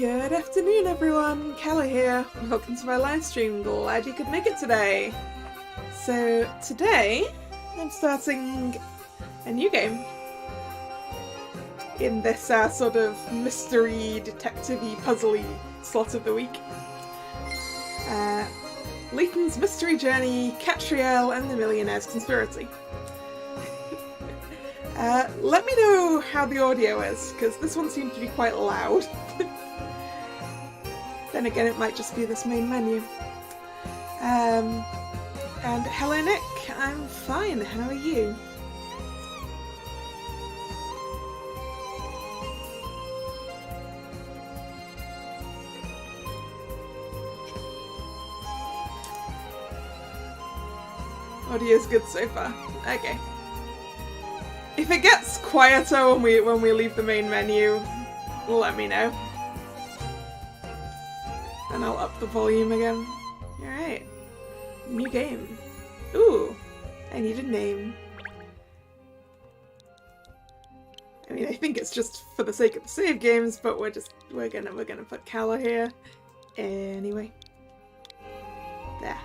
Good afternoon, everyone. Kalla here. Welcome to my live stream. Glad you could make it today. So today, I'm starting a new game in this sort of mystery, detective-y, puzzle-y slot of the week. Layton's Mystery Journey, Catriel and the Millionaire's Conspiracy. Let me know how the audio is, because this one seems to be quite loud. Then again, it might just be this main menu. And hello Nick, I'm fine, how are you? Audio's good so far. Okay. If it gets quieter when we leave the main menu, let me know. And I'll up the volume again. Alright. New game. Ooh, I need a name. I mean, I think it's just for the sake of the save games, but we're gonna put Kalla here. Anyway. There.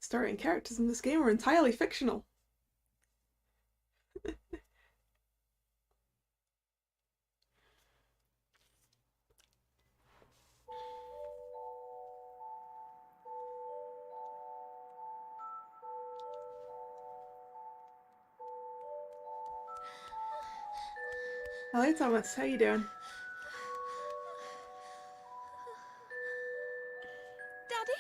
Story and characters in this game are entirely fictional. Hello Thomas, how you doing? Daddy?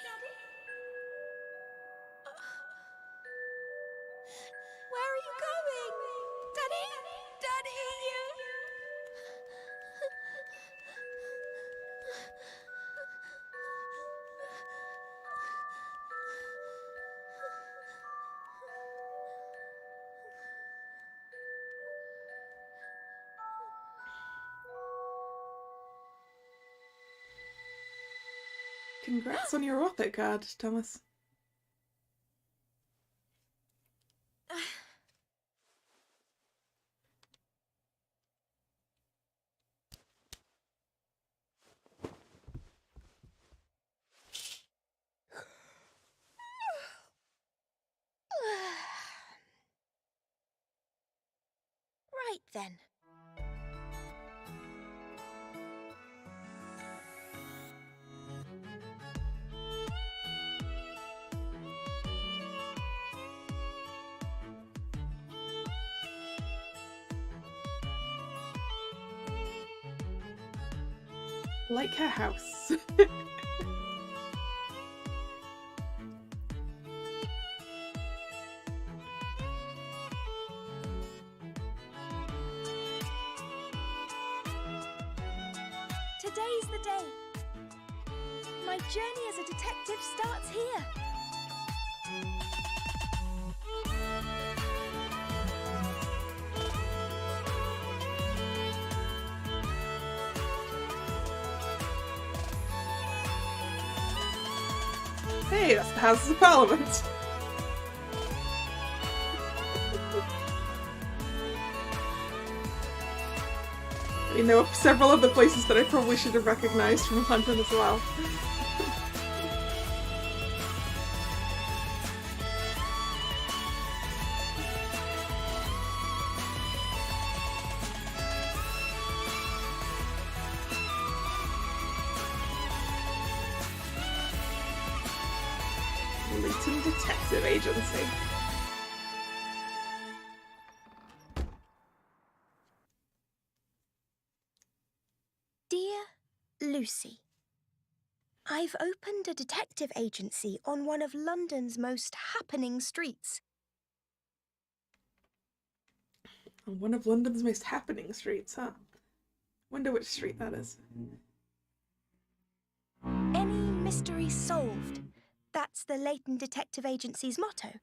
Where are you going? Daddy? Daddy, Congrats on your author card, Thomas. Right then. Like her house. Today's the day. My journey as a detective starts here. Hey, that's the Houses of Parliament. I mean, there were several other places that I probably should have recognised from London as well. Layton Detective Agency. Dear Lucy, I've opened a detective agency on one of London's most happening streets. On one of London's most happening streets, huh? Wonder which street that is. Any mystery solved. That's the Layton Detective Agency's motto.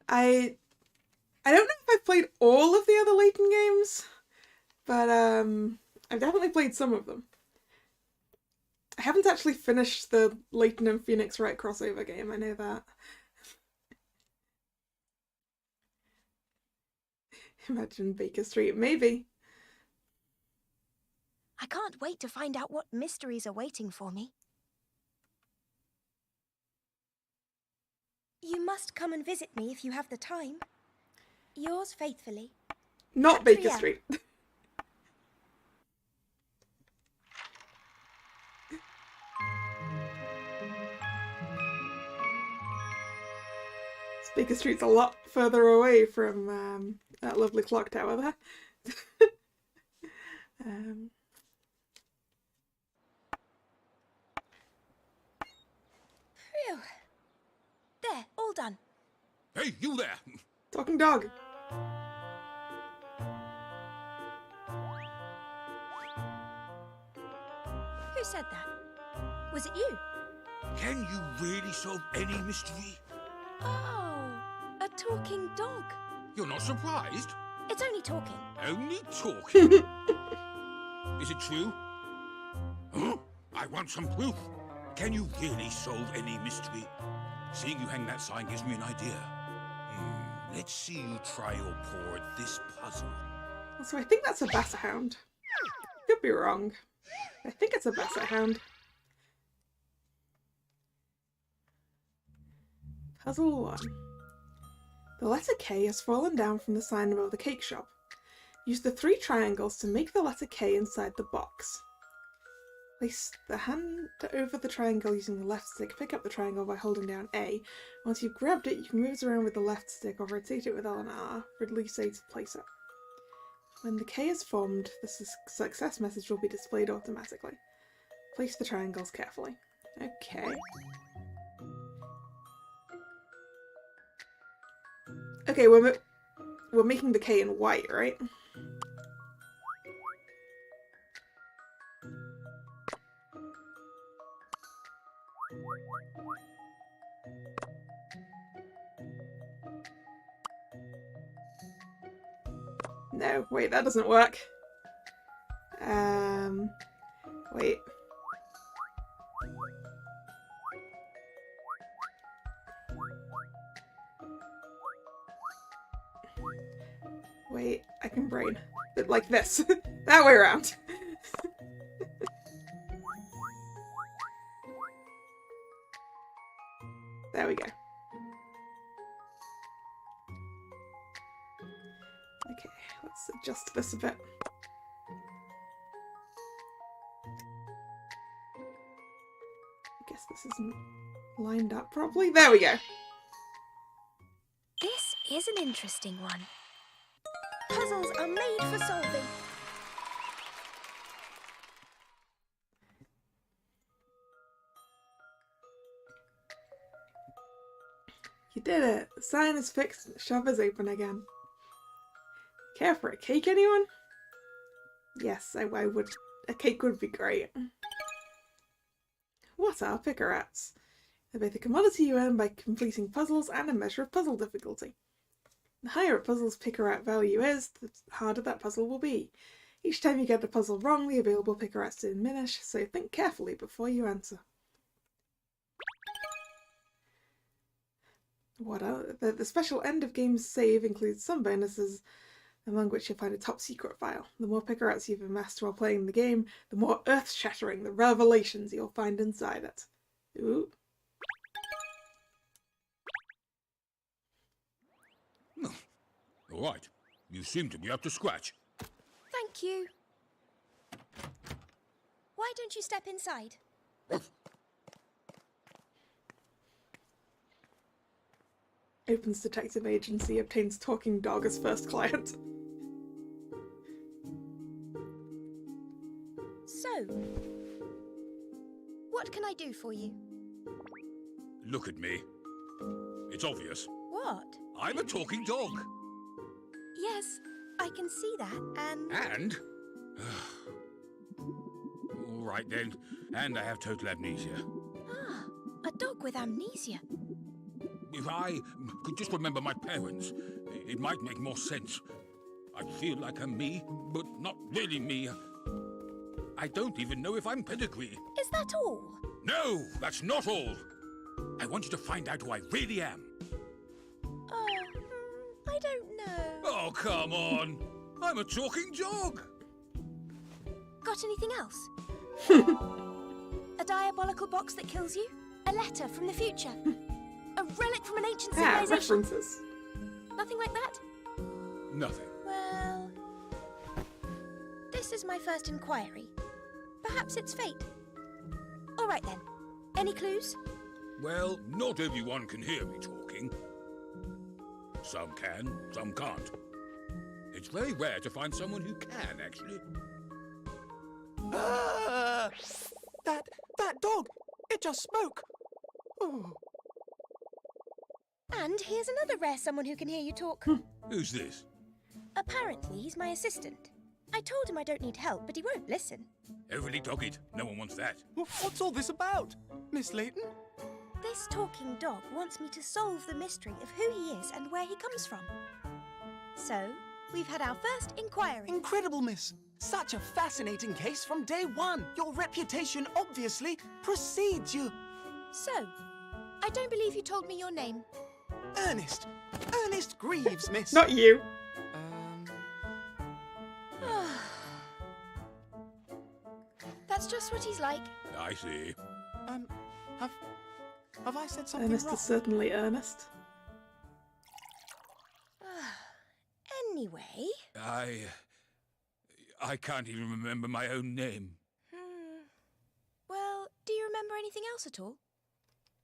I don't know if I've played all of the other Layton games, but I've definitely played some of them. I haven't actually finished the Layton and Phoenix Wright crossover game, I know that. Imagine Baker Street, maybe. I can't wait to find out what mysteries are waiting for me. You must come and visit me if you have the time. Yours faithfully. Not Baker Patrielle. Street. Baker Street's a lot further away from that lovely clock tower there. Phew. There, all done. Hey, you there! Talking dog. Who said that? Was it you? Can you really solve any mystery? Oh, a talking dog. You're not surprised? It's only talking. Only talking? Is it true? Huh? I want some proof. Can you really solve any mystery? Seeing you hang that sign gives me an idea. Let's see you try your paw at this puzzle. So I think that's a basset hound. Could be wrong. I think it's a basset hound. Puzzle 1. The letter K has fallen down from the sign above the cake shop. Use the 3 triangles to make the letter K inside the box. Place the hand over the triangle using the left stick. Pick up the triangle by holding down A. Once you've grabbed it, you can move it around with the left stick or rotate it with L and R. Release A to place it. When the K is formed, the success message will be displayed automatically. Place the triangles carefully. Okay. Okay, we're making the K in white, right? No, wait, that doesn't work. Wait. Wait, I can brain. But like this. That way around. There we go. Okay, let's adjust this a bit. I guess this isn't lined up properly. There we go. This is an interesting one. Puzzles are made for solving. You did it! The sign is fixed and the shop is open again. Care for a cake, anyone? Yes, I would. A cake would be great. What are picarats? They're both a commodity you earn by completing puzzles and a measure of puzzle difficulty. The higher a puzzle's picarat value is, the harder that puzzle will be. Each time you get the puzzle wrong, the available picarats diminish, so think carefully before you answer. The special end of game save includes some bonuses, among which you'll find a top secret file. The more picarats you've amassed while playing the game, the more earth-shattering the revelations you'll find inside it. Ooh. All right. You seem to be up to scratch. Thank you. Why don't you step inside? Opens detective agency, obtains talking dog as first client. So, what can I do for you? Look at me. It's obvious. What? I'm a talking dog. Yes, I can see that, And? All right then. And I have total amnesia. Ah, a dog with amnesia. If I could just remember my parents, it might make more sense. I feel like I'm me, but not really me. I don't even know if I'm pedigree. Is that all? No, that's not all. I want you to find out who I really am. Oh, I don't know. Oh, come on. I'm a talking dog. Got anything else? A diabolical box that kills you? A letter from the future? A relic from an ancient Ah, civilization? references. Nothing like that? Nothing. Well, this is my first inquiry. Perhaps it's fate. All right then. Any clues? Well, not everyone can hear me talking. Some can, some can't. It's very rare to find someone who can, actually. That dog! It just spoke! Oh. And here's another rare someone who can hear you talk. Who's this? Apparently, he's my assistant. I told him I don't need help, but he won't listen. Overly dogged. No one wants that. What's all this about, Miss Layton? This talking dog wants me to solve the mystery of who he is and where he comes from. So, we've had our first inquiry. Incredible, miss. Such a fascinating case from day one. Your reputation obviously precedes you. So, I don't believe you told me your name. Ernest Greaves, miss. Not you. That's just what he's like. I see. Have I said something Ernest wrong? is certainly Ernest. Anyway. I can't even remember my own name. Well, do you remember anything else at all?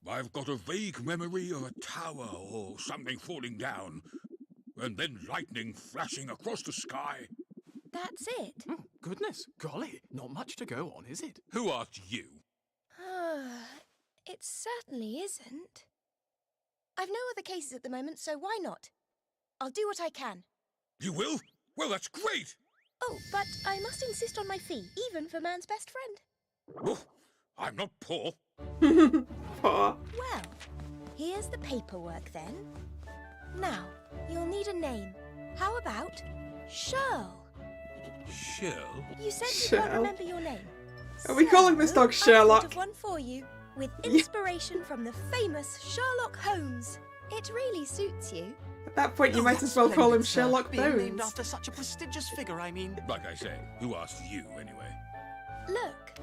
I've got a vague memory of a tower or something falling down, and then lightning flashing across the sky. That's it. Oh, goodness, golly, not much to go on, is it? Who asked you? It certainly isn't. I've no other cases at the moment, so why not? I'll do what I can. You will? Well, that's great! Oh, but I must insist on my fee, even for man's best friend. Oh, I'm not poor. Poor. Well, here's the paperwork then. Now, you'll need a name. How about Shirl? Shirl? You said you can't Shirl. remember your name. Are we calling this dog I've Sherlock? thought of one for you, with inspiration from the famous Sherlock Holmes. It really suits you. At that point, you Oh, might that's as well call him splendid, sir. Sherlock Being named Bones. after such a prestigious figure, I mean. Like I say, who asked you anyway? Look.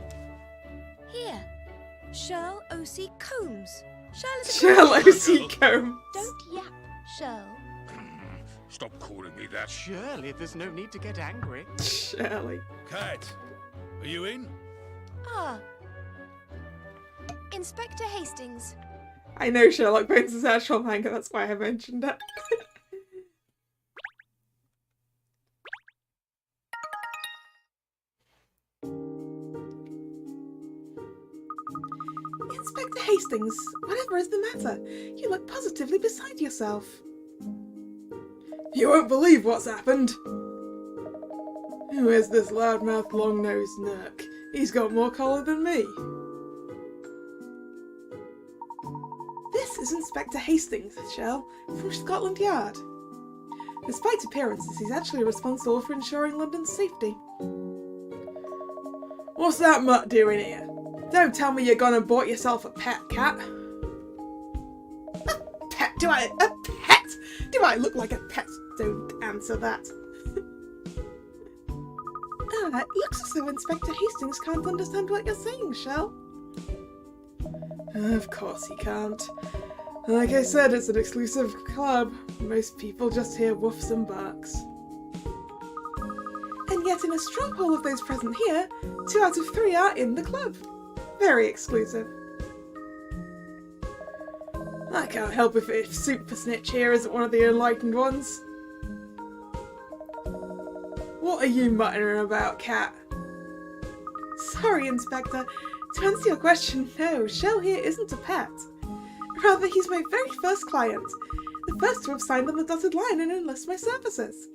Here. Shirl O.C. Combs. Shirl is a Sherlock good O.C. Shirl. Combe. Don't yap, Shirl. Stop calling me that. Surely there's no need to get angry. Shirley. Cat, are you in? Ah. Inspector Hastings. I know Sherlock Bones is actual manga, that's why I mentioned it. Inspector Hastings, whatever is the matter? You look positively beside yourself. You won't believe what's happened. Who is this loudmouth, long-nosed Nurk? He's got more collar than me. This is Inspector Hastings, Shell, from Scotland Yard. Despite appearances, he's actually responsible for ensuring London's safety. What's that mutt doing here? Don't tell me you're gone and bought yourself a pet cat. A pet? A pet? Do I look like a pet? Don't answer that. It looks as though Inspector Hastings can't understand what you're saying, Shell. Of course he can't. Like I said, it's an exclusive club. Most people just hear woofs and barks. And yet in a straw poll of those present here, 2 out of 3 are in the club. Very exclusive. I can't help if Soup for Snitch here isn't one of the enlightened ones. What are you muttering about, cat? Sorry, Inspector. To answer your question, no, Shell here isn't a pet. Rather, he's my very first client. The first to have signed on the dotted line and enlist my services.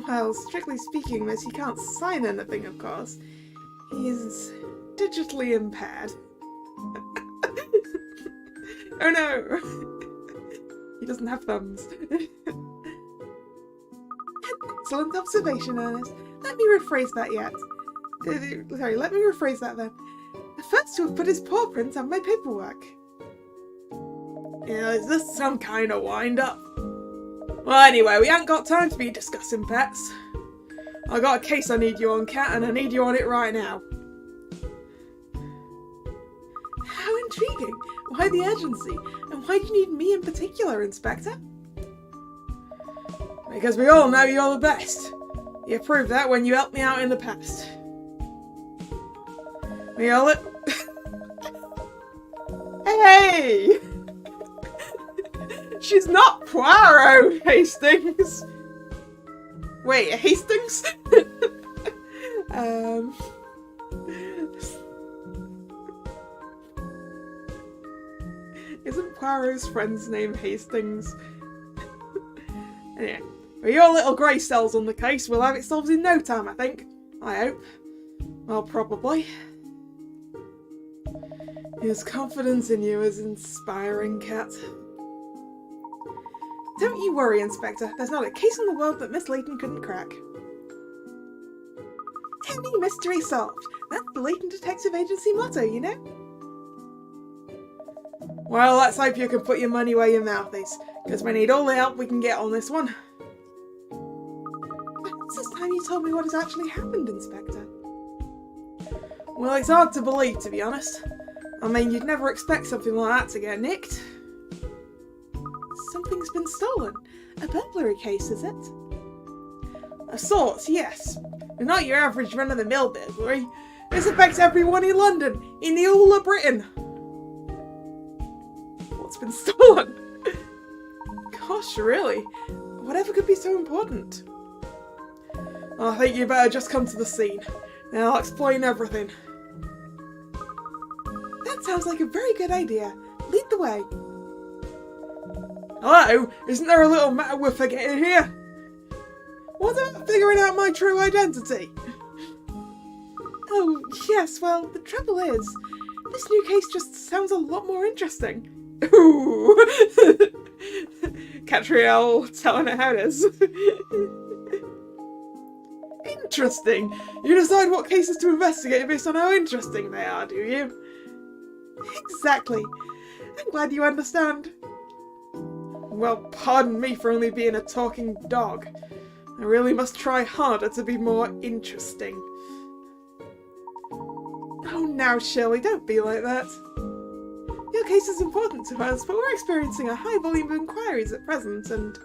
Well, strictly speaking, miss, he can't sign anything, of course. He's digitally impaired. Oh no! He doesn't have thumbs. Excellent observation, Ernest. Let me rephrase that yet. Sorry, let me rephrase that then. The first to have put his paw prints on my paperwork. Yeah, is this some kind of wind-up? Well, anyway, we ain't got time to be discussing pets. I got a case I need you on, Cat, and I need you on it right now. How intriguing! Why the urgency? And why do you need me in particular, Inspector? Because we all know you're the best. You proved that when you helped me out in the past. We all Hey! She's not Poirot, Hastings! Wait, Hastings? Isn't Poirot's friend's name Hastings? Anyway, with your little grey cells on the case, we'll have it solved in no time, I think. I hope. Well, probably. His confidence in you is inspiring, Cat. Don't you worry, Inspector. There's not a case in the world that Miss Layton couldn't crack. Any mystery solved. That's the Layton Detective Agency motto, you know? Well, let's hope you can put your money where your mouth is, because we need all the help we can get on this one. It's this time you told me what has actually happened, Inspector. Well, it's hard to believe, to be honest. I mean, you'd never expect something like that to get nicked. Something's been stolen. A burglary case, is it? Of sorts, yes. But not your average run-of-the-mill burglary. This affects everyone in London, in the whole of Britain. What's been stolen? Gosh, really? Whatever could be so important? I think you better just come to the scene. Now I'll explain everything. That sounds like a very good idea. Lead the way. Hello? Isn't there a little matter we're forgetting here? What about figuring out my true identity? Oh, yes, well, the trouble is, this new case just sounds a lot more interesting. Ooh! Catriel telling her how it is. Interesting! You decide what cases to investigate based on how interesting they are, do you? Exactly. I'm glad you understand. Well, pardon me for only being a talking dog. I really must try harder to be more interesting. Oh, now, Shirley, don't be like that. Your case is important to us, but we're experiencing a high volume of inquiries at present, and...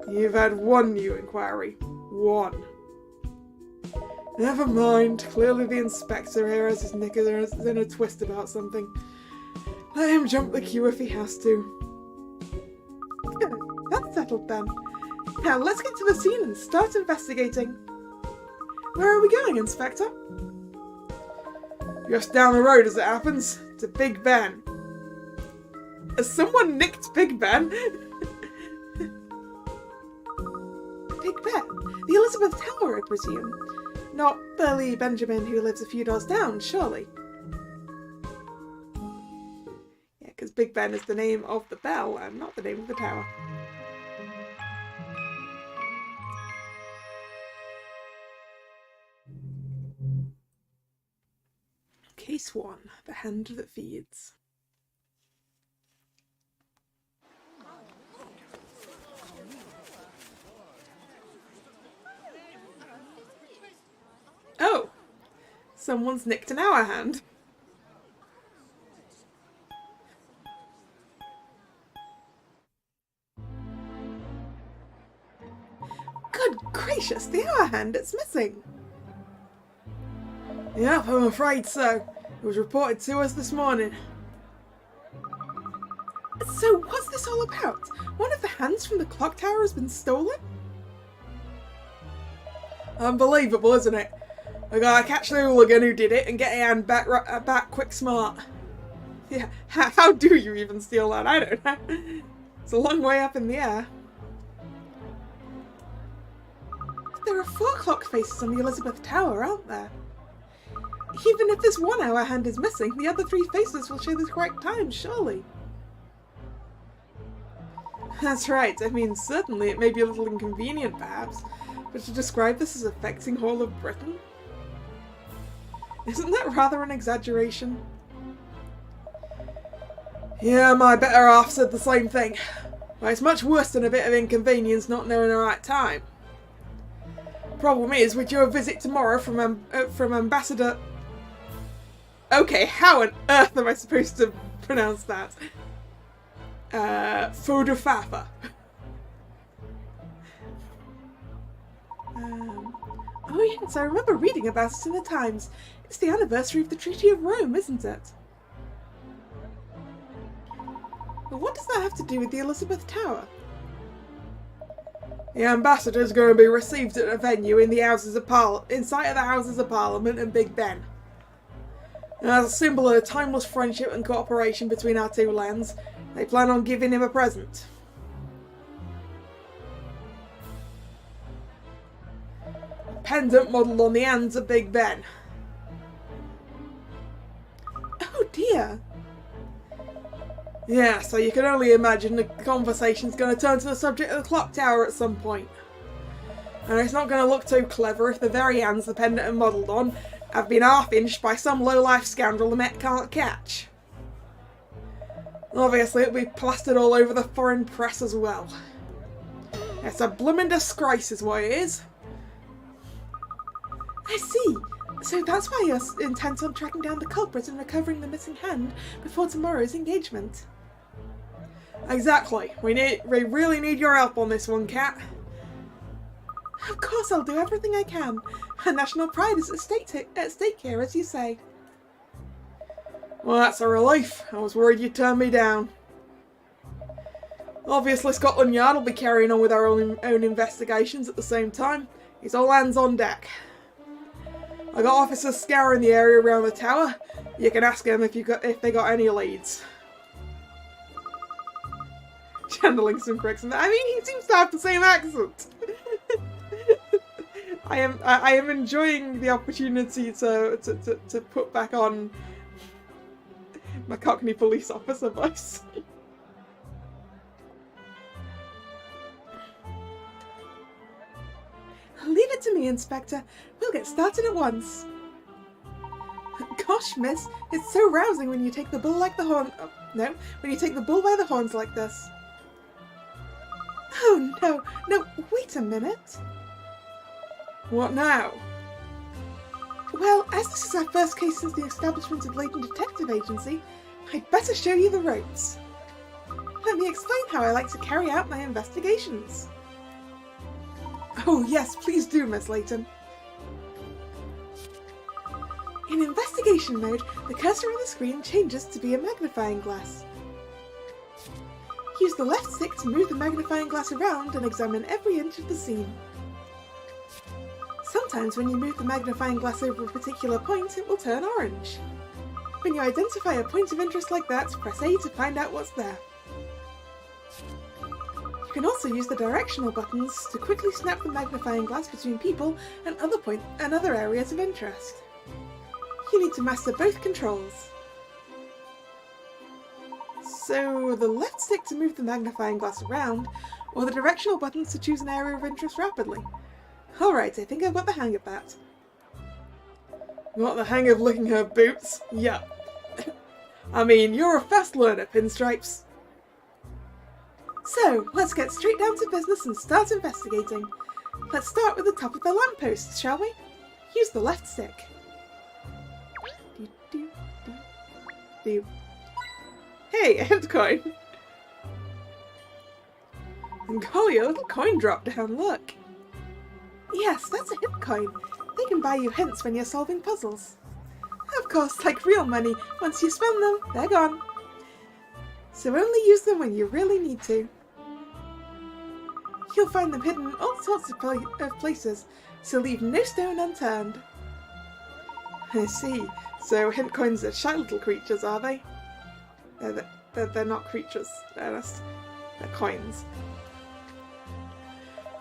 You've had one new inquiry. One. Never mind. Clearly the inspector here has his knickers in a twist about something. Let him jump the queue if he has to. Good. That's settled then. Now let's get to the scene and start investigating. Where are we going, Inspector? Just down the road as it happens, to Big Ben. Has someone nicked Big Ben? Big Ben? The Elizabeth Tower, I presume. Not Burly Benjamin who lives a few doors down, surely. Yeah, because Big Ben is the name of the bell and not the name of the tower. Case 1. The Hand That Feeds. Oh! Someone's nicked an hour hand. Good gracious, the hour hand, it's missing! Yep, I'm afraid so. It was reported to us this morning. So what's this all about? One of the hands from the clock tower has been stolen? Unbelievable, isn't it? I gotta catch the hooligan who did it and get a hand back quick smart. Yeah, how do you even steal that? I don't know. It's a long way up in the air. There are 4 clock faces on the Elizabeth Tower, aren't there? Even if this 1 hour hand is missing, the other 3 faces will show the correct time, surely. That's right. I mean, certainly it may be a little inconvenient, perhaps, but to describe this as affecting all of Britain? Isn't that rather an exaggeration? Yeah, my better half said the same thing. But it's much worse than a bit of inconvenience not knowing the right time. Problem is, with your visit tomorrow from Ambassador... Okay, how on earth am I supposed to pronounce that? Fodofafa. Oh yes, I remember reading about it in the Times. It's the anniversary of the Treaty of Rome, isn't it? But what does that have to do with the Elizabeth Tower? The ambassador's going to be received at a venue in the inside of the Houses of Parliament and Big Ben. And as a symbol of a timeless friendship and cooperation between our two lands, they plan on giving him a present. A pendant modelled on the hands of Big Ben. Oh dear! Yeah, so you can only imagine the conversation's going to turn to the subject of the clock tower at some point. And it's not going to look too clever if the very hands the pendant are modelled on have been half-inched by some low-life scoundrel the Met can't catch. Obviously it'll be plastered all over the foreign press as well. It's a blooming disgrace is what it is. I see. So that's why you're intent on tracking down the culprit and recovering the missing hand before tomorrow's engagement. Exactly. We really need your help on this one, Cat. Of course I'll do everything I can. Her national pride is at stake here, as you say. Well, that's a relief. I was worried you'd turn me down. Obviously Scotland Yard will be carrying on with our own investigations at the same time. It's all hands on deck. I got officers scouring the area around the tower. You can ask them if they got any leads. Channeling some critics. I mean, he seems to have the same accent. I am enjoying the opportunity to put back on my Cockney police officer voice. Leave it to me, Inspector. We'll get started at once. Gosh, miss, it's so rousing when you take the bull like the horn. Oh, no, when you take the bull by the horns like this. Oh no, wait a minute. What now? Well, as this is our first case since the establishment of Layton Detective Agency, I'd better show you the ropes. Let me explain how I like to carry out my investigations. Oh yes, please do, Miss Layton. In investigation mode, the cursor on the screen changes to be a magnifying glass. Use the left stick to move the magnifying glass around and examine every inch of the scene. Sometimes when you move the magnifying glass over a particular point, it will turn orange. When you identify a point of interest like that, press A to find out what's there. You can also use the directional buttons to quickly snap the magnifying glass between people and other areas of interest. You need to master both controls. So, the left stick to move the magnifying glass around, or the directional buttons to choose an area of interest rapidly. Alright, I think I've got the hang of that. Got the hang of licking her boots? Yeah. I mean, you're a fast learner, Pinstripes. So, let's get straight down to business and start investigating. Let's start with the top of the lamppost, shall we? Use the left stick. Hey, a hint coin! And golly, a little coin dropped down, look! Yes, that's a hint coin. They can buy you hints when you're solving puzzles. Of course, like real money, once you spend them, they're gone. So only use them when you really need to. You'll find them hidden in all sorts of places, so leave no stone unturned. I see. So hint coins are shy little creatures, are they? They're not creatures, they're coins.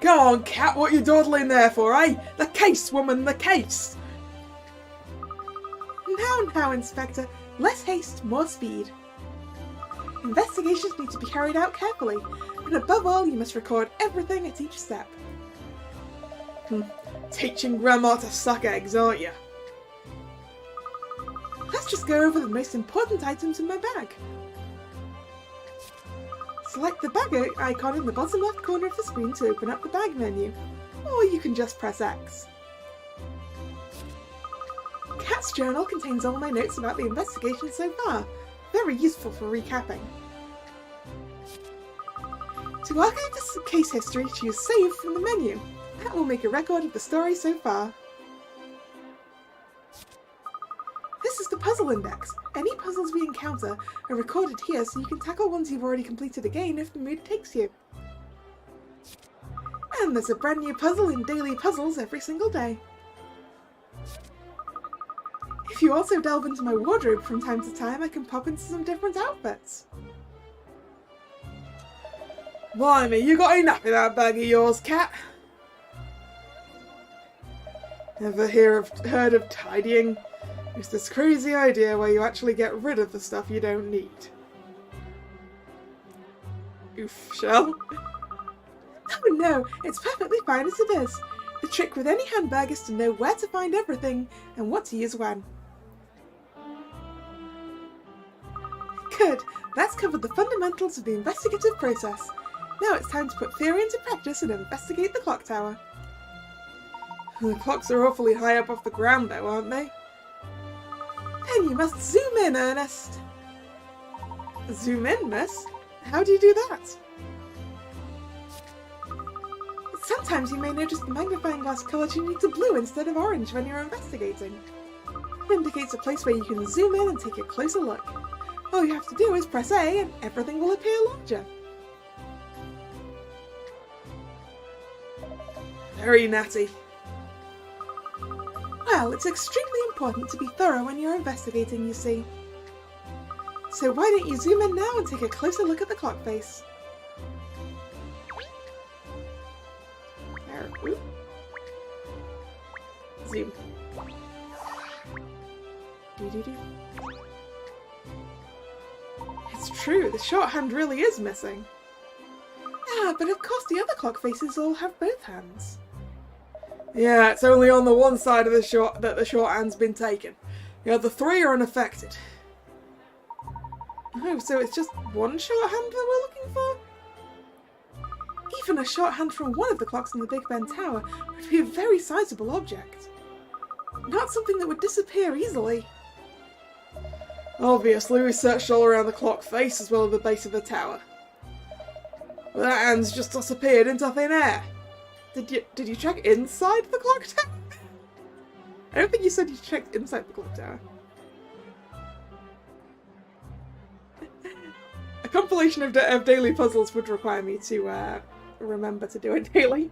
Come on, Cat, what you dawdling there for, eh? The case, woman, the case! Now, Inspector. Less haste, more speed. Investigations need to be carried out carefully, and above all, you must record everything at each step. Teaching Grandma to suck eggs, aren't you? Let's just go over the most important items in my bag. Select the bag icon in the bottom left corner of the screen to open up the bag menu, or you can just press X. Cat's journal contains all my notes about the investigation so far, very useful for recapping. To archive this case history, choose Save from the menu. That will make a record of the story so far. This is the puzzle index. Any puzzles we encounter are recorded here so you can tackle ones you've already completed again if the mood takes you. And there's a brand new puzzle in Daily Puzzles every single day. If you also delve into my wardrobe from time to time, I can pop into some different outfits. Blimey, you got enough in that bag of yours, Cat? Ever heard of tidying? It's this crazy idea where you actually get rid of the stuff you don't need. Oof, Shell. Oh no, it's perfectly fine as it is. The trick with any handbag is to know where to find everything and what to use when. Good, that's covered the fundamentals of the investigative process. Now it's time to put theory into practice and investigate the clock tower. The clocks are awfully high up off the ground though, aren't they? Then you must zoom in, Ernest. Zoom in, miss? How do you do that? Sometimes you may notice the magnifying glass colour changing to blue instead of orange when you're investigating. It indicates a place where you can zoom in and take a closer look. All you have to do is press A and everything will appear larger. Very natty. Well, it's extremely important to be thorough when you're investigating, you see. So why don't you zoom in now and take a closer look at the clock face. There, whoop. Zoom. Doo-doo-doo. It's true, the shorthand really is missing. Ah, but of course the other clock faces all have both hands. Yeah, it's only on the one side of the shorthand's been taken. The other three are unaffected. Oh, so it's just one shorthand that we're looking for? Even a shorthand from one of the clocks in the Big Ben Tower would be a very sizable object. Not something that would disappear easily. Obviously, we searched all around the clock face as well as the base of the tower. But that hand's just disappeared into thin air. Did you check inside the clock tower? I don't think you said you checked inside the clock tower. A compilation of daily puzzles would require me to remember to do it daily.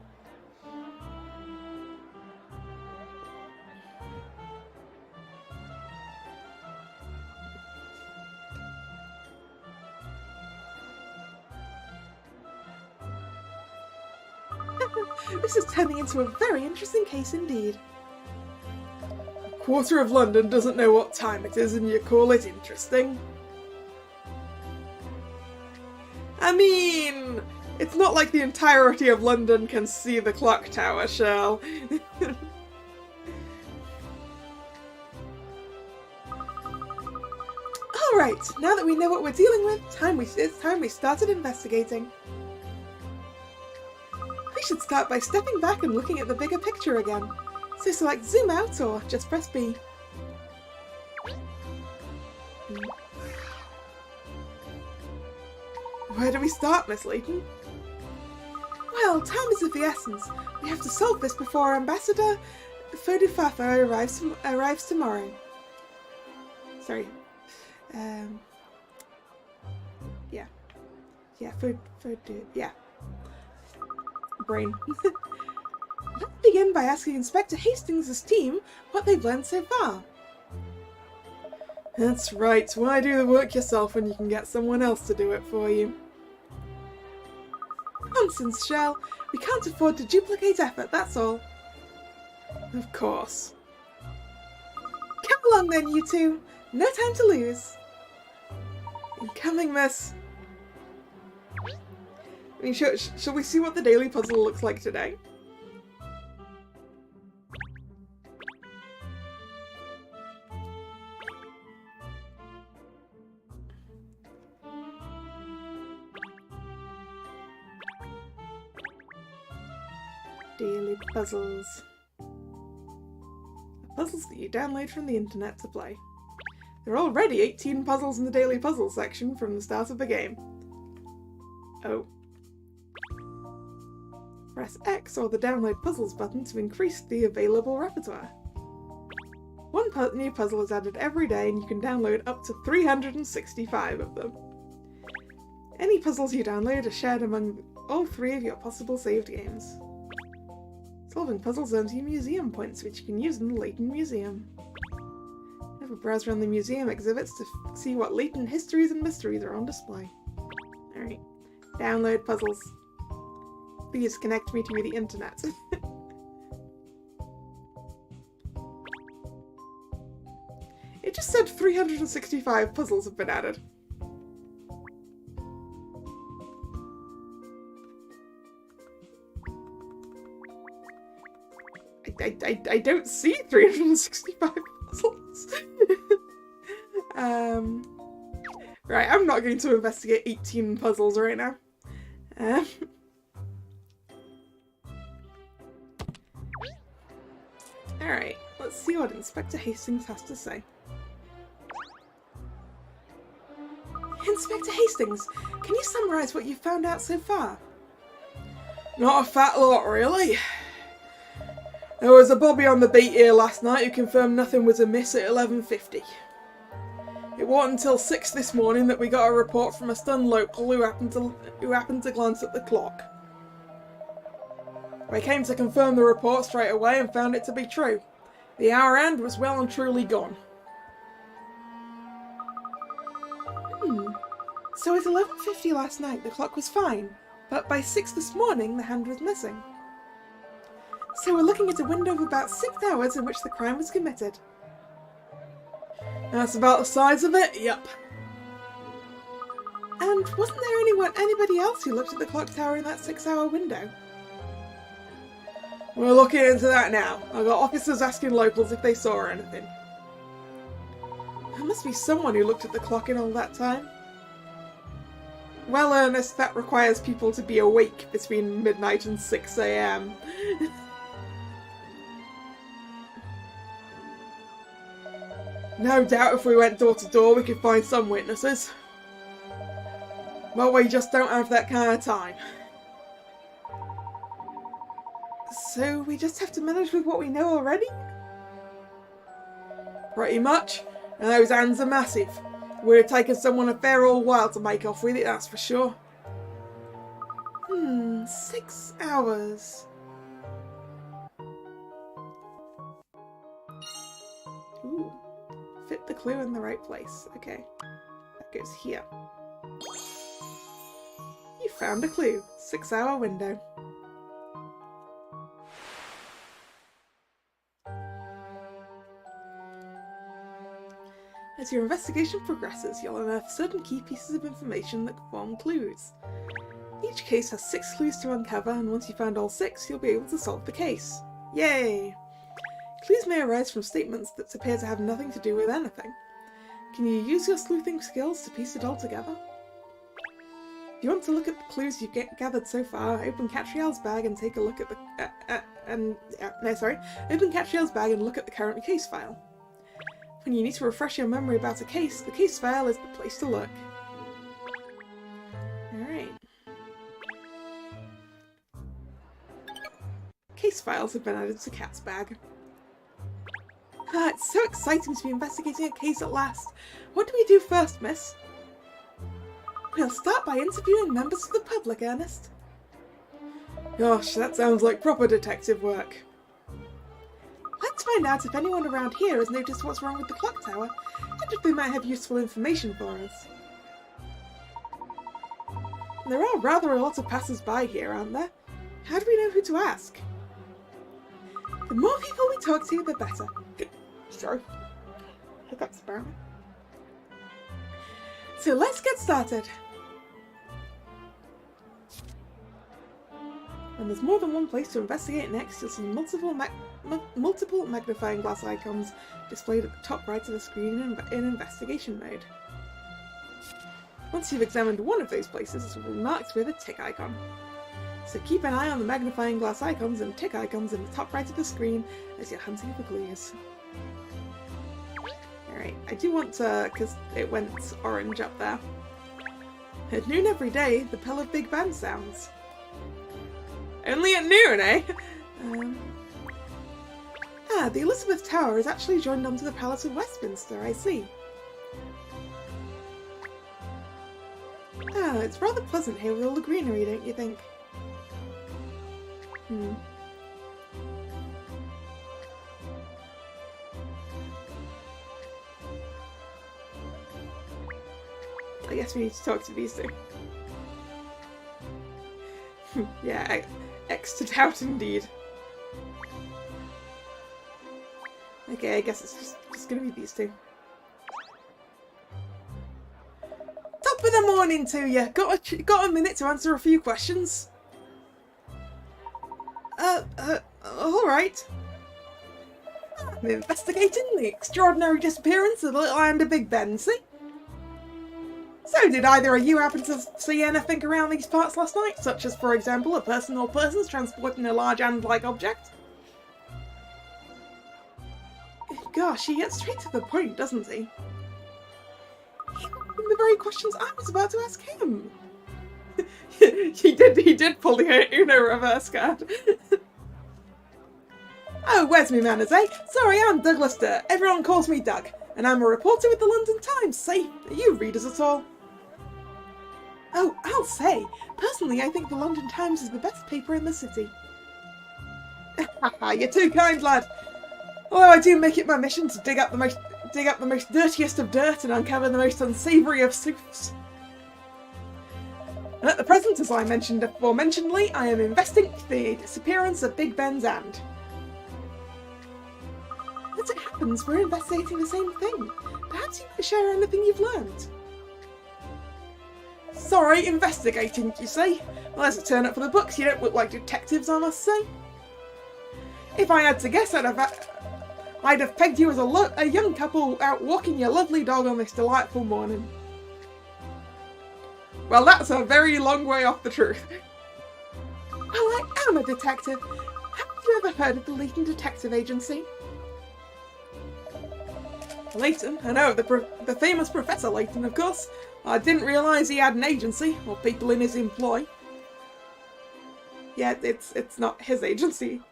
This is turning into a very interesting case indeed. A quarter of London doesn't know what time it is and you call it interesting? I mean, it's not like the entirety of London can see the clock tower, Shell. Alright, now that we know what we're dealing with, it's time we started investigating. We should start by stepping back and looking at the bigger picture again. So select zoom out or just press B. Where do we start, Miss Layton? Well, time is of the essence. We have to solve this before Ambassador Fodufafa arrives tomorrow. Sorry. Yeah. Yeah, yeah. Brain. Let's begin by asking Inspector Hastings' team what they've learned so far. That's right. Why do the work yourself when you can get someone else to do it for you? Nonsense, Shell. We can't afford to duplicate effort, that's all. Of course. Come along then, you two. No time to lose. Incoming, miss. I mean, shall we see what the daily puzzle looks like today? Daily puzzles. Puzzles that you download from the internet to play. There are already 18 puzzles in the daily puzzle section from the start of the game. Oh. Press X or the download puzzles button to increase the available repertoire. One new puzzle is added every day and you can download up to 365 of them. Any puzzles you download are shared among all 3 of your possible saved games. Solving puzzles earns you museum points, which you can use in the Layton Museum. Have a browse around the museum exhibits to see what Layton histories and mysteries are on display. Alright, download puzzles. Please connect me to the internet. It just said 365 puzzles have been added. I don't see 365 puzzles. Right, I'm not going to investigate 18 puzzles right now. Alright, let's see what Inspector Hastings has to say. Inspector Hastings, can you summarise what you've found out so far? Not a fat lot, really. There was a bobby on the beat here last night who confirmed nothing was amiss at 11:50. It wasn't until 6 this morning that we got a report from a stunned local who happened to glance at the clock. I came to confirm the report straight away and found it to be true. The hour hand was well and truly gone. So at 11:50 last night the clock was fine, but by 6 this morning the hand was missing. So we're looking at a window of about 6 hours in which the crime was committed. That's about the size of it? Yep. And wasn't there anybody else who looked at the clock tower in that 6-hour window? We're looking into that now. I've got officers asking locals if they saw anything. There must be someone who looked at the clock in all that time. Well, Ernest, that requires people to be awake between midnight and 6 AM. No doubt if we went door to door we could find some witnesses. But we just don't have that kind of time. So we just have to manage with what we know already? Pretty much. And those hands are massive. Would have taken someone a fair old while to make off with it, that's for sure. 6 hours. Ooh. Fit the clue in the right place. Okay. That goes here. You found a clue. 6-hour window. As your investigation progresses, you'll unearth certain key pieces of information that form clues. Each case has 6 clues to uncover, and once you've found all 6, you'll be able to solve the case. Yay! Clues may arise from statements that appear to have nothing to do with anything. Can you use your sleuthing skills to piece it all together? If you want to look at the clues you've gathered so far, open Catriel's bag and take a look at the open Catriel's bag and look at the current case file. When you need to refresh your memory about a case, the case file is the place to look. Alright. Case files have been added to Cat's bag. Ah, it's so exciting to be investigating a case at last. What do we do first, miss? We'll start by interviewing members of the public, Ernest. Gosh, that sounds like proper detective work. Let's find out if anyone around here has noticed what's wrong with the clock tower, and if they might have useful information for us. There are rather a lot of passers-by here, aren't there? How do we know who to ask? The more people we talk to, the better. Sorry. Hiccups, apparently. So let's get started. When there's more than one place to investigate next, you'll see multiple magnifying glass icons displayed at the top right of the screen in investigation mode. Once you've examined one of those places, it will be marked with a tick icon. So keep an eye on the magnifying glass icons and tick icons in the top right of the screen as you're hunting for clues. Alright, I do want to, because it went orange up there. At noon every day, the bell of Big Ben sounds. Only at noon, eh? The Elizabeth Tower is actually joined onto the Palace of Westminster, I see. It's rather pleasant here with all the greenery, don't you think? I guess we need to talk to these two. Yeah, X to doubt indeed. Okay, I guess it's just gonna be these two. Top of the morning to you! Got a minute to answer a few questions? Alright. I'm investigating the extraordinary disappearance of the Little Island of Big Ben, see? So, did either of you happen to see anything around these parts last night? Such as, for example, a person or persons transporting a large hand-like object? Gosh, he gets straight to the point, doesn't he? The very questions I was about to ask him. he did pull the Uno reverse card. Oh, where's me manners, eh? Sorry, I'm Douglas Durr. Everyone calls me Doug. And I'm a reporter with the London Times, see? Are you readers at all? Oh, I'll say. Personally, I think the London Times is the best paper in the city. You're too kind, lad. Although I do make it my mission to dig up the most dirtiest of dirt and uncover the most unsavoury of soups. And at the present, as I mentioned aforementionedly, I am investigating the disappearance of Big Ben's hand. As it happens, we're investigating the same thing. Perhaps you could share anything you've learned. Sorry, investigating, you say? Well, as a turn up for the books, you don't look like detectives, I must say. If I had to guess, I'd have pegged you as a young couple out walking your lovely dog on this delightful morning. Well, that's a very long way off the truth. Well, I am a detective. Haven't you ever heard of the Layton Detective Agency? Layton? I know, the famous Professor Layton, of course. I didn't realise he had an agency, or people in his employ. Yeah, it's not his agency.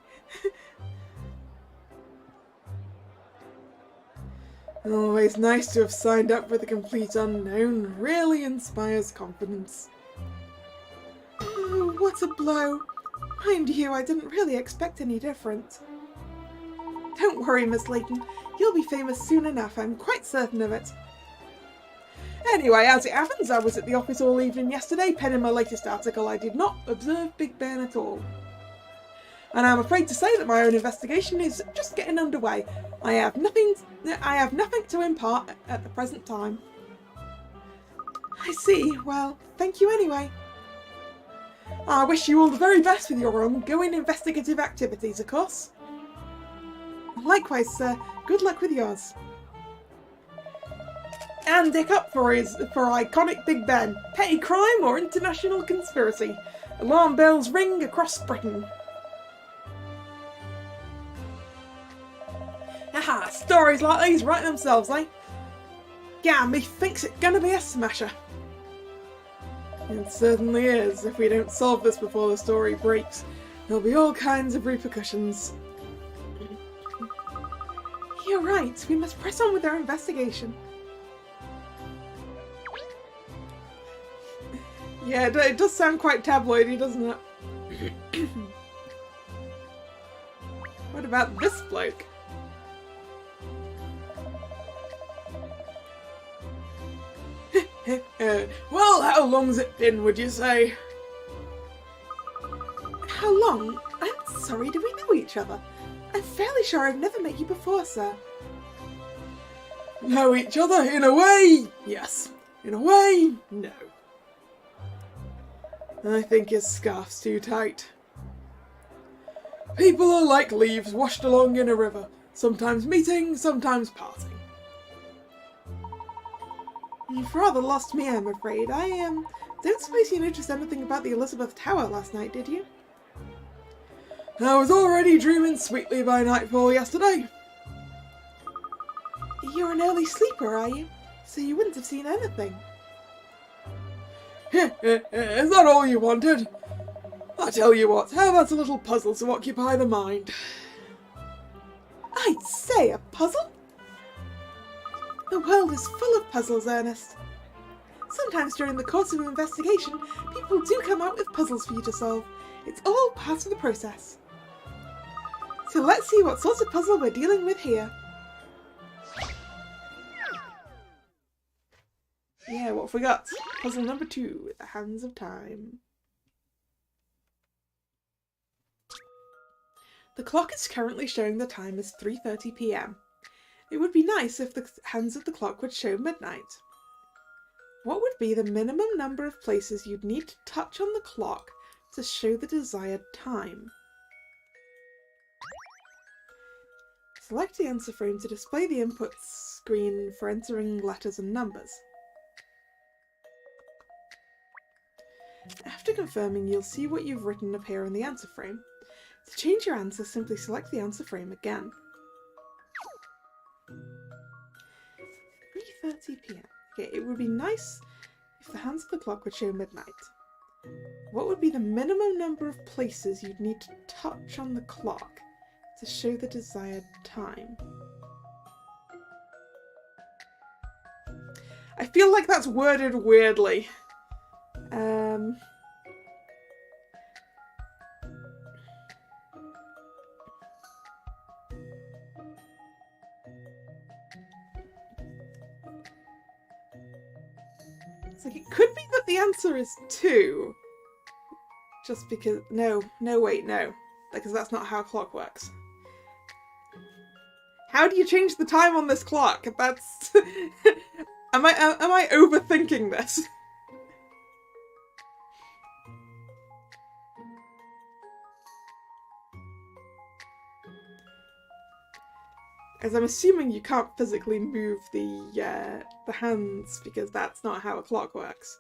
Always nice to have signed up for the complete unknown. Really inspires confidence. Oh, what a blow. Mind you, I didn't really expect any different. Don't worry, Miss Layton. You'll be famous soon enough, I'm quite certain of it. Anyway, as it happens, I was at the office all evening yesterday, penning my latest article. I did not observe Big Ben at all. And I'm afraid to say that my own investigation is just getting underway. I have nothing to impart at the present time. I see. Well, thank you anyway. I wish you all the very best with your ongoing investigative activities, of course. Likewise, sir. Good luck with yours. And dick up for iconic Big Ben. Petty crime or international conspiracy? Alarm bells ring across Britain. Haha, stories like these write themselves, eh? Yeah, me thinks it's gonna be a smasher. It certainly is. If we don't solve this before the story breaks, there'll be all kinds of repercussions. You're right, we must press on with our investigation. Yeah, it does sound quite tabloidy, doesn't it? What about this bloke? Well, how long's it been, would you say? How long? I'm sorry, do we know each other? I'm fairly sure I've never met you before, sir. Know each other? In a way, yes. In a way, no. I think his scarf's too tight. People are like leaves washed along in a river, sometimes meeting, sometimes parting. You've rather lost me, I'm afraid. I Don't suppose you noticed anything about the Elizabeth Tower last night, did you? I was already dreaming sweetly by nightfall yesterday. You're an early sleeper, are you? So you wouldn't have seen anything. Is that all you wanted? I tell you what, how about a little puzzle to occupy the mind? I'd say a puzzle? The world is full of puzzles, Ernest. Sometimes during the course of an investigation, people do come out with puzzles for you to solve. It's all part of the process. So let's see what sort of puzzle we're dealing with here. Yeah, what have we got? Puzzle number 2, The Hands of Time. The clock is currently showing the time as 3:30 p.m. It would be nice if the hands of the clock would show midnight. What would be the minimum number of places you'd need to touch on the clock to show the desired time? Select the answer frame to display the input screen for entering letters and numbers. After confirming, you'll see what you've written appear in the answer frame. To change your answer, simply select the answer frame again. 3:30 p.m. Okay, it would be nice if the hands of the clock would show midnight. What would be the minimum number of places you'd need to touch on the clock to show the desired time? I feel like that's worded weirdly. It's like, it could be that the answer is 2. Just because... No, wait, no. Because that's not how a clock works. How do you change the time on this clock? That's... Am I overthinking this? As I'm assuming you can't physically move the hands, because that's not how a clock works.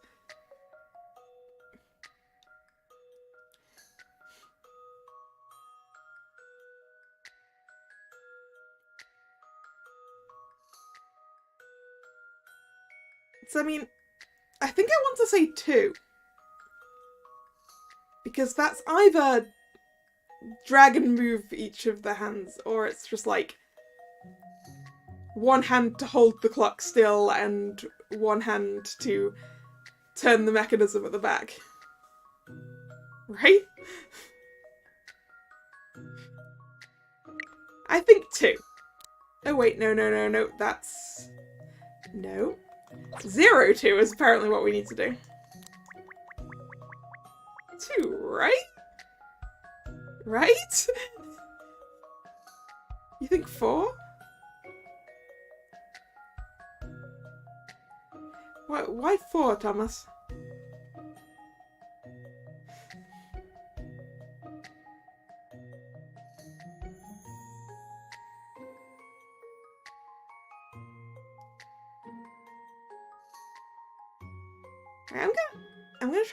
So, I mean, I think I want to say 2. Because that's either drag and move each of the hands, or it's just like one hand to hold the clock still and one hand to turn the mechanism at the back. Right? I think 2. Oh wait, no, that's... No. 0, 2 is apparently what we need to do. 2, right? Right? You think 4? Why 4, Thomas? I'm gonna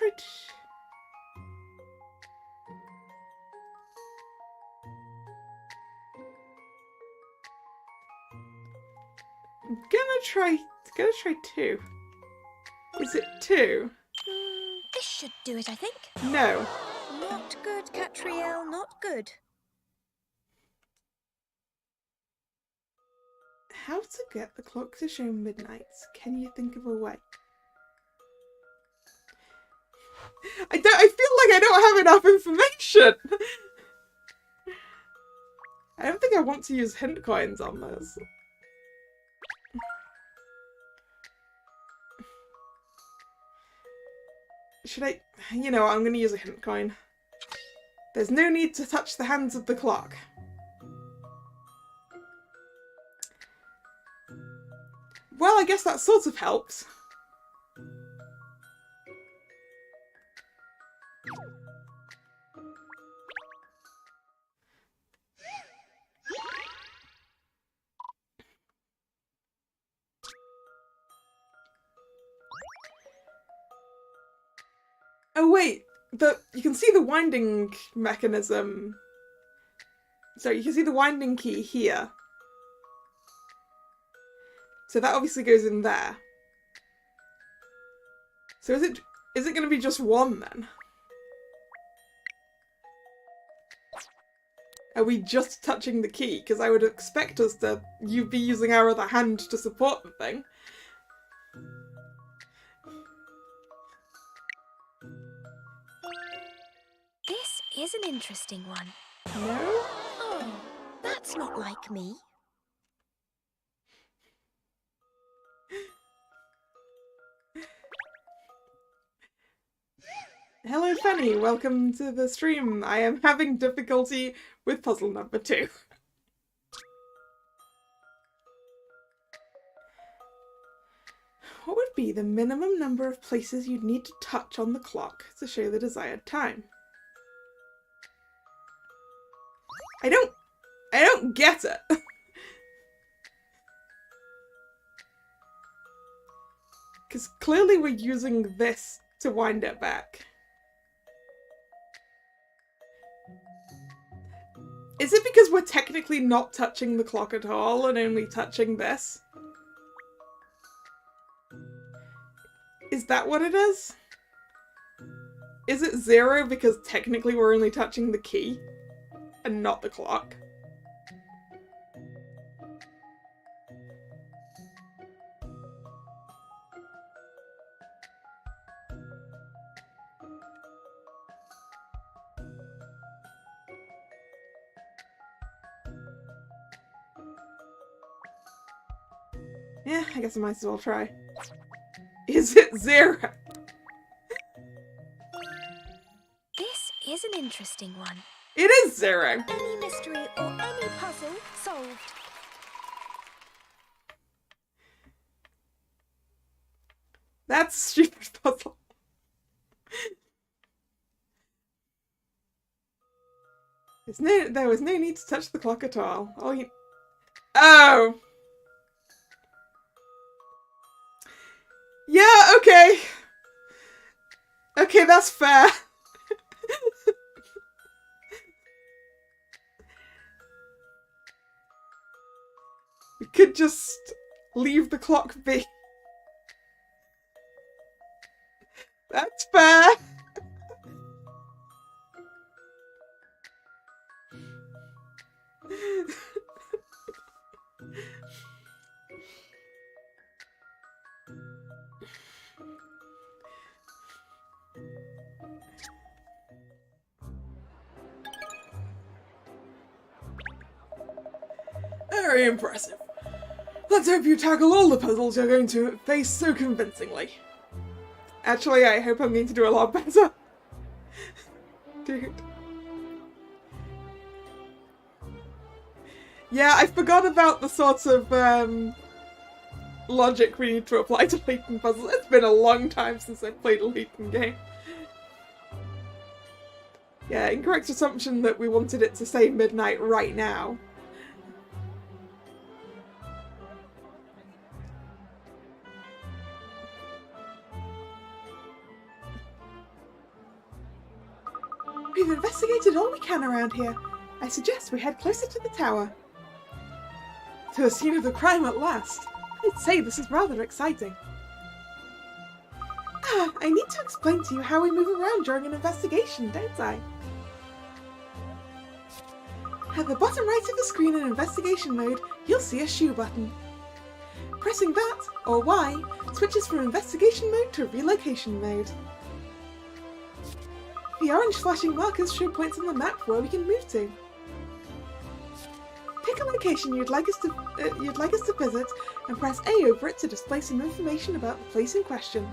try gonna try 2. Is it 2? This should do it, I think. No. Not good, Catriel, not good. How to get the clock to show midnight? Can you think of a way? I feel like I don't have enough information. I don't think I want to use hint coins on this. Should I? You know what, I'm going to use a hint coin. There's no need to touch the hands of the clock. Well, I guess that sort of helps. Oh wait, you can see the winding mechanism. So you can see the winding key here. So that obviously goes in there. So is it going to be just one then? Are we just touching the key? Because I would expect us to be using our other hand to support the thing. This is an interesting one. No? Oh, that's not like me. Hello Fanny, welcome to the stream. I am having difficulty with puzzle number 2. What would be the minimum number of places you'd need to touch on the clock to show the desired time? I don't get it. Because clearly we're using this to wind it back. Is it because we're technically not touching the clock at all and only touching this? Is that what it is? Is it 0 because technically we're only touching the key and not the clock? Yeah, I guess I might as well try. Is it 0? This is an interesting one. It is 0. Any mystery or any puzzle solved. That's a stupid puzzle. There was no need to touch the clock at all. Oh! Yeah, okay. Okay, that's fair. We could just leave the clock be. That's fair. Very impressive. Let's hope you tackle all the puzzles you're going to face so convincingly. Actually, I hope I'm going to do a lot better. Dude. Yeah, I forgot about the sort of logic we need to apply to Layton puzzles. It's been a long time since I've played a Layton game. Yeah, incorrect assumption that we wanted it to say midnight right now. We've investigated all we can around here. I suggest we head closer to the tower. To the scene of the crime at last. I'd say this is rather exciting. I need to explain to you how we move around during an investigation, don't I? At the bottom right of the screen in investigation mode, you'll see a shoe button. Pressing that, or Y, switches from investigation mode to relocation mode. The orange flashing markers show points on the map where we can move to. Pick a location you'd like us to visit and press A over it to display some information about the place in question.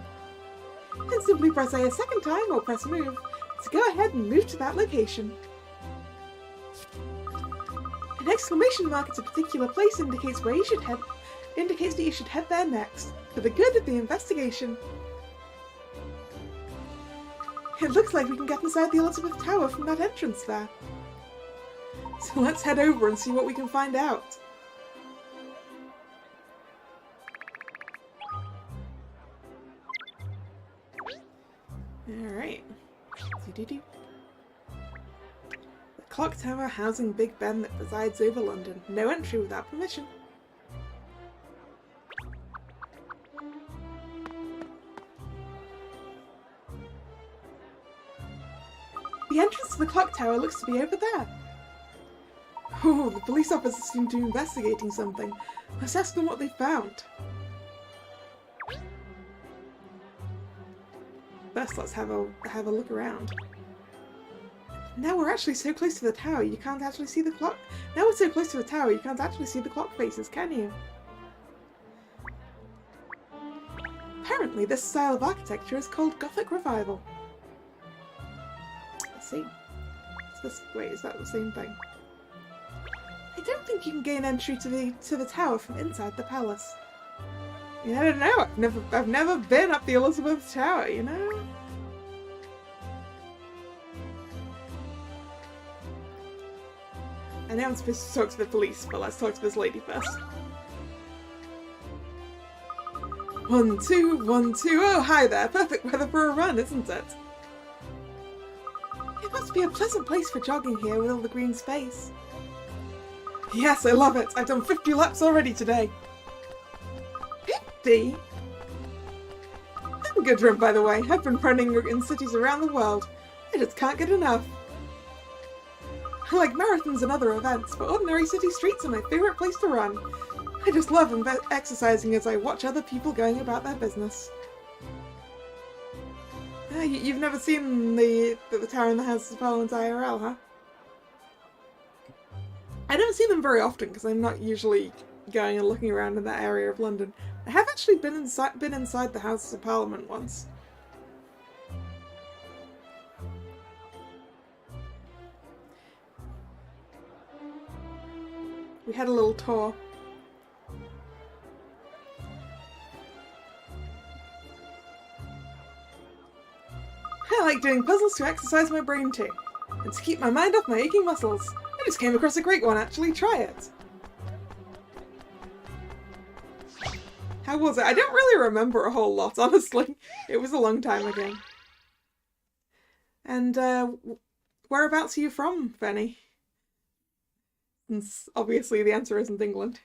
Then simply press A a second time or press move to go ahead and move to that location. An exclamation mark at a particular place indicates where you should head. Indicates that you should head there next, for the good of the investigation. It looks like we can get inside the Elizabeth Tower from that entrance there. So let's head over and see what we can find out. Alright. Do-do-do. The clock tower housing Big Ben that presides over London. No entry without permission. The entrance to the clock tower looks to be over there. Oh, the police officers seem to be investigating something. Let's ask them what they found. First, let's have a look around. Now we're actually so close to the tower, you can't actually see the clock. Now we're so close to the tower, you can't actually see the clock faces, can you? Apparently, this style of architecture is called Gothic Revival. Let's see. Wait, is that the same thing? I don't think you can gain entry to the tower from inside the palace. Yeah, I don't know. I've never been up the Elizabeth Tower, you know? I know I'm supposed to talk to the police, but let's talk to this lady first. 1, 2, 1, 2. Oh, hi there. Perfect weather for a run, isn't it? It must be a pleasant place for jogging here with all the green space. Yes, I love it. I've done 50 laps already today. 50? I'm a good run, by the way. I've been running in cities around the world. I just can't get enough. I like marathons and other events, but ordinary city streets are my favourite place to run. I just love exercising as I watch other people going about their business. You've never seen the Tower and the Houses of Parliament IRL, huh? I don't see them very often because I'm not usually going and looking around in that area of London. I have actually been inside the Houses of Parliament once. We had a little tour. I like doing puzzles to exercise my brain too, and to keep my mind off my aching muscles. I just came across a great one, actually. Try it. How was it? I don't really remember a whole lot, honestly. It was a long time ago. And, whereabouts are you from, Fanny? Since obviously the answer isn't England.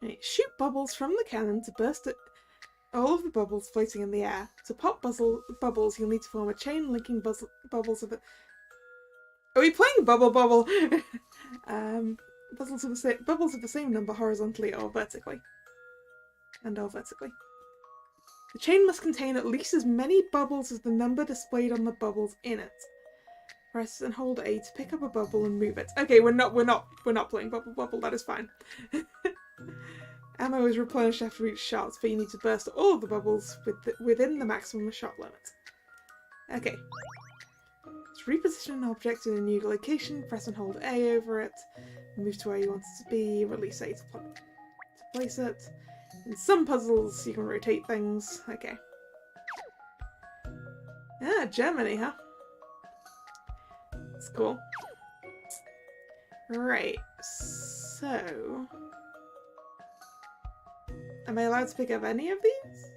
Right, shoot bubbles from the cannon to burst it. All of the bubbles floating in the air. To pop bubbles, you'll need to form a chain linking bubbles of the... Are we playing Bubble Bubble? Bubbles of the same number horizontally or vertically. And/or vertically. The chain must contain at least as many bubbles as the number displayed on the bubbles in it. Press and hold A to pick up a bubble and move it. Okay, we're not playing Bubble Bubble, that is fine. Ammo is replenished after each shot, but you need to burst all of the bubbles within the maximum shot limit. Okay. To reposition an object in a new location, press and hold A over it, move to where you want it to be, release A to place it. In some puzzles, you can rotate things. Okay. Ah, Germany, huh? That's cool. Right, so... Am I allowed to pick up any of these?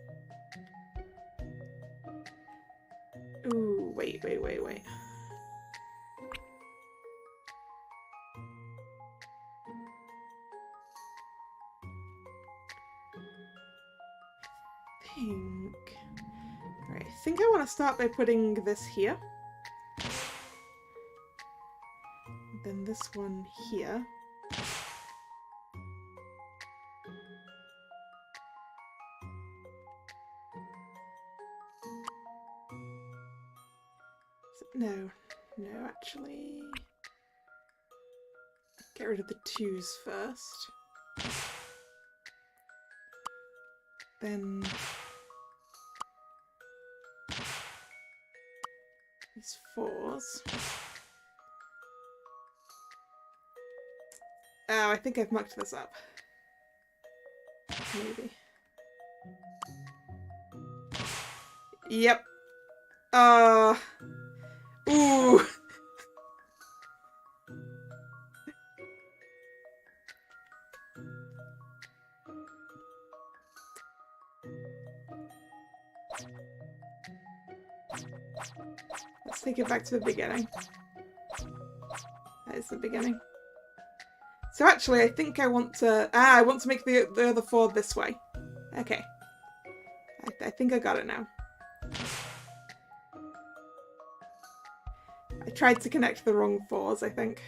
Ooh, wait. Right, I think I want to start by putting this here. Then this one here. No, actually... Get rid of the 2s first. Then... these 4s. Oh, I think I've mucked this up. Maybe. Yep. Ooh. Let's take it back to the beginning. That is the beginning. So actually, I think I want to... I want to make the other 4 this way. Okay. I think I got it now. I tried to connect the wrong 4s, I think.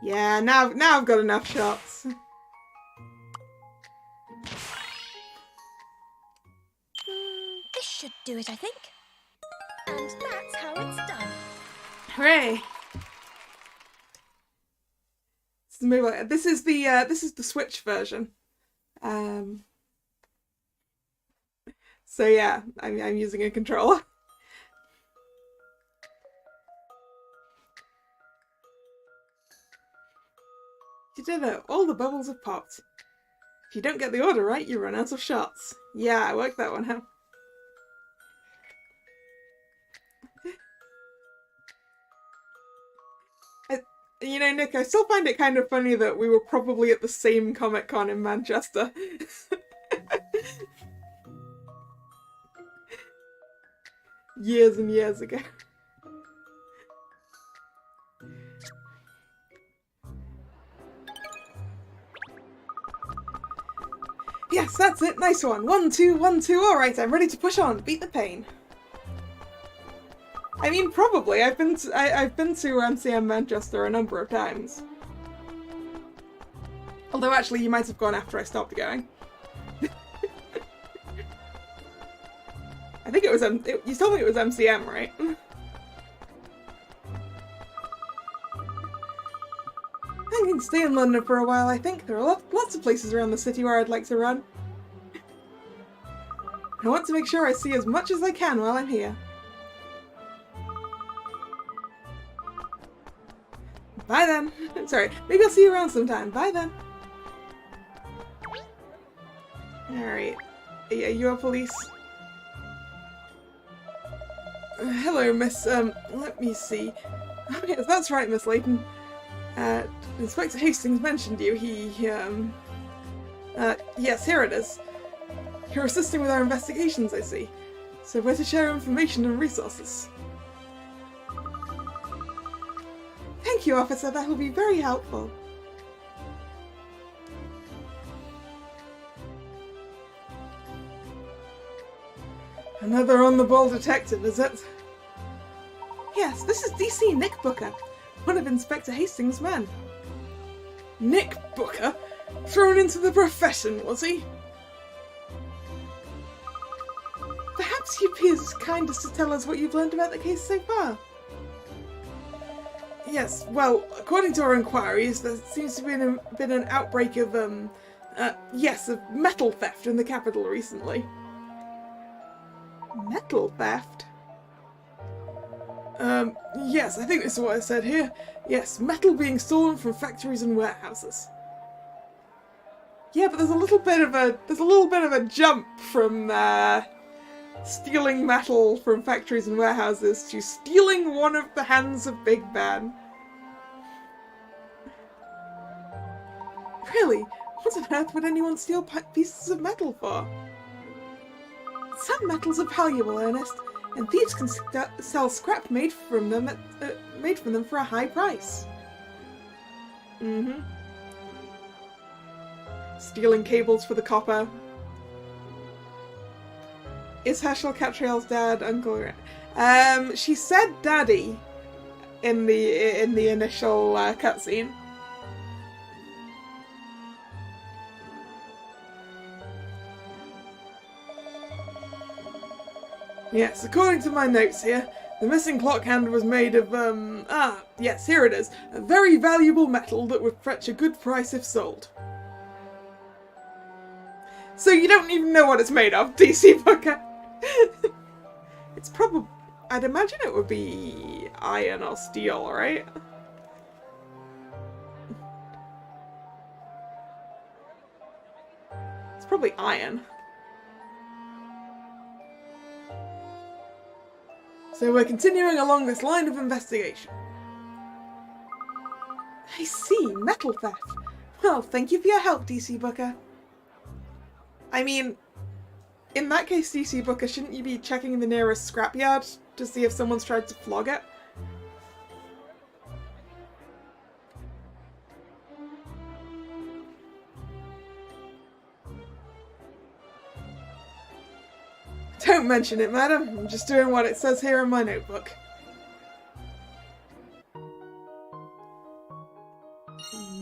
Yeah, now I've got enough shots. This should do it, I think. And that's how it's done. Hooray! This is the Switch version. So yeah, I'm using a controller. You did it! All the bubbles have popped. If you don't get the order right, you run out of shots. Yeah, I worked that one out. You know, Nick, I still find it kind of funny that we were probably at the same Comic-Con in Manchester. Years and years ago. Yes, that's it. Nice one. 1, 2, 1, 2. All right, I'm ready to push on. Beat the pain. I mean, probably. I've been to MCM Manchester a number of times. Although, actually, you might have gone after I stopped going. I think it was you told me it was MCM, right? I can stay in London for a while, I think. There are lots of places around the city where I'd like to run. I want to make sure I see as much as I can while I'm here. Bye then. Sorry, maybe I'll see you around sometime. Bye then. Alright. Are you a police? Hello, Miss, let me see. Oh, yes, that's right, Miss Layton. Inspector Hastings mentioned you. Yes, here it is. You're assisting with our investigations, I see. So we're to share information and resources. Thank you, officer. That will be very helpful. Another on-the-ball detective, is it? Yes, this is DC Nick Booker, one of Inspector Hastings' men. Nick Booker? Thrown into the profession, was he? Perhaps you'd be as kind as to tell us what you've learned about the case so far. Yes, well, according to our inquiries, there seems to have been an outbreak of, of metal theft in the capital recently. Metal theft? Yes, I think this is what I said here. Yes, metal being stolen from factories and warehouses. Yeah, but there's a little bit of a jump from stealing metal from factories and warehouses to stealing one of the hands of Big Ben. Really? What on earth would anyone steal pieces of metal for? Some metals are valuable, Ernest, and thieves can sell scrap made from them for a high price. Stealing cables for the copper. Is Herschel Catriel's dad Uncle? She said daddy in the initial cutscene. Yes, according to my notes here, the missing clock hand was made of, yes, here it is. A very valuable metal that would fetch a good price if sold. So you don't even know what it's made of, DC Booker. It's probably... I'd imagine it would be iron or steel, right? It's probably iron. So we're continuing along this line of investigation. I see, metal theft. Well, thank you for your help, DC Booker. I mean, in that case, DC Booker, shouldn't you be checking the nearest scrapyard to see if someone's tried to flog it? Don't mention it, madam. I'm just doing what it says here in my notebook.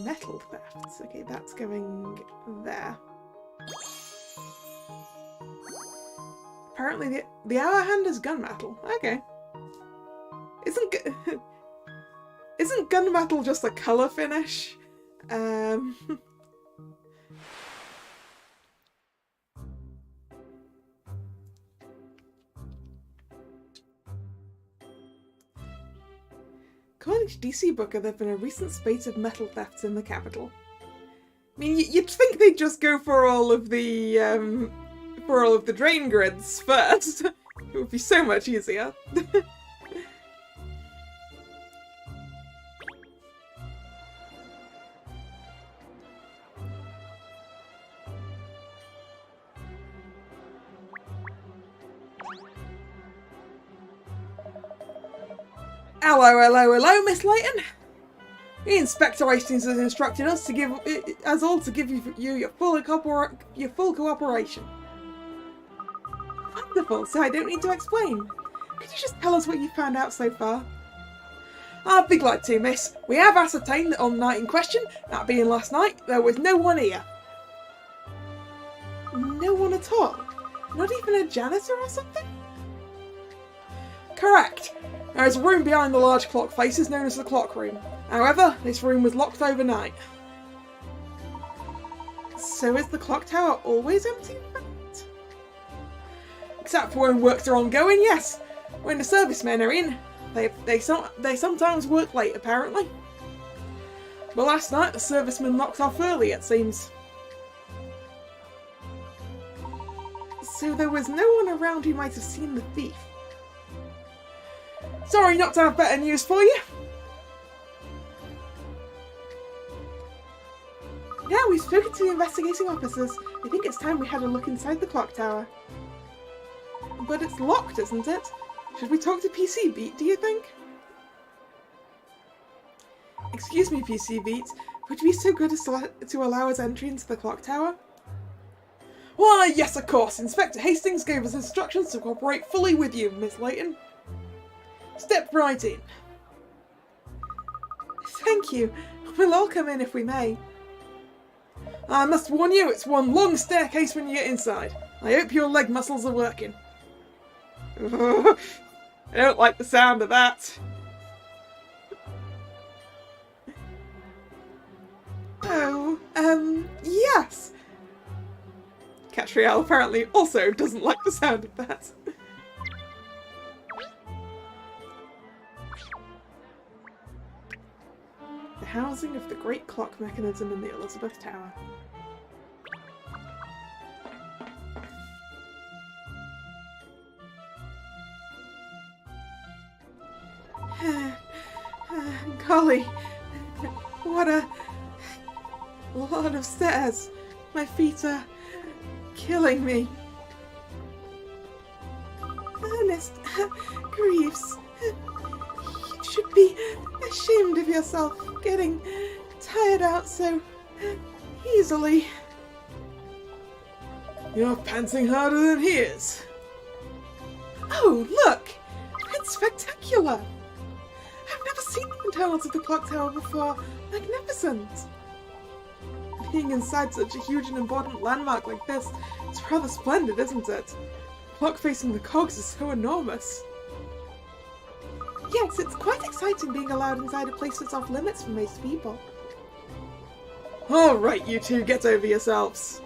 Metal thefts. Okay, that's going there. Apparently the hour hand is gunmetal. Okay. Isn't gunmetal just a colour finish? According to DC Booker, there have been a recent spate of metal thefts in the capital. I mean, you'd think they'd just go for all of the drain grids first. It would be so much easier. Hello, Miss Layton. The Inspector Hastings has instructed us to give you your full cooperation. Wonderful. So I don't need to explain. Could you just tell us what you found out so far? I'd be glad to, miss. We have ascertained that on the night in question, that being last night, there was no one here. No one at all? Not even a janitor or something? Correct. There is a room behind the large clock faces known as the clock room. However, this room was locked overnight. So is the clock tower always empty? Except for when works are ongoing, yes. When the servicemen are in, they sometimes work late, apparently. But last night the servicemen knocked off early, it seems. So there was no one around who might have seen the thief. Sorry not to have better news for you. Yeah, we've spoken to the investigating officers. I think it's time we had a look inside the clock tower. But it's locked, isn't it? Should we talk to PC Beat, do you think? Excuse me, PC Beat. Would you be so good as to allow us entry into the clock tower? Why, yes, of course. Inspector Hastings gave us instructions to cooperate fully with you, Miss Layton. Step right in. Thank you. We'll all come in if we may. I must warn you, it's one long staircase when you get inside. I hope your leg muscles are working. I don't like the sound of that. Oh, yes. Catriel apparently also doesn't like the sound of that. The housing of the great clock mechanism in the Elizabeth Tower. Golly, what a lot of stairs. My feet are killing me. Ernest, Greaves, you should be ashamed of yourself getting tired out so easily. You're panting harder than he is. Oh, look! It's spectacular! I've never seen the internals of the clock tower before. Magnificent! Being inside such a huge and important landmark like this is rather splendid, isn't it? The clock facing the cogs is so enormous. Yes, it's quite exciting being allowed inside a place that's off limits for most people. Alright, you two, get over yourselves.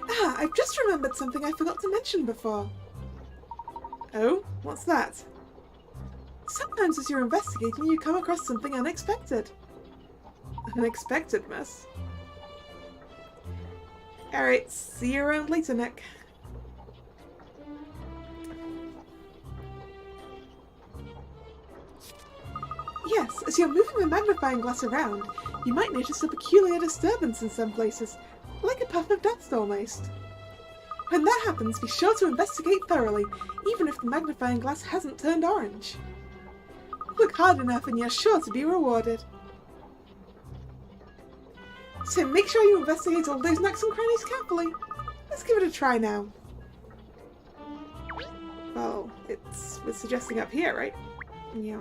Ah, I've just remembered something I forgot to mention before. Oh, what's that? Sometimes as you're investigating, you come across something unexpected. Unexpected, miss. Alright, see you around later, Nick. Yes, as you're moving the magnifying glass around, you might notice a peculiar disturbance in some places, like a puff of dust almost. When that happens, be sure to investigate thoroughly, even if the magnifying glass hasn't turned orange. Look hard enough and you're sure to be rewarded. So make sure you investigate all those nooks and crannies carefully. Let's give it a try now. Well, we're suggesting up here, right? Yeah.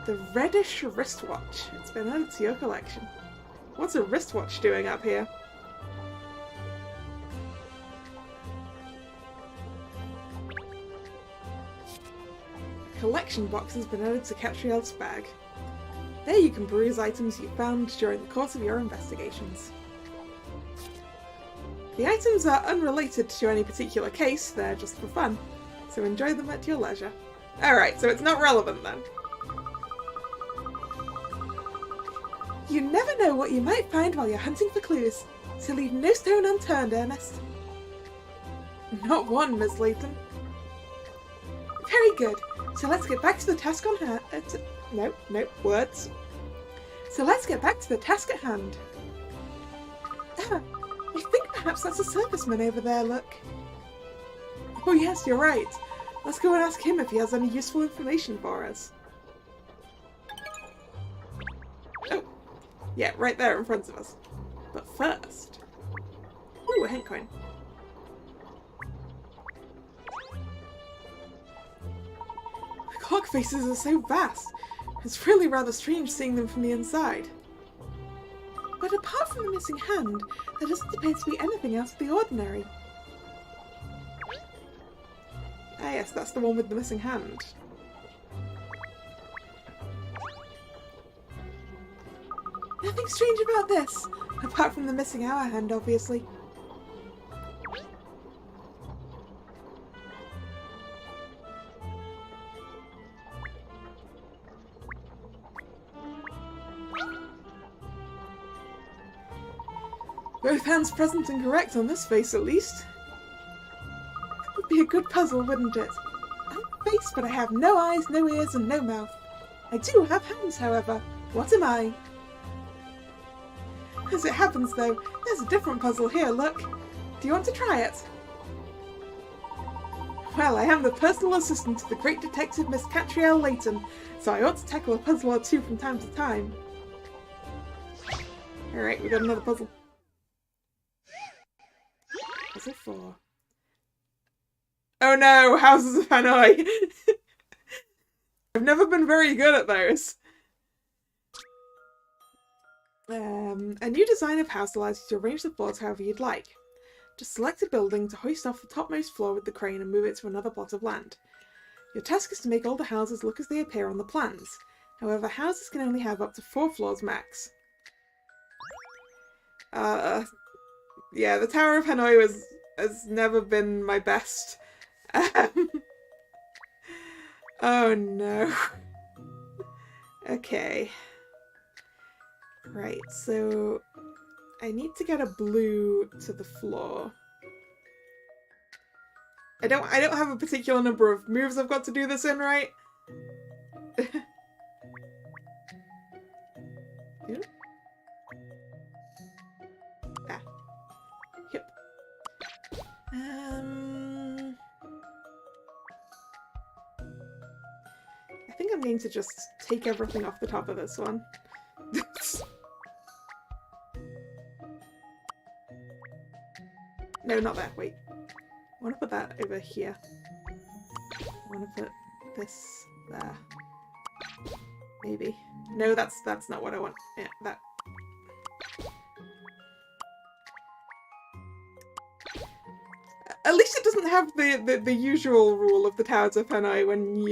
The reddish wristwatch. It's been added to your collection. What's a wristwatch doing up here? A collection box has been added to Catriel's bag. There you can peruse items you found during the course of your investigations. The items are unrelated to any particular case, they're just for fun, so enjoy them at your leisure. Alright, so it's not relevant then. You never know what you might find while you're hunting for clues, so leave no stone unturned, Ernest. Not one, Miss Layton. Very good, so let's get back to the task on hand. No, words. So let's get back to the task at hand. I think perhaps that's a serviceman over there, look. Oh yes, you're right. Let's go and ask him if he has any useful information for us. Oh, yeah, right there in front of us. But first... Ooh, a hint coin. The clock faces are so vast. It's really rather strange seeing them from the inside. But apart from the missing hand, there doesn't appear to be anything out of the ordinary. Ah yes, that's the one with the missing hand. Nothing strange about this, apart from the missing hour hand, obviously. Both hands present and correct on this face, at least. It would be a good puzzle, wouldn't it? I'm a face, but I have no eyes, no ears, and no mouth. I do have hands, however. What am I? As it happens, though, there's a different puzzle here, look. Do you want to try it? Well, I am the personal assistant to the great detective Miss Catriel Layton, so I ought to tackle a puzzle or two from time to time. Alright, we got another puzzle. Puzzle 4. Oh no, Houses of Hanoi! I've never been very good at those. A new design of house allows you to arrange the floors however you'd like. Just select a building to hoist off the topmost floor with the crane and move it to another plot of land. Your task is to make all the houses look as they appear on the plans. However, houses can only have up to 4 floors max. Yeah, the Tower of Hanoi has never been my best. Oh no. Okay. Right, so I need to get a blue to the floor. I don't have a particular number of moves I've got to do this in, right? Yeah. Ah. Yep. I think I'm going to just take everything off the top of this one. No, not that. Wait. I want to put that over here. I want to put this there. Maybe. No, that's not what I want. Yeah, that. At least it doesn't have the usual rule of the Towers of Hanoi when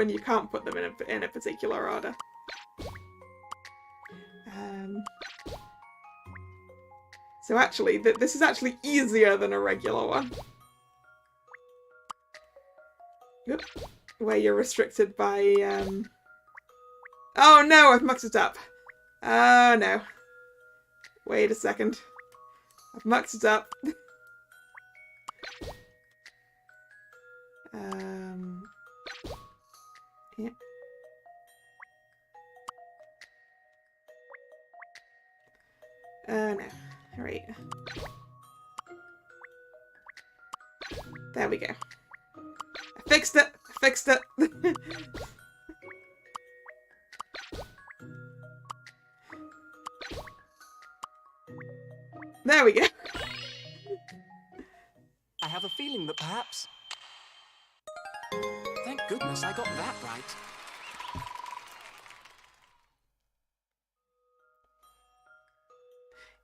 you can't put them in a particular order. So actually, this is actually easier than a regular one. Yep. Where you're restricted by, Oh no, I've mucked it up. Oh no. Wait a second. I've mucked it up. Yeah. No. Alright. There we go. I fixed it! I fixed it! There we go. I have a feeling that perhaps... Thank goodness I got that right.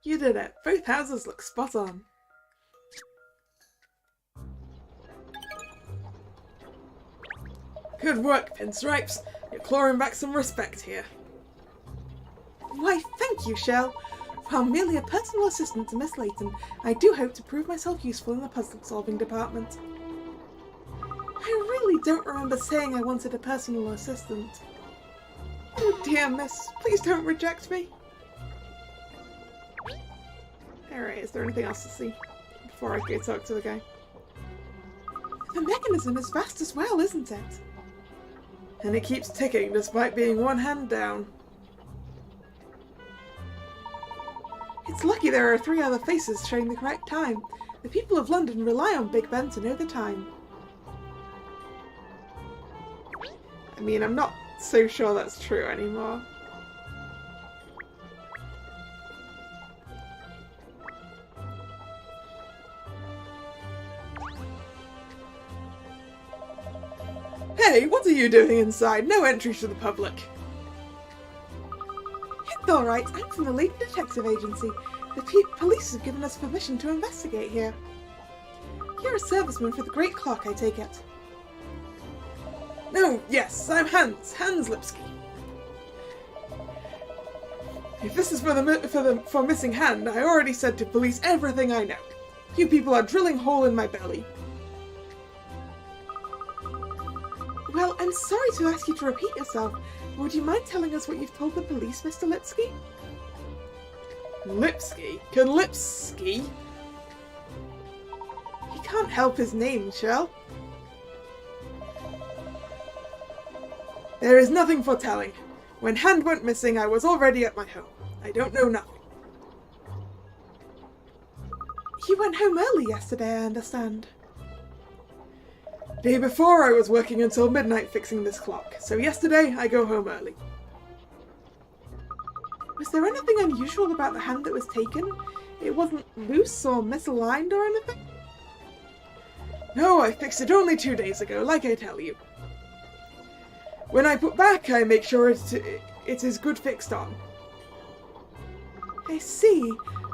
You did it. Both houses look spot on. Good work, Pinstripes. You're clawing back some respect here. Why, thank you, Shell. While merely a personal assistant to Miss Layton, I do hope to prove myself useful in the puzzle-solving department. I really don't remember saying I wanted a personal assistant. Oh dear, miss. Please don't reject me. Alright, is there anything else to see before I go talk to the guy? The mechanism is vast as well, isn't it? And it keeps ticking despite being one hand down. It's lucky there are 3 other faces showing the correct time. The people of London rely on Big Ben to know the time. I mean, I'm not so sure that's true anymore. Hey, what are you doing inside? No entry to the public. It's alright, I'm from the Layton Detective Agency. The police have given us permission to investigate here. You're a serviceman for the Great Clock, I take it. No, yes, I'm Hans Lipsky. If this is for missing hand, I already said to police everything I know. You people are drilling hole in my belly. Well, I'm sorry to ask you to repeat yourself. Would you mind telling us what you've told the police, Mr. Lipsky? Lipsky? Can Lipsky? He can't help his name, Shell. There is nothing for telling. When Hand went missing, I was already at my home. I don't know nothing. You went home early yesterday, I understand. Day before, I was working until midnight fixing this clock, so yesterday I go home early. Was there anything unusual about the hand that was taken? It wasn't loose or misaligned or anything? No, I fixed it only 2 days ago, like I tell you. When I put back, I make sure it is good fixed on. I see.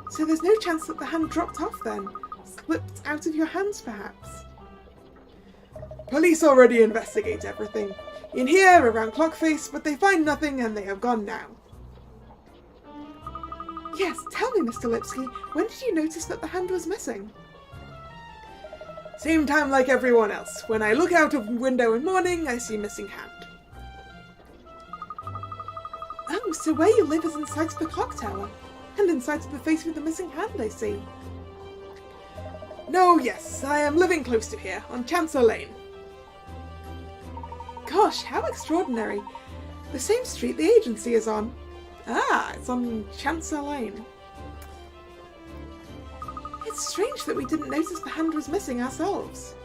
So there's no chance that the hand dropped off then? Slipped out of your hands, perhaps? Police already investigate everything. In here, around Clockface, but they find nothing and they have gone now. Yes, tell me, Mr. Lipsky, when did you notice that the hand was missing? Same time like everyone else. When I look out of the window in morning, I see missing hand. Oh, so where you live is inside the clock tower, and inside the face with the missing hand, I see. No, yes, I am living close to here, on Chancellor Lane. Gosh, how extraordinary. The same street the agency is on. Ah, it's on Chancellor Lane. It's strange that we didn't notice the hand was missing ourselves.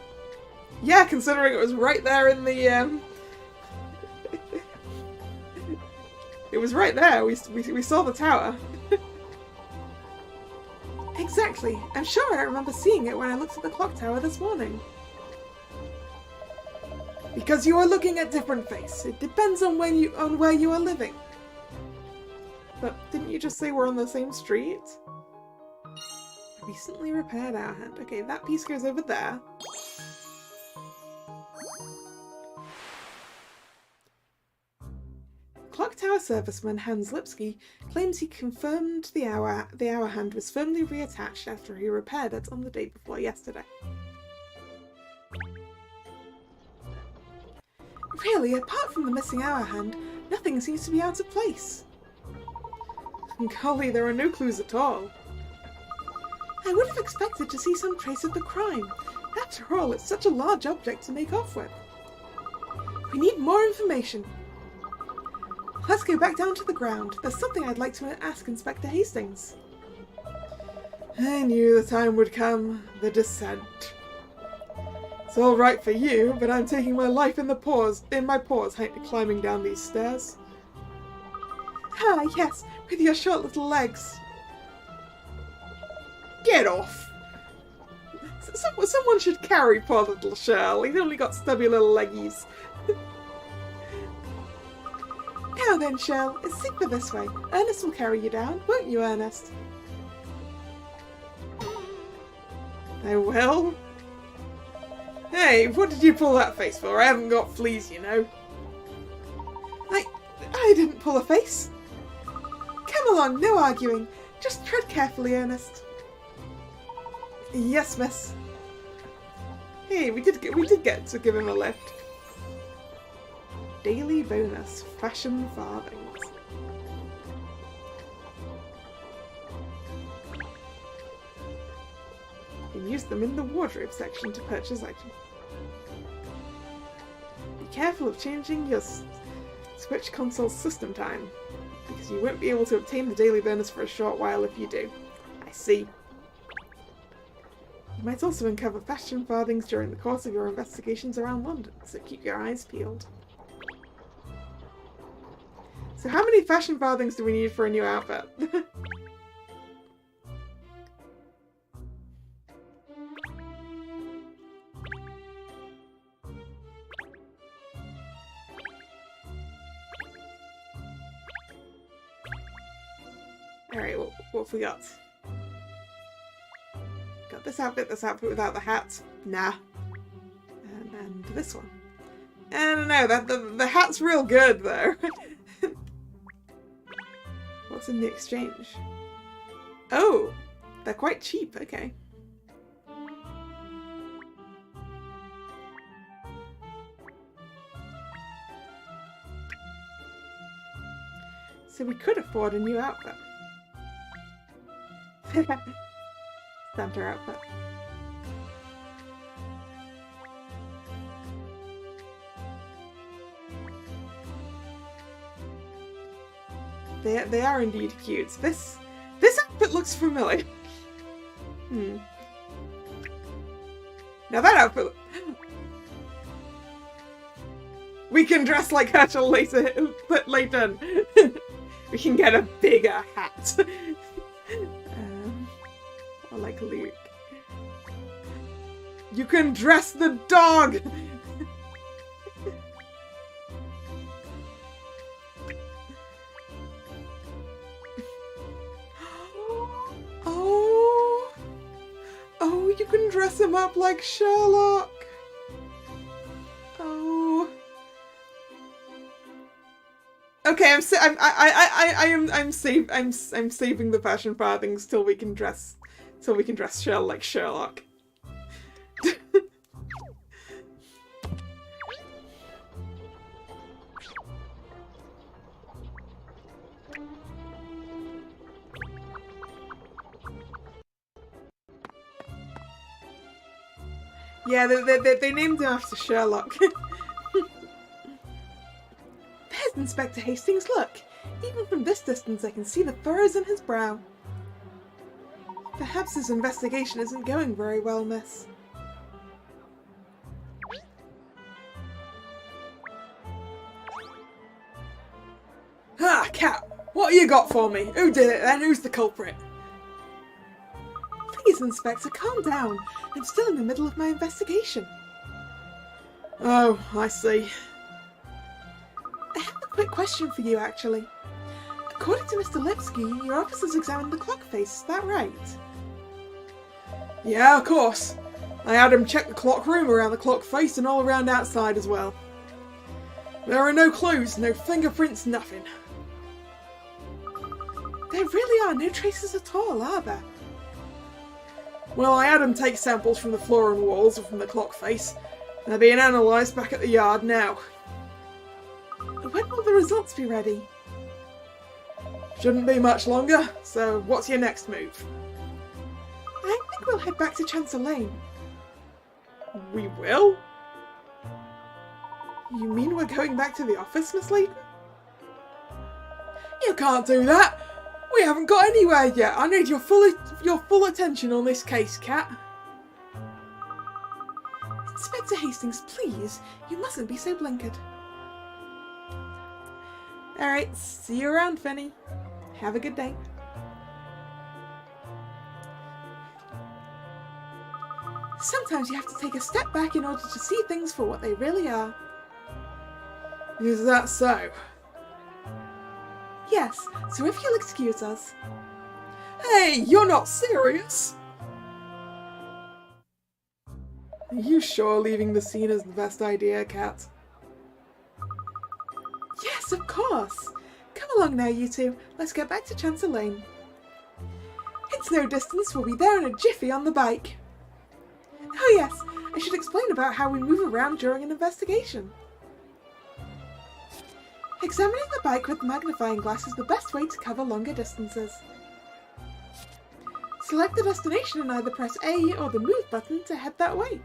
Yeah, considering it was right there in the, It was right there, we saw the tower. Exactly. I'm sure I remember seeing it when I looked at the clock tower this morning. Because you are looking at different face. It depends on where you are living. But didn't you just say we're on the same street? Recently repaired our hand. Okay, that piece goes over there. Clock Tower serviceman Hans Lipsky claims he confirmed the hour hand was firmly reattached after he repaired it on the day before yesterday. Really, apart from the missing hour hand, nothing seems to be out of place. Golly, there are no clues at all. I would have expected to see some trace of the crime. After all, it's such a large object to make off with. We need more information. Let's go back down to the ground. There's something I'd like to ask Inspector Hastings. I knew the time would come. The descent. It's all right for you, but I'm taking my life in my paws, climbing down these stairs. Ah, yes, with your short little legs. Get off! Someone should carry poor little Shirl. He's only got stubby little leggies. Now then, Shirl, it's safer this way. Ernest will carry you down, won't you, Ernest? I will. Hey, what did you pull that face for? I haven't got fleas, you know. I didn't pull a face. Come along, no arguing. Just tread carefully, Ernest. Yes, miss. Hey, we did get to give him a lift. Daily bonus, fashion farthings. You can use them in the wardrobe section to purchase items. Be careful of changing your Switch console's system time, because you won't be able to obtain the daily bonus for a short while if you do. I see. You might also uncover fashion farthings during the course of your investigations around London, so keep your eyes peeled. So how many fashion farthings do we need for a new outfit? Alright, what have we got? Got this outfit without the hat. Nah. And this one. I don't know, the hat's real good though. What's in the exchange? Oh! They're quite cheap, okay. So we could afford a new outfit. Santa outfit. They are indeed cute. This outfit looks familiar. Now that outfit... We can dress like Herschel Layton. We can get a bigger hat. Or like Luke. You can dress the dog! Oh, you can dress him up like Sherlock! Oh. Okay, I'm saving the fashion farthings till we can dress Shell like Sherlock. Yeah, they named him after Sherlock. There's Inspector Hastings, look! Even from this distance I can see the furrows in his brow. Perhaps his investigation isn't going very well, miss. Ah, Cat! What you got for me? Who did it then? Who's the culprit? Please, Inspector, calm down. I'm still in the middle of my investigation. Oh, I see. I have a quick question for you, actually. According to Mr. Lipsky, your officers examined the clock face, is that right? Yeah, of course. I had him check the clock room around the clock face and all around outside as well. There are no clues, no fingerprints, nothing. There really are no traces at all, are there? Well, I had him take samples from the floor and walls and from the clock face. They're being analysed back at the yard now. When will the results be ready? Shouldn't be much longer, so what's your next move? I'm head back to Chancellor Lane. We will? You mean we're going back to the office, Miss Layton? You can't do that! We haven't got anywhere yet. I need your full attention on this case, Cat. Inspector Hastings, please. You mustn't be so blinkered. Alright, see you around, Fanny. Have a good day. Sometimes you have to take a step back in order to see things for what they really are. Is that so? Yes, so if you'll excuse us. Hey, you're not serious? Are you sure leaving the scene is the best idea, Cat? Yes, of course. Come along now, you two. Let's get back to Chancellor Lane. It's no distance. We'll be there in a jiffy on the bike. Oh yes, I should explain about how we move around during an investigation. Examining the bike with the magnifying glass is the best way to cover longer distances. Select the destination and either press A or the move button to head that way.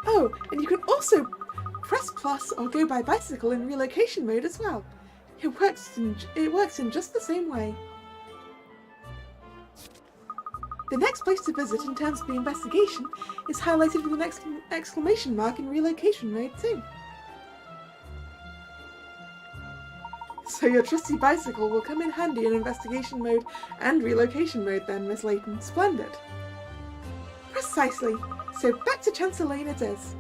Oh, and you can also press plus or go by bicycle in relocation mode as well. It works in just the same way. The next place to visit in terms of the investigation is highlighted with an exclamation mark in relocation mode too. So your trusty bicycle will come in handy in investigation mode and relocation mode then, Miss Layton. Splendid. Precisely. So back to Chancellor Lane it is.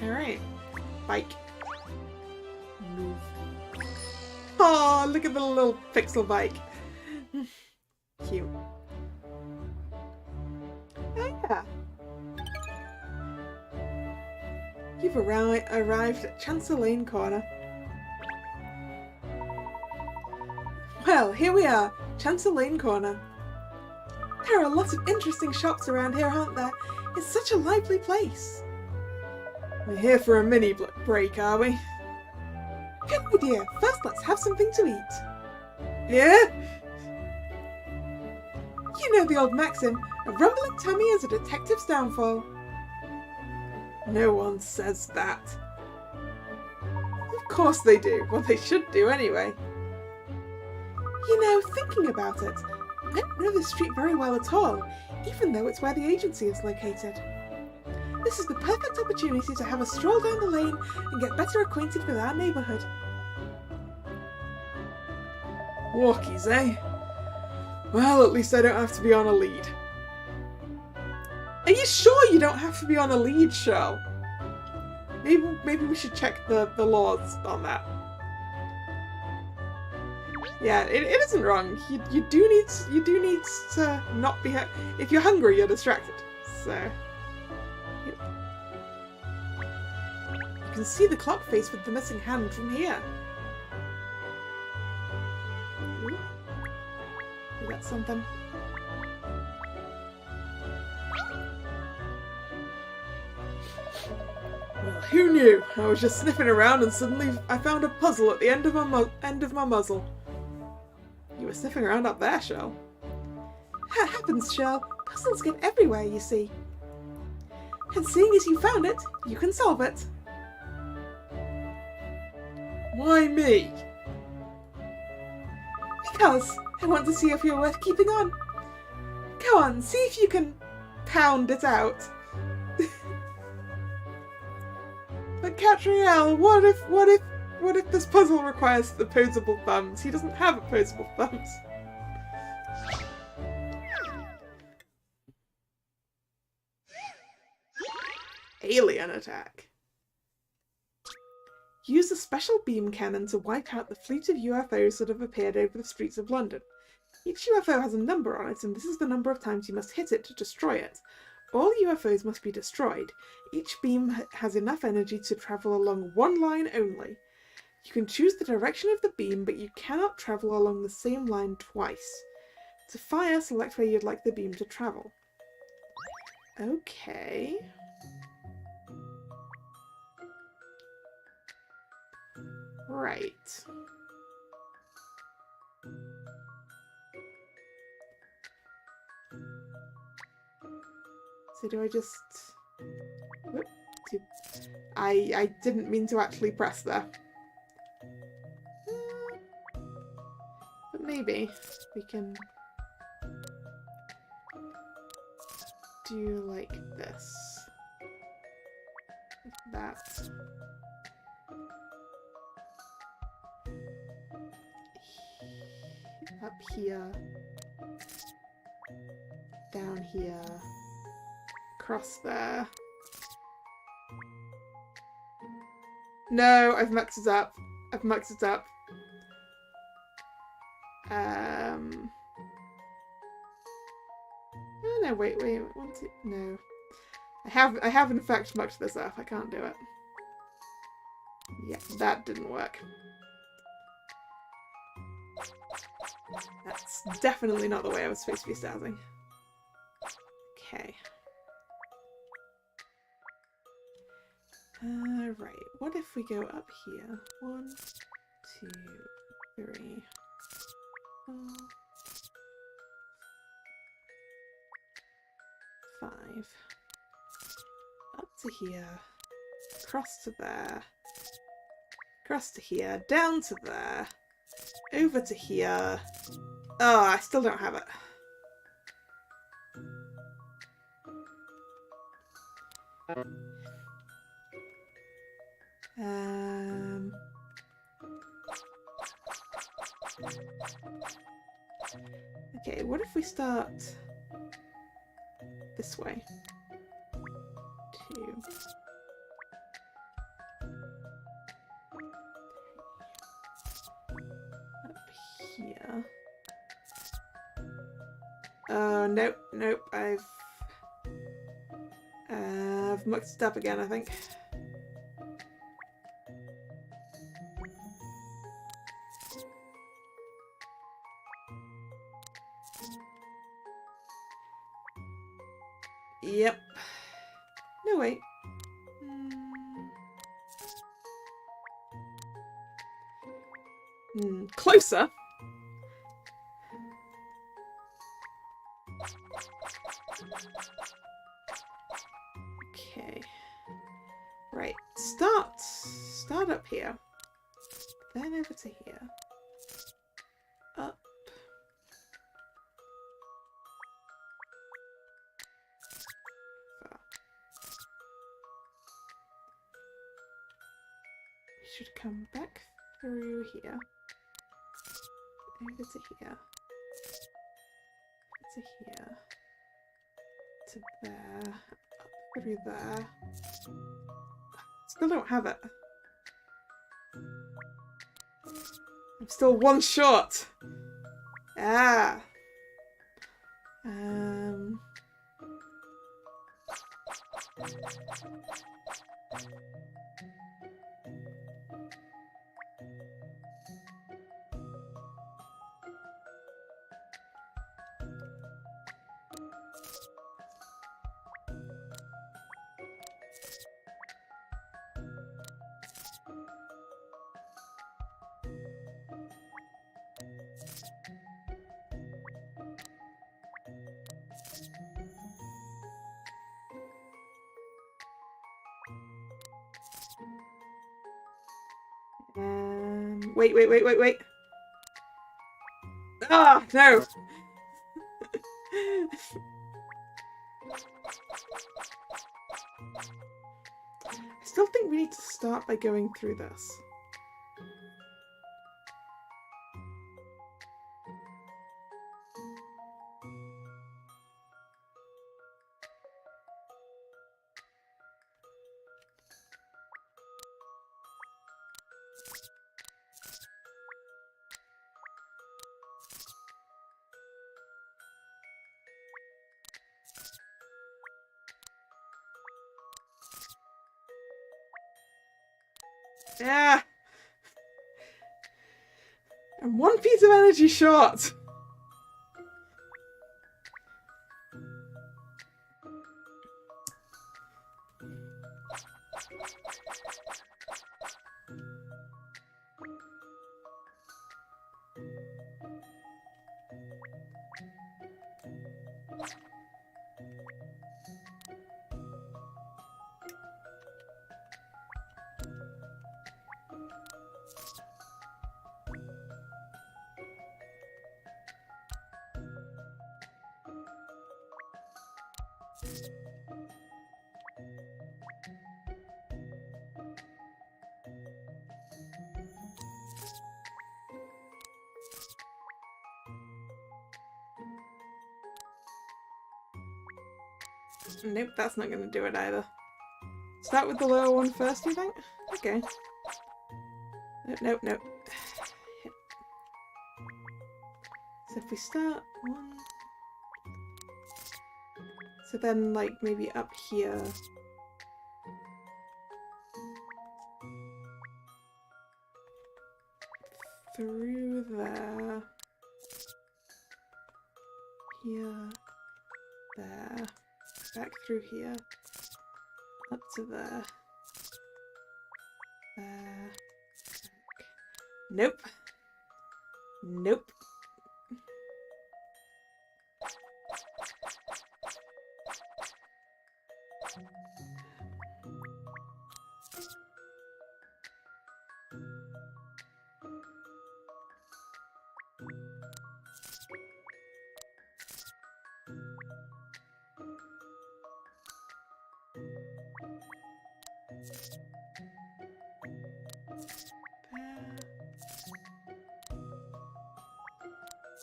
Alright. Bike. Move. Oh, look at the little pixel bike. Cute. Oh yeah. You've arrived at Chancellor Lane Corner. Well, here we are, Chancellor Lane Corner. There are a lot of interesting shops around here, aren't there? It's such a lively place. We're here for a mini break, are we? Good idea. First, let's have something to eat. Yeah? You know the old maxim, a rumbling tummy is a detective's downfall. No one says that. Of course they do. Well, they should do anyway. You know, thinking about it, I don't know this street very well at all, even though it's where the agency is located. This is the perfect opportunity to have a stroll down the lane and get better acquainted with our neighbourhood. Walkies, eh? Well, at least I don't have to be on a lead. Are you sure you don't have to be on a lead, Shell? Maybe we should check the laws on that. Yeah, it isn't wrong. You do need to not be. If you're hungry, you're distracted. So you can see the clock face with the missing hand from here. Ooh. We got something. Well, who knew? I was just sniffing around and suddenly I found a puzzle at the end of my muzzle. You were sniffing around up there, Shell. That happens, Shell. Puzzles get everywhere, you see. And seeing as you found it, you can solve it. Why me? Because I want to see if you're worth keeping on. Go on, see if you can pound it out. But Catriel, what if this puzzle requires the opposable thumbs? He doesn't have opposable thumbs. Alien attack. Use a special beam cannon to wipe out the fleet of UFOs that have appeared over the streets of London. Each UFO has a number on it, and this is the number of times you must hit it to destroy it. All UFOs must be destroyed. Each beam has enough energy to travel along one line only. You can choose the direction of the beam, but you cannot travel along the same line twice. To fire, select where you'd like the beam to travel. Okay. Right. So do I just... Whoop. I didn't mean to actually press there. But maybe we can do like this. Like that. Up here. Down here. Across there. No, I've mucked it up. I've mucked it up. Oh, no, wait, one, two, no. I have in fact mucked this up. I can't do it. Yeah, that didn't work. That's definitely not the way I was supposed to be starting. Okay. Right. What if we go up here? 1, 2, 3, 4, 5. Up to here. Across to there. Across to here. Down to there. Over to here. Oh, I still don't have it. Okay, what if we start this way? 2. Up here. Oh, nope, nope, I've mucked it up again, I think. Yep. No, wait. Closer. Okay. Right. Start up here. Then over to here. Up. We should come back through here. Over to here. To here. To there. Up through there. Still don't have it. I'm still one short. Ah. Wait. Ah, no! I still think we need to start by going through this. Yeah. I'm one piece of energy short. Nope, that's not going to do it either. Start with the lower one first, do you think? Okay. Nope, nope, nope. So if we start one... So then, like, maybe up here. Through there. Here. There. Back through here. Up to there. There. Back. Nope. Nope.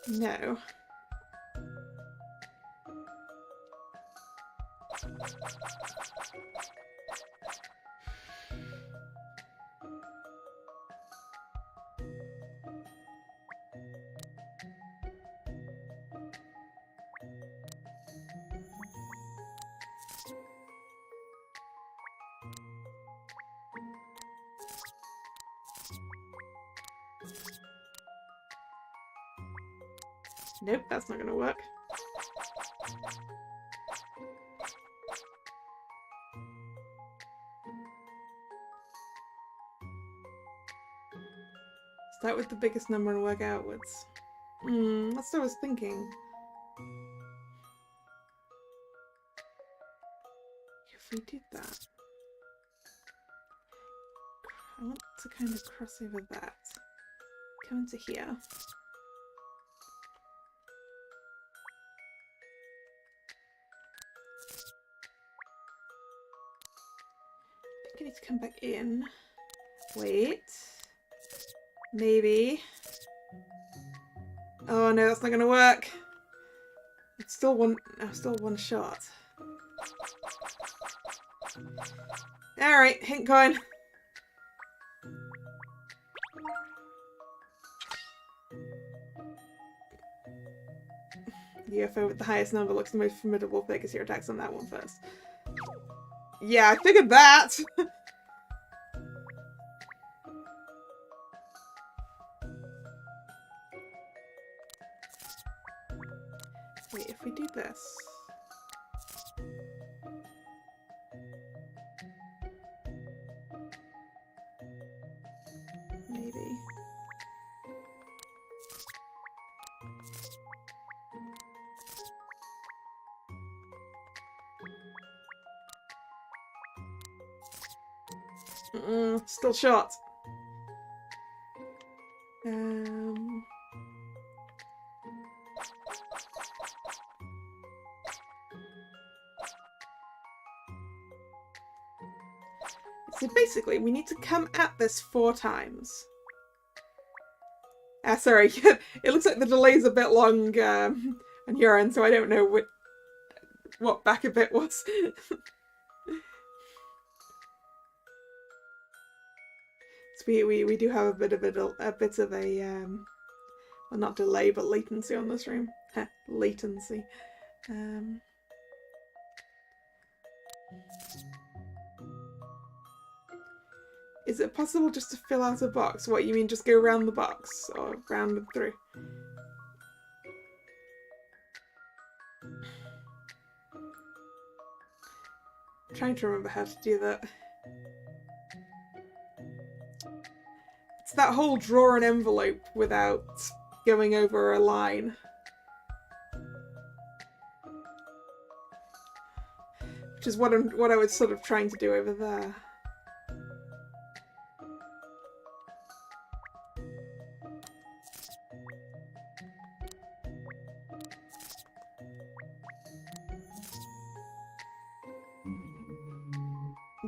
No. Nope, that's not gonna work. Start with the biggest number and work outwards. That's what I was thinking. If we did that, I want to kind of cross over that. Come into here. I think I need to come back in. Wait. Maybe. Oh no, that's not gonna work. It's still one shot. Alright, hint coin. The UFO with the highest number looks the most formidable. Focus your attacks on that one first. Yeah, I figured that! Wait, if we do this... Maybe. Still short. So basically, we need to come at this 4 times. Sorry, it looks like the delay's a bit long on your end, so I don't know what back a bit was. So we do have a bit of a well, not delay, but latency on this room. Latency. Is it possible just to fill out a box? What, you mean just go around the box? Or round and through? I'm trying to remember how to do that. It's that whole draw an envelope without going over a line. Which is what I was sort of trying to do over there.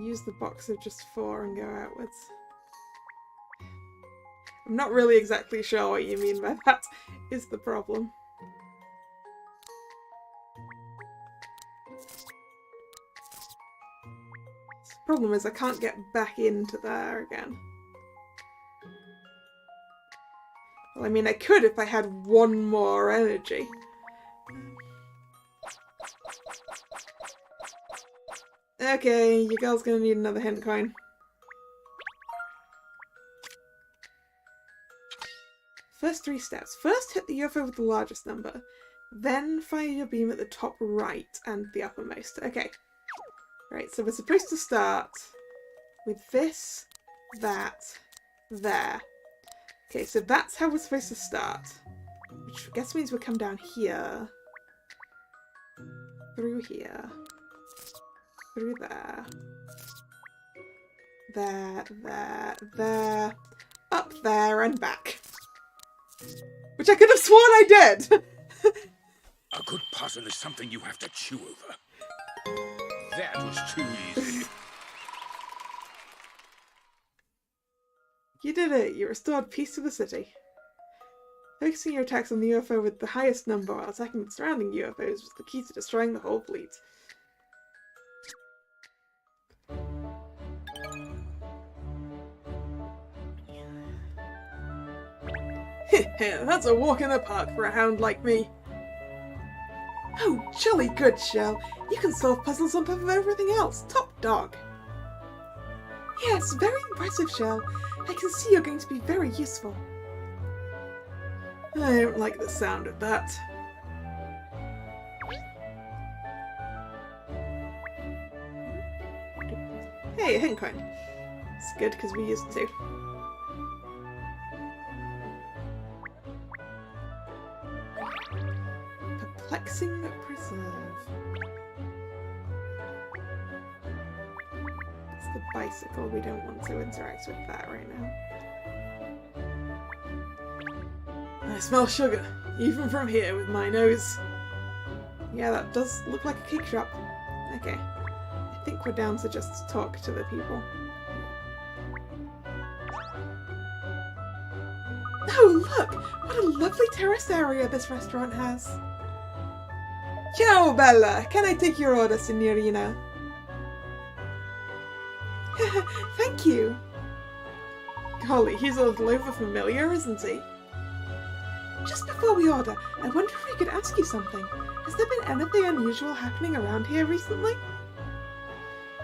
use the box of just 4 and go outwards. I'm not really exactly sure what you mean by that, is the problem. The problem is I can't get back into there again. Well, I mean, I could if I had 1 more energy. Okay, your girl's gonna need another hint coin. First 3 steps. First hit the UFO with the largest number. Then fire your beam at the top right and the uppermost. Okay. Right, so we're supposed to start with this, that, there. Okay, so that's how we're supposed to start. Which I guess means we come down here. Through here. Through there. There. Up there and back. Which I could have sworn I did! A good puzzle is something you have to chew over. That was too easy. You did it! You restored peace to the city. Focusing your attacks on the UFO with the highest number while attacking the surrounding UFOs was the key to destroying the whole fleet. That's a walk in the park for a hound like me. Oh, jolly good, Shell. You can solve puzzles on top of everything else. Top dog. Yes, very impressive, Shell. I can see you're going to be very useful. I don't like the sound of that. Hey, a hint coin. It's good because we used to. Perplexing Preserve. It's the bicycle. We don't want to interact with that right now. I smell sugar, even from here with my nose. Yeah, that does look like a cake shop. Okay. I think we're down to just talk to the people. Oh, look! What a lovely terrace area this restaurant has. Ciao, Bella! Can I take your order, Signorina? Thank you! Golly, he's a little over-familiar, isn't he? Just before we order, I wonder if we could ask you something. Has there been anything unusual happening around here recently?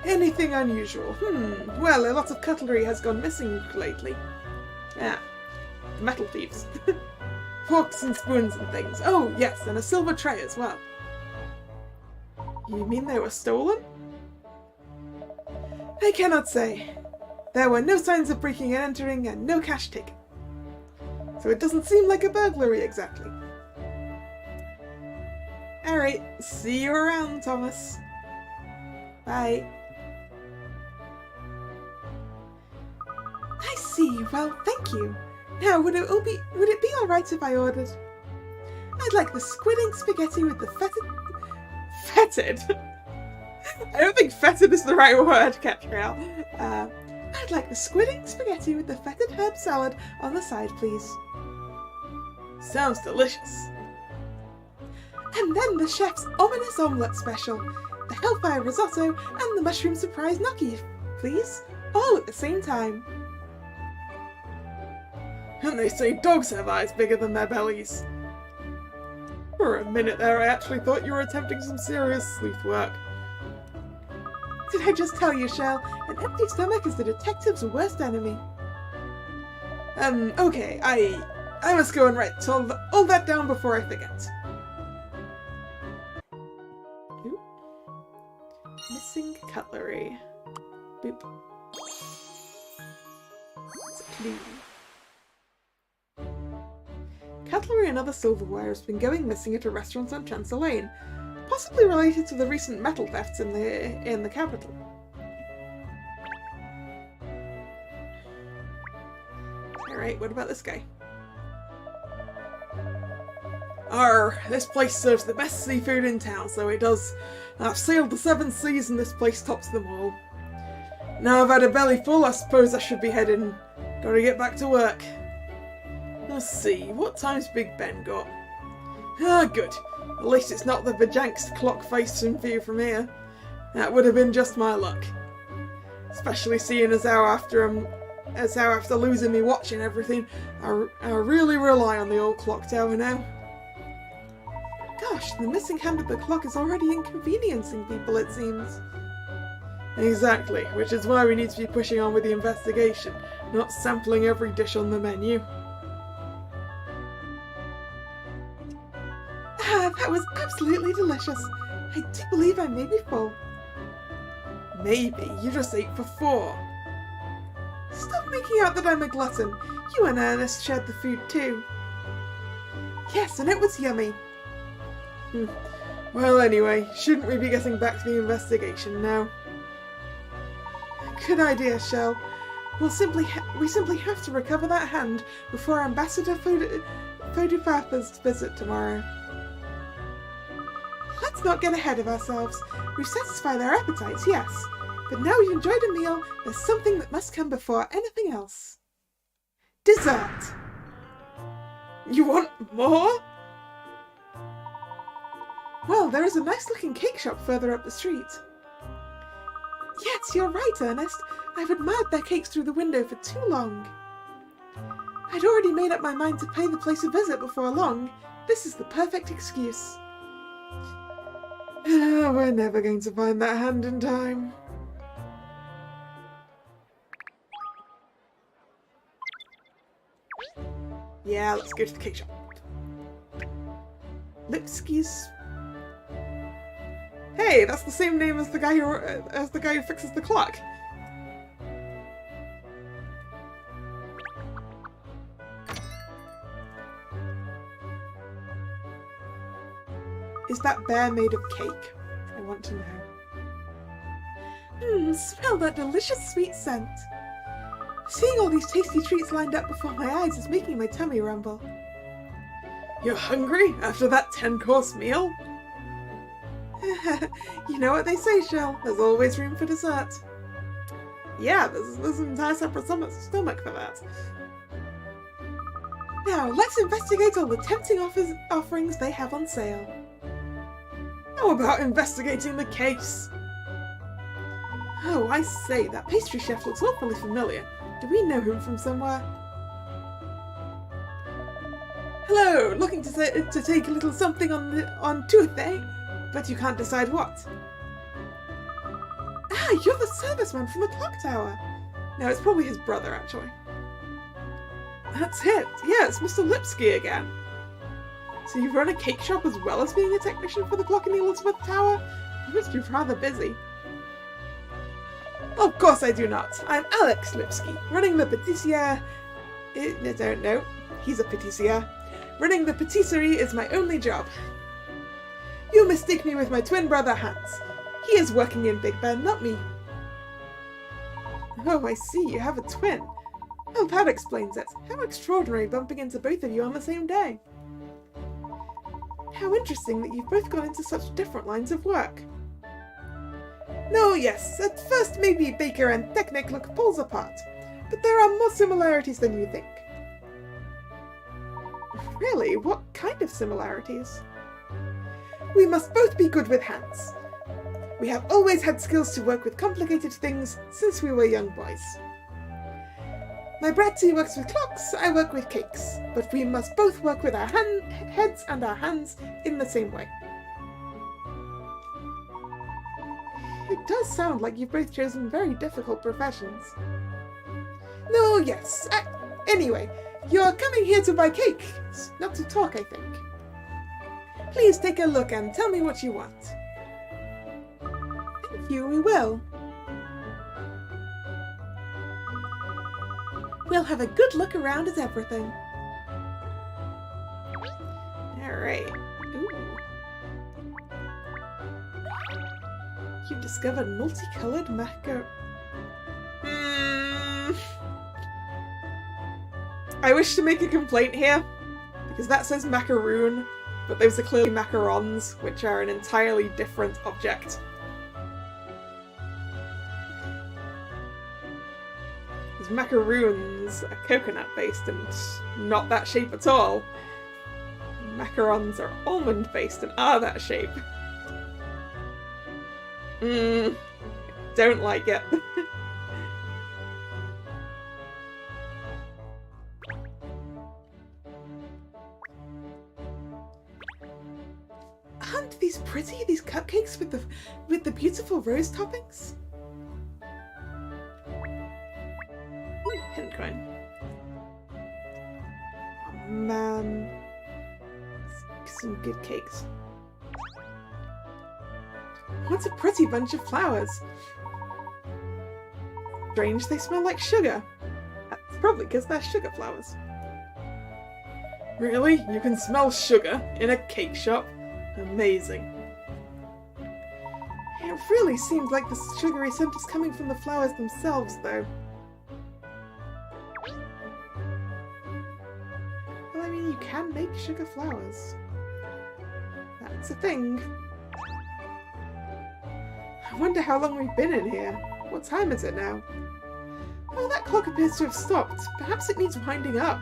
Anything unusual? Well, a lot of cutlery has gone missing lately. Ah, the metal thieves. Forks and spoons and things. Oh, yes, and a silver tray as well. You mean they were stolen? I cannot say. There were no signs of breaking and entering and no cash taken. So it doesn't seem like a burglary exactly. Alright, see you around, Thomas. Bye. I see. Well, thank you. Now, would it be alright if I ordered? I'd like the squid ink spaghetti with the fetid? I don't think fetid is the right word, Catriel. I'd like the squid ink spaghetti with the fetid herb salad on the side, please. Sounds delicious. And then the chef's ominous omelette special, the hellfire risotto, and the mushroom surprise gnocchi, please. All at the same time. And they say dogs have eyes bigger than their bellies. For a minute there, I actually thought you were attempting some serious sleuth work. Did I just tell you, Shell? An empty stomach is the detective's worst enemy. Okay, I must go and write all that down before I forget. Oop. Missing cutlery. Boop. It's clean. Cutlery and other silverware has been going missing at a restaurant on Chancellor Lane, possibly related to the recent metal thefts in the capital. Alright, what about this guy? This place serves the best seafood in town, so it does. I've sailed the 7 seas and this place tops them all. Now I've had a belly full, I suppose I should be heading. Gotta get back to work. Let's see, what time's Big Ben got? Ah, good. At least it's not the Bajank's clock face in view from here. That would have been just my luck. Especially seeing as how after losing me watching everything, I really rely on the old clock tower now. Gosh, the missing hand of the clock is already inconveniencing people, it seems. Exactly, which is why we need to be pushing on with the investigation, not sampling every dish on the menu. Ah, that was absolutely delicious. I do believe I may be full. Maybe, you just ate for 4. Stop making out that I'm a glutton. You and Ernest shared the food too. Yes, and it was yummy. Well, anyway, shouldn't we be getting back to the investigation now? Good idea, Shell. We simply have to recover that hand before Ambassador Fodufapa's visit tomorrow. Let's not get ahead of ourselves. We've satisfied our appetites, yes. But now we've enjoyed a meal, there's something that must come before anything else. Dessert! You want more? Well, there is a nice-looking cake shop further up the street. Yes, you're right, Ernest. I've admired their cakes through the window for too long. I'd already made up my mind to pay the place a visit before long. This is the perfect excuse. We're never going to find that hand in time. Yeah, let's go to the cake shop. Lipsky's. Hey, that's the same name as the guy who fixes the clock. Is that bear made of cake? I want to know. Smell that delicious sweet scent. Seeing all these tasty treats lined up before my eyes is making my tummy rumble. You're hungry after that 10-course meal? You know what they say, Shell. There's always room for dessert. Yeah, there's an entire separate stomach for that. Now, let's investigate all the tempting offerings they have on sale. How about investigating the case? Oh, I say, that pastry chef looks awfully familiar. Do we know him from somewhere? Hello, looking to take a little something on tooth, eh? But you can't decide what. Ah, you're the serviceman from the clock tower. No, it's probably his brother, actually. That's it. Yeah, it's Mr. Lipsky again. So you run a cake shop as well as being a technician for the clock in the Elizabeth Tower? You must be rather busy. Of course I do not. I'm Alex Lipsky, running the patisserie. I don't know. He's a patissier. Running the patisserie is my only job. You mistake me with my twin brother Hans. He is working in Big Ben, not me. Oh, I see. You have a twin. Well, that explains it. How extraordinary bumping into both of you on the same day. How interesting that you've both gone into such different lines of work. No, yes, at first maybe Baker and Technic look poles apart, but there are more similarities than you think. Really? What kind of similarities? We must both be good with hands. We have always had skills to work with complicated things since we were young boys. My Bratty works with clocks, I work with cakes, but we must both work with our heads and our hands in the same way. It does sound like you've both chosen very difficult professions. No, yes. Anyway, you're coming here to buy cake, not to talk, I think. Please take a look and tell me what you want. Thank you, we will. We'll have a good look around at everything. Alright. Ooh. You've discovered multicolored macaron. I wish to make a complaint here, because that says macaroon, but those are clearly macarons, which are an entirely different object. macaroons are coconut based and not that shape at all. Macarons are almond based and are that shape. Don't like it. Aren't these pretty? These cupcakes with the beautiful rose toppings? Hint coin. Oh man. Some good cakes. What a pretty bunch of flowers. Strange, they smell like sugar. That's probably because they're sugar flowers. Really? You can smell sugar in a cake shop? Amazing. It really seems like the sugary scent is coming from the flowers themselves, though. Well, I mean, you can make sugar flowers. That's a thing. I wonder how long we've been in here. What time is it now? Oh, that clock appears to have stopped. Perhaps it needs winding up.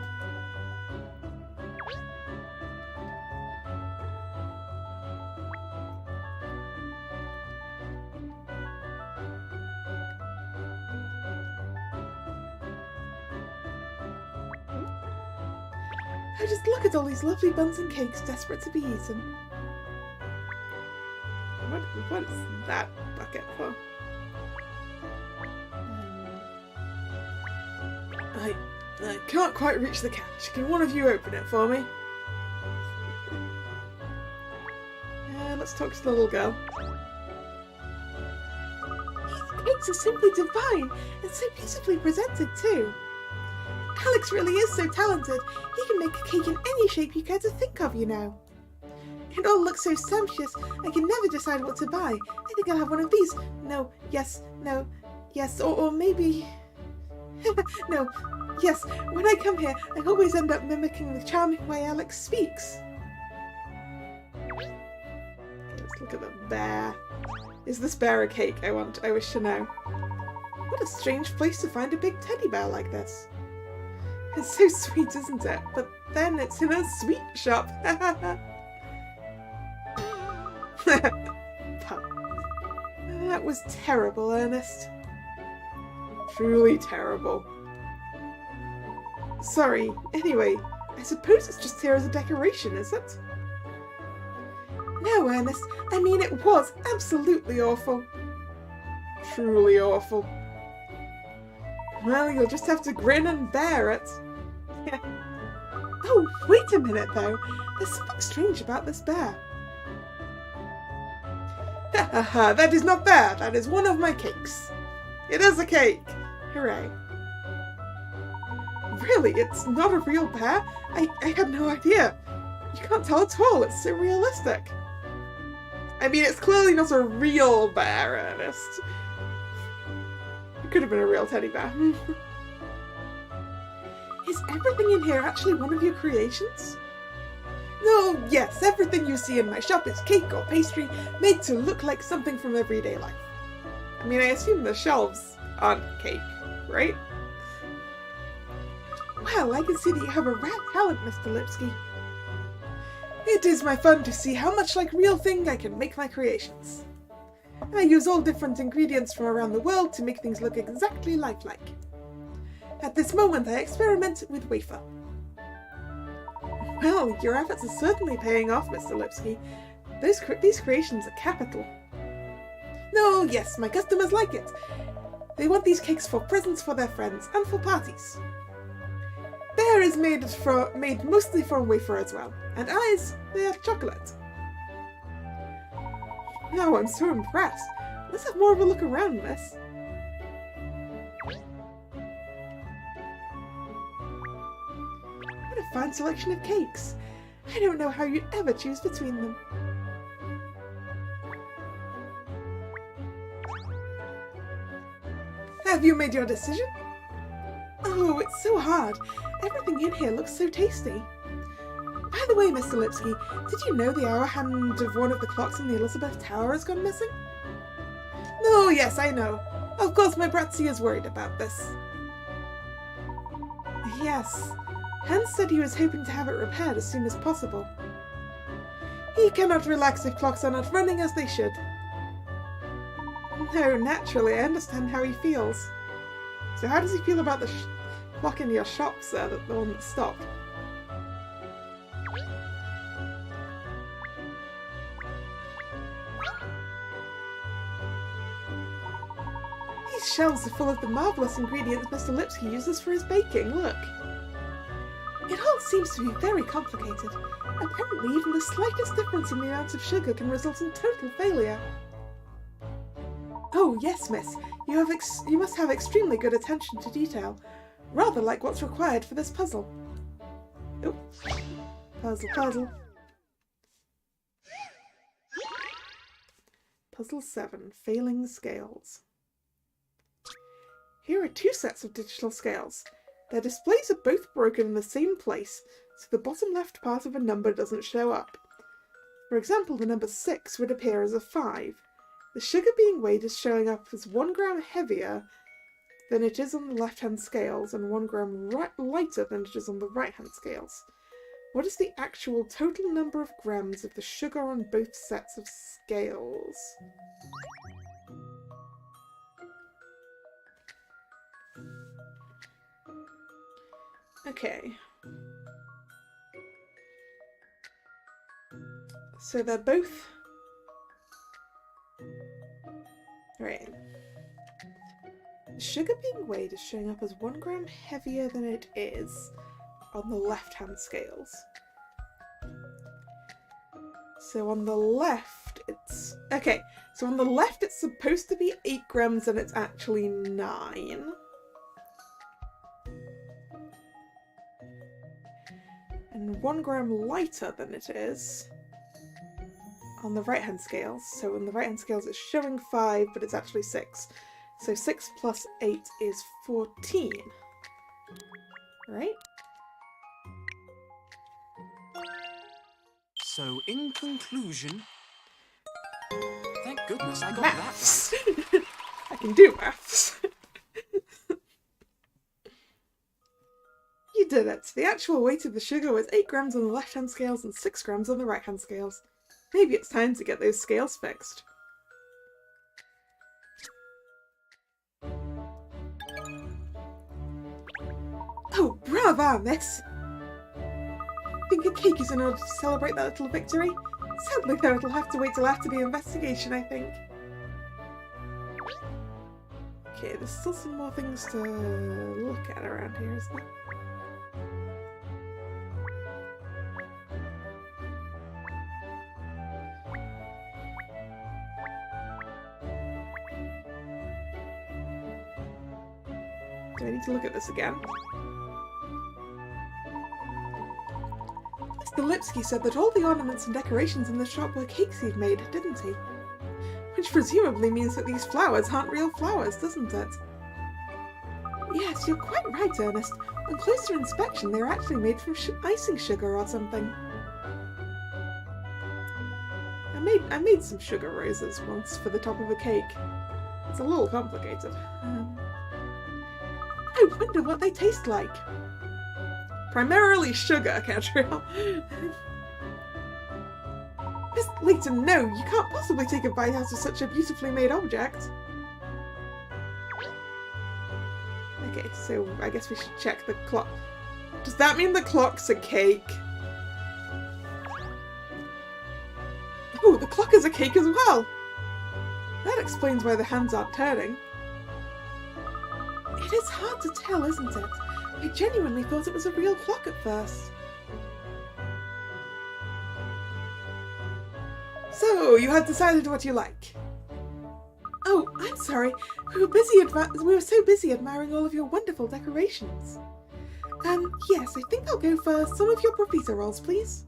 Oh, just look at all these lovely buns and cakes desperate to be eaten. What is that bucket for? I can't quite reach the catch. Can one of you open it for me? Let's talk to the little girl. These cakes are simply divine and so beautifully presented too. Alex really is so talented. He can make a cake in any shape you care to think of, you know. It all looks so sumptuous, I can never decide what to buy. I think I'll have one of these. No, yes, no, yes, or maybe... no, yes, when I come here, I always end up mimicking the charming way Alex speaks. Let's look at the bear. Is this bear a cake? I wish to know. What a strange place to find a big teddy bear like this. It's so sweet, isn't it? But then it's in a sweet shop. That was terrible, Ernest. Truly terrible. Sorry. Anyway, I suppose it's just here as a decoration, is it? No, Ernest. I mean, it was absolutely awful. Truly awful. Well, you'll just have to grin and bear it. Oh, wait a minute, though. There's something strange about this bear. Ha ha ha, that is not bad. That is one of my cakes. It is a cake. Hooray. Really, it's not a real bear? I had no idea. You can't tell at all. It's so realistic. I mean, it's clearly not a real bear, Ernest. It could have been a real teddy bear. Is everything in here actually one of your creations? No, yes, everything you see in my shop is cake or pastry made to look like something from everyday life. I mean, I assume the shelves aren't cake, right? Well, I can see that you have a rare talent, Mr. Lipsky. It is my fun to see how much like real thing I can make my creations. I use all different ingredients from around the world to make things look exactly lifelike. At this moment, I experiment with wafer. Well, your efforts are certainly paying off, Mr. Lipsky. These creations are capital. No, yes, my customers like it. They want these cakes for presents for their friends and for parties. Bear is made mostly from wafer as well, and eyes, they are chocolate. Oh, I'm so impressed. Let's have more of a look around, miss. What a fine selection of cakes. I don't know how you'd ever choose between them. Have you made your decision? Oh, it's so hard. Everything in here looks so tasty. By the way, Mr. Lipsky, did you know the hour hand of one of the clocks in the Elizabeth Tower has gone missing? No, yes, I know. Of course my Bratzy is worried about this. Yes. Hans said he was hoping to have it repaired as soon as possible. He cannot relax if clocks are not running as they should. No, naturally, I understand how he feels. So how does he feel about the clock in your shop, sir, the one that stopped? These shelves are full of the marvellous ingredients Mr. Lipsky uses for his baking, look. It all seems to be very complicated. Apparently even the slightest difference in the amount of sugar can result in total failure. Oh, yes, miss. You must have extremely good attention to detail. Rather like what's required for this puzzle. Oh. Puzzle. Puzzle 7. Failing scales. Here are 2 sets of digital scales. Their displays are both broken in the same place, so the bottom left part of a number doesn't show up. For example, the number 6 would appear as a 5. The sugar being weighed is showing up as 1 gram heavier than it is on the left-hand scales and 1 gram lighter than it is on the right-hand scales. What is the actual total number of grams of the sugar on both sets of scales? Okay. So they're both... Right. The sugar being weighed is showing up as 1 gram heavier than it is on the left-hand scales. So on the left, it's... Okay, so on the left it's supposed to be 8 grams and it's actually 9. And 1 gram lighter than it is on the right-hand scales. So on the right-hand scales it's showing 5, but it's actually 6. So 6 plus 8 is 14. Right? So, in conclusion... Thank goodness I got Maths! that right. I can do maths. You did it. The actual weight of the sugar was 8 grams on the left-hand scales and 6 grams on the right-hand scales. Maybe it's time to get those scales fixed. Oh, brava, miss! Think a cake is in order to celebrate that little victory? Sadly though, it'll have to wait till after the investigation, I think. Okay, there's still some more things to look at around here, isn't there? Do I need to look at this again? Mr. Lipsky said that all the ornaments and decorations in the shop were cakes he'd made, didn't he? Which presumably means that these flowers aren't real flowers, doesn't it? Yes, you're quite right, Ernest. On closer inspection, they're actually made from icing sugar or something. I made some sugar roses once for the top of a cake. It's a little complicated. I wonder what they taste like. Primarily sugar, Catriel. Miss Layton, no, you can't possibly take a bite out of such a beautifully made object. Okay, so I guess we should check the clock. Does that mean the clock's a cake? Oh, the clock is a cake as well! That explains why the hands aren't turning. It is hard to tell, isn't it? I genuinely thought it was a real clock at first. So, you have decided what you like. Oh, I'm sorry. We were so busy admiring all of your wonderful decorations. Yes, I think I'll go for some of your profiteroles, please.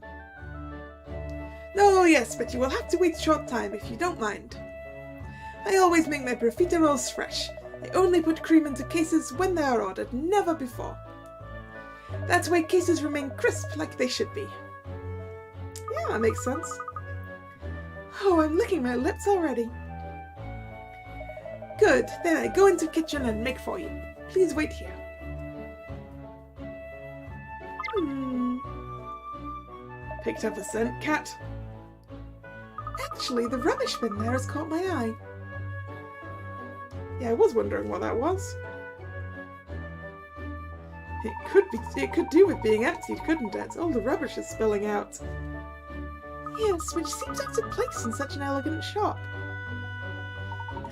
Oh, yes, but you will have to wait a short time if you don't mind. I always make my profiteroles fresh. I only put cream into cases when they are ordered, never before. That way cases remain crisp like they should be. Yeah, that makes sense. Oh, I'm licking my lips already. Good, then I go into the kitchen and make for you. Please wait here. Picked up a scent, cat. Actually, the rubbish bin there has caught my eye. Yeah, I was wondering what that was. It could do with being emptied, couldn't it? All the rubbish is spilling out. Yes, which seems out of place in such an elegant shop.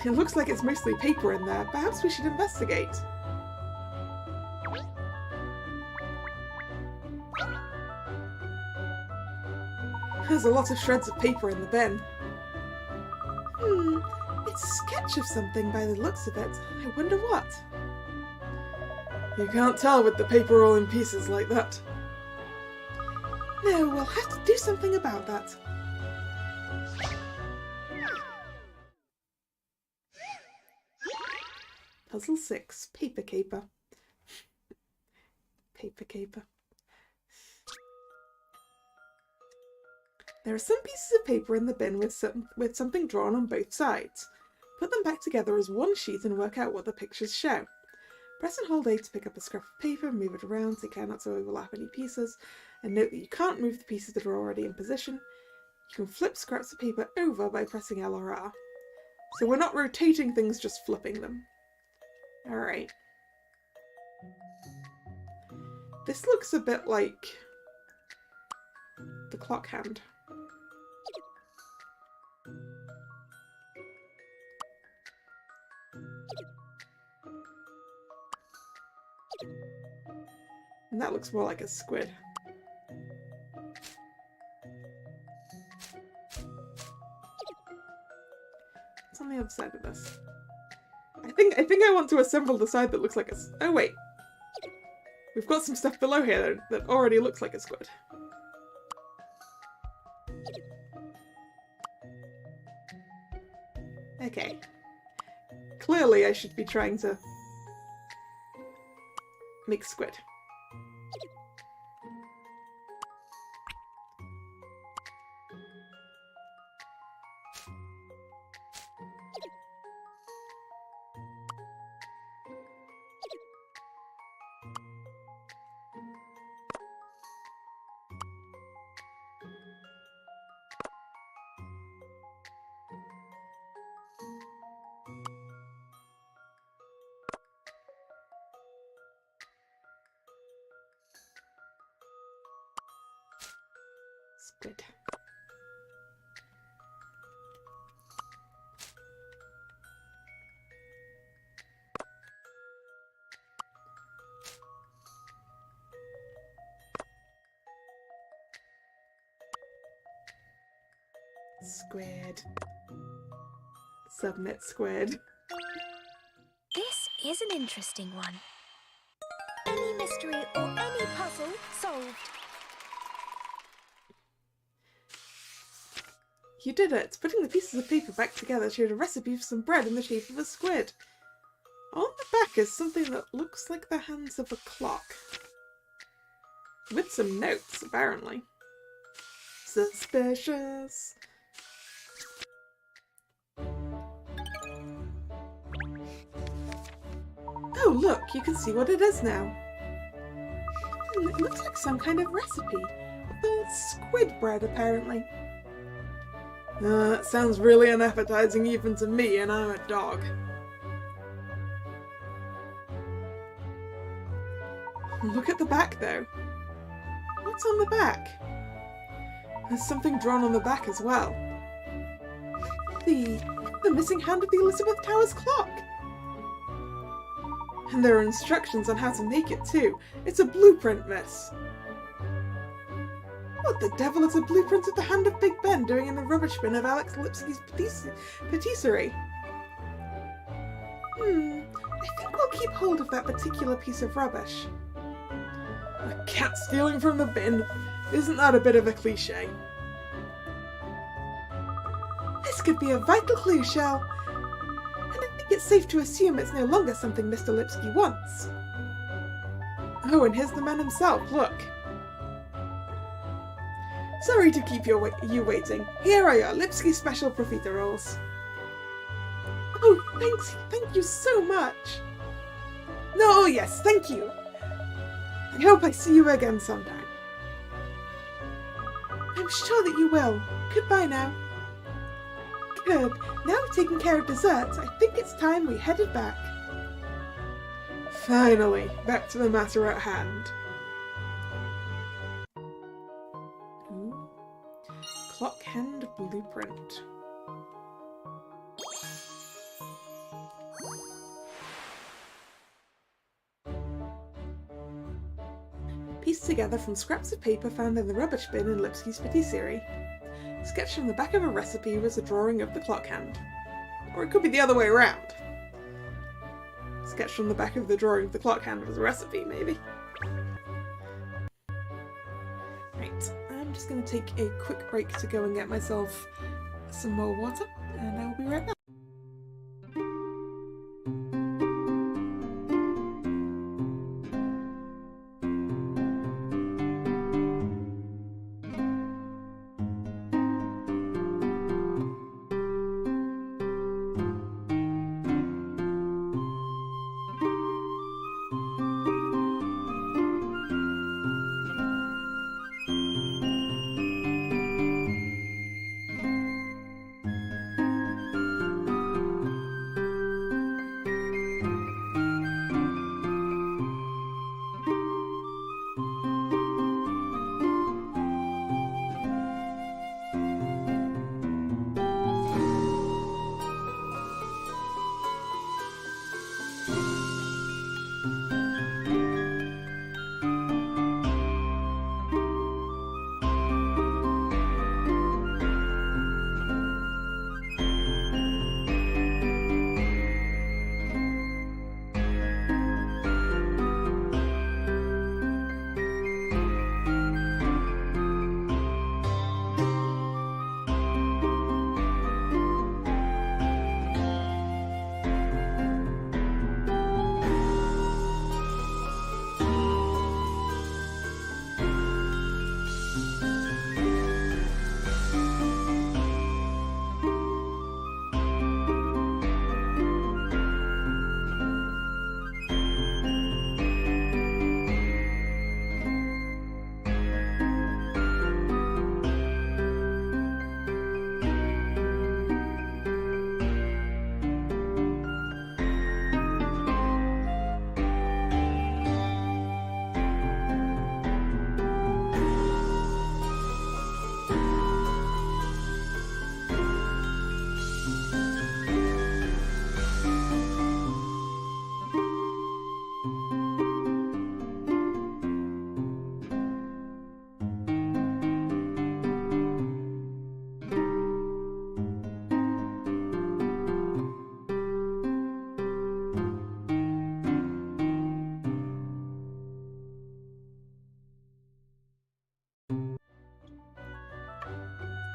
It looks like it's mostly paper in there. Perhaps we should investigate. There's a lot of shreds of paper in the bin. It's a sketch of something by the looks of it. I wonder what. You can't tell with the paper all in pieces like that. No, we'll have to do something about that. Puzzle 6, Paper Caper. Paper Caper. There are some pieces of paper in the bin with something drawn on both sides. Put them back together as one sheet and work out what the pictures show. Press and hold A to pick up a scrap of paper, move it around, take care not to overlap any pieces, and note that you can't move the pieces that are already in position. You can flip scraps of paper over by pressing L or R. So we're not rotating things, just flipping them. Alright. This looks a bit like the clock hand. And that looks more like a squid. What's on the other side of this? I think I want to assemble the side that looks like a... Oh wait. We've got some stuff below here that already looks like a squid. Okay. Clearly I should be trying to make squid. Squid. Squid. Submit squid. This is an interesting one. Any mystery or any puzzle solved. You did it! Putting the pieces of paper back together showed a recipe for some bread in the shape of a squid. On the back is something that looks like the hands of a clock. With some notes, apparently. Suspicious. Oh look, you can see what it is now. It looks like some kind of recipe. Squid bread, apparently. That sounds really unappetizing even to me, and I'm a dog. Look at the back, though. What's on the back? There's something drawn on the back as well. The missing hand of the Elizabeth Towers clock. And there are instructions on how to make it, too. It's a blueprint, miss. What the devil is a blueprint of the hand of Big Ben doing in the rubbish bin of Alex Lipsky's patisserie? I think we'll keep hold of that particular piece of rubbish. A cat stealing from the bin? Isn't that a bit of a cliché? This could be a vital clue, Shell. And I think it's safe to assume it's no longer something Mr. Lipsky wants. Oh, and here's the man himself, look. Sorry to keep you waiting. Here are your Lipsky special profiteroles. Oh, thank you so much. No, yes, thank you. I hope I see you again sometime. I'm sure that you will. Goodbye now. Good. Now we've taken care of desserts, I think it's time we headed back. Finally, back to the matter at hand. Ooh. Clock Hand Blueprint. Pieced together from scraps of paper found in the rubbish bin in Lipsky's patisserie. Sketched on the back of a recipe was a drawing of the clock hand. Or it could be the other way around. Sketched on the back of the drawing of the clock hand was a recipe, maybe. Right, I'm just going to take a quick break to go and get myself some more water, and I will be right back.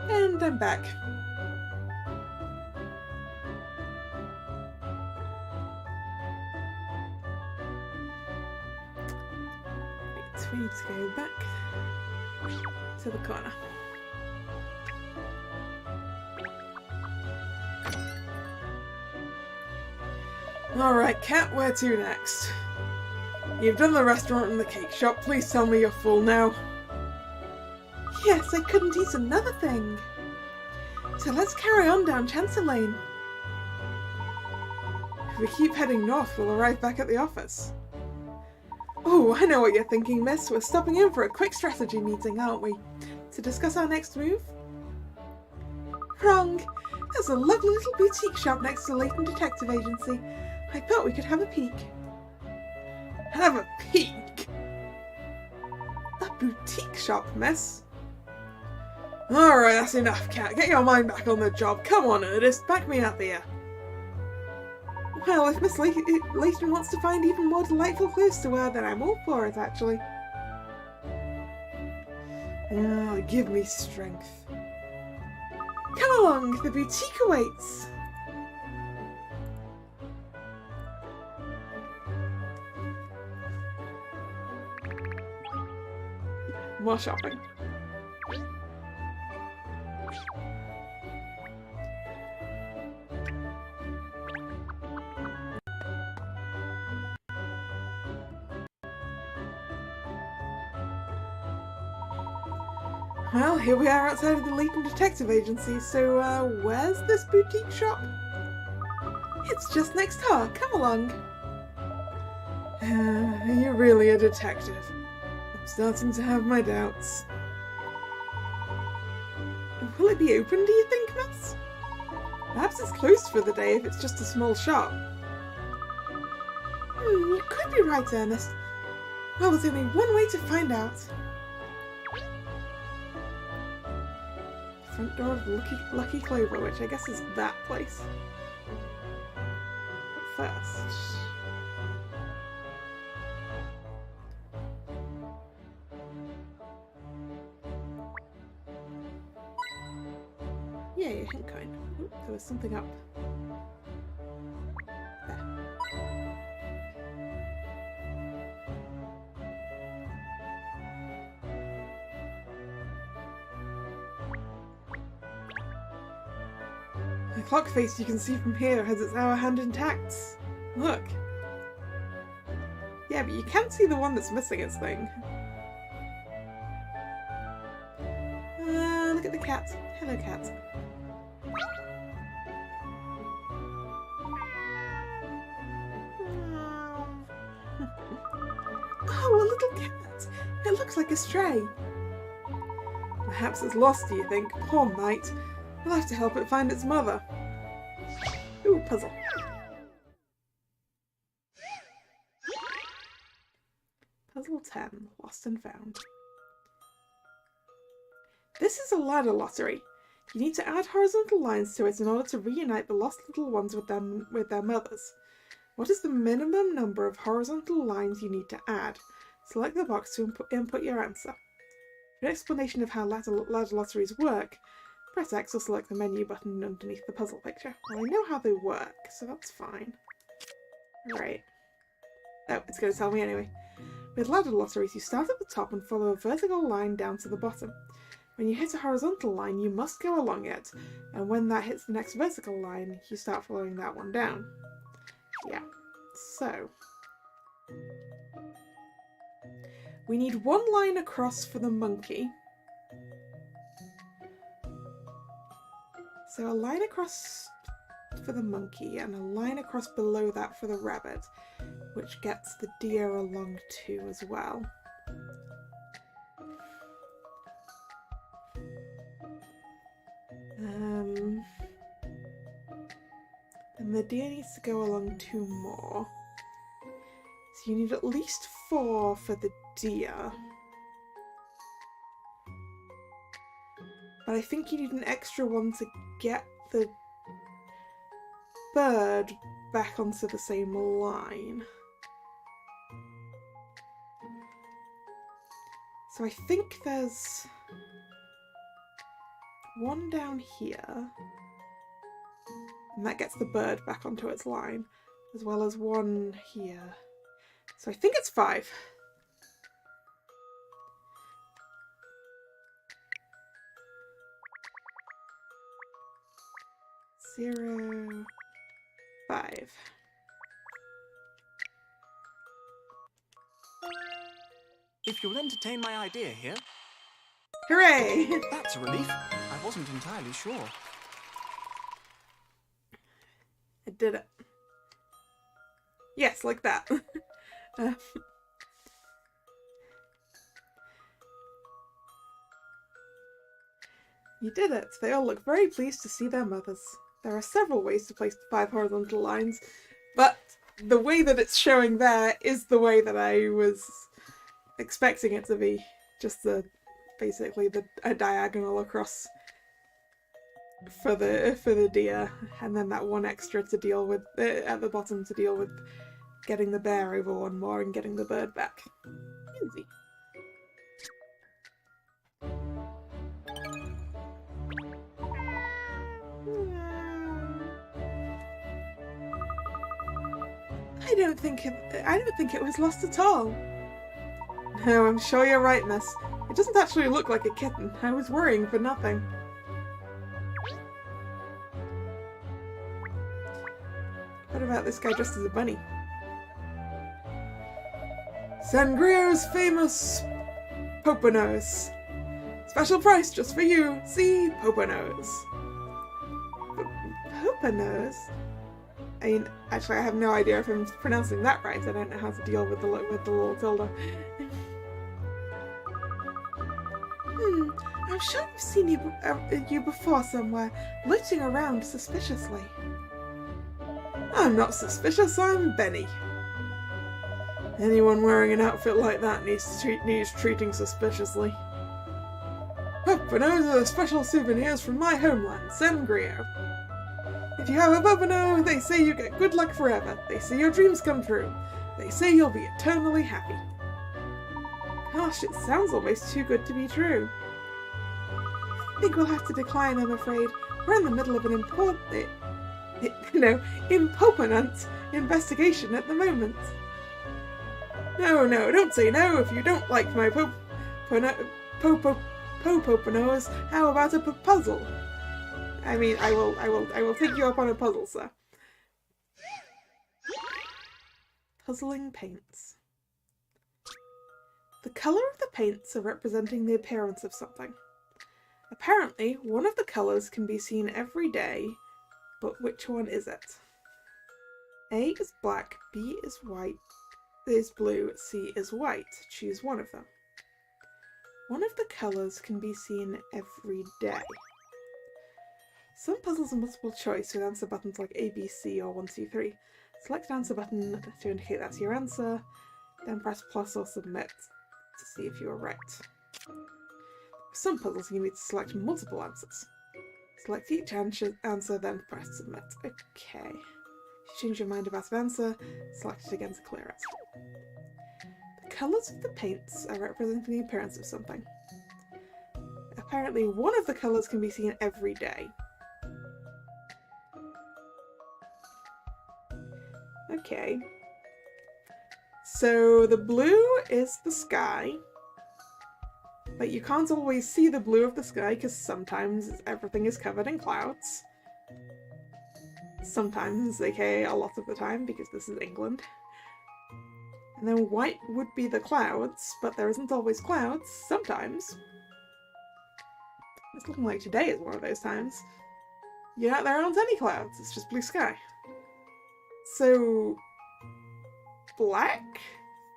And I'm back. Right, we need to go back to the corner. Alright, Cat, where to next? You've done the restaurant and the cake shop. Please tell me you're full now. Yes, I couldn't eat another thing. So let's carry on down Chancellor Lane. If we keep heading north, we'll arrive back at the office. Oh, I know what you're thinking, miss. We're stopping in for a quick strategy meeting, aren't we? To discuss our next move? Wrong. There's a lovely little boutique shop next to Layton Detective Agency. I thought we could have a peek. Have a peek? A boutique shop, miss? Alright, that's enough, Cat. Get your mind back on the job. Come on, Ernest. Back me up here. Well, if Miss Layton wants to find even more delightful clothes to wear, then I'm all for it, actually. Oh, give me strength. Come along, the boutique awaits. More shopping. Well, here we are outside of the Layton Detective Agency, so where's this boutique shop? It's just next door, come along. You're really a detective. I'm starting to have my doubts. Will it be open, do you think, miss? Perhaps it's closed for the day if it's just a small shop. You could be right, Ernest. Well, there's only one way to find out. Front door of Lucky Clover, which I guess is that place. But first... Yay, a hint coin. Oop, there was something up. There. The clock face you can see from here has its hour hand intact. Look. Yeah, but you can't see the one that's missing its thing. Look at the cat. Hello, cat. Oh, a little cat. It looks like a stray. Perhaps it's lost, do you think? Poor mite. We'll have to help it find its mother. Ooh, puzzle. Puzzle 10, Lost and Found. This is a ladder lottery. You need to add horizontal lines to it in order to reunite the lost little ones with their mothers. What is the minimum number of horizontal lines you need to add? Select the box to input your answer. For an explanation of how ladder lotteries work, press X or select the menu button underneath the puzzle picture. Well, I know how they work, so that's fine. Right. Oh, it's going to tell me anyway. With ladder lotteries, you start at the top and follow a vertical line down to the bottom. When you hit a horizontal line, you must go along it, and when that hits the next vertical line, you start following that one down. Yeah, so... we need one line across for the monkey. So a line across for the monkey, and a line across below that for the rabbit, which gets the deer along too as well. And the deer needs to go along 2 more. So you need at least 4 for the deer. But I think you need an extra one to get the bird back onto the same line. So I think there's one down here, and that gets the bird back onto its line, as well as one here. So I think it's 5. Zero, 5. If you'll entertain my idea here... Hooray! That's a relief. I wasn't entirely sure. I did it. Yes, like that. You did it. They all look very pleased to see their mothers. There are several ways to place the 5 horizontal lines, but the way that it's showing there is the way that I was expecting it to be. Just basically a diagonal across for the deer, and then that one extra to deal with at the bottom to deal with getting the bear over one more and getting the bird back. Easy. I don't think it was lost at all. No, I'm sure you're right, miss. It doesn't actually look like a kitten. I was worrying for nothing. What about this guy dressed as a bunny? Sangrio's famous Popanos. Special price just for you. See, Poconos. Poconos? I mean, actually, I have no idea if I'm pronouncing that right. I don't know how to deal with the little tilde. I'm sure I've seen you before somewhere, looting around suspiciously. I'm not suspicious, I'm Benny. Anyone wearing an outfit like that needs treating suspiciously. Poconos are special souvenirs from my homeland, Sangrio. If you have a Pocono, they say you get good luck forever. They say your dreams come true. They say you'll be eternally happy. Gosh, it sounds almost too good to be true. I think we'll have to decline, I'm afraid. We're in the middle of an impotent investigation at the moment. No, don't say no if you don't like my Poconos. How about a puzzle? I mean, I will take you up on a puzzle, sir. Puzzling paints. The colour of the paints are representing the appearance of something. Apparently, one of the colours can be seen every day, but which one is it? A is black, B is white, is blue, C is white. Choose one of them. One of the colours can be seen every day. Some puzzles are multiple choice with answer buttons like A, B, C or 1, 2, 3. Select an answer button to indicate that's your answer, then press plus or submit to see if you are right. For some puzzles you need to select multiple answers. Select each answer, then press submit. Okay. If you change your mind about an answer, select it again to clear it. The colours of the paints are representing the appearance of something. Apparently one of the colours can be seen every day. Okay. So the blue is the sky. But you can't always see the blue of the sky because sometimes everything is covered in clouds. Sometimes, aka a lot of the time, because this is England. And then white would be the clouds, but there isn't always clouds, sometimes. It's looking like today is one of those times. Yeah, there aren't any clouds, it's just blue sky. So, black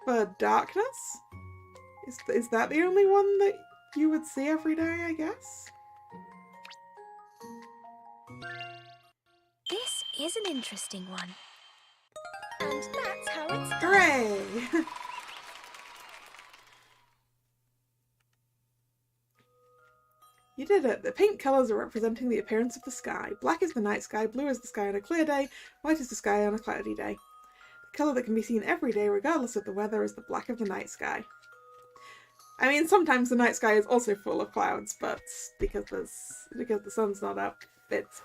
for darkness? Is that the only one that you would see every day, I guess? This is an interesting one. And that's how it's done. Hooray! You did it! The paint colours are representing the appearance of the sky. Black is the night sky, blue is the sky on a clear day, white is the sky on a cloudy day. The colour that can be seen every day, regardless of the weather, is the black of the night sky. I mean, sometimes the night sky is also full of clouds, but because the sun's not up, it's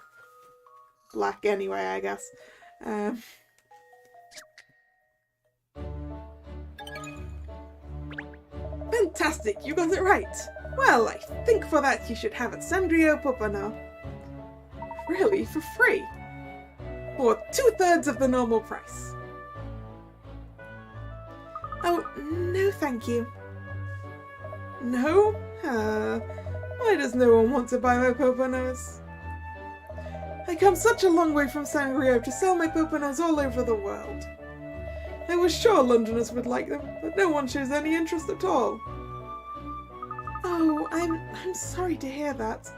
black anyway, I guess. Fantastic! You got it right! Well, I think for that you should have it Sandrio Popano. Really? For free? For 2/3 of the normal price. Oh, no thank you. No? Why does no one want to buy my Poconos? I come such a long way from Sangrio to sell my Poconos all over the world. I was sure Londoners would like them, but no one shows any interest at all. Oh, I'm sorry to hear that.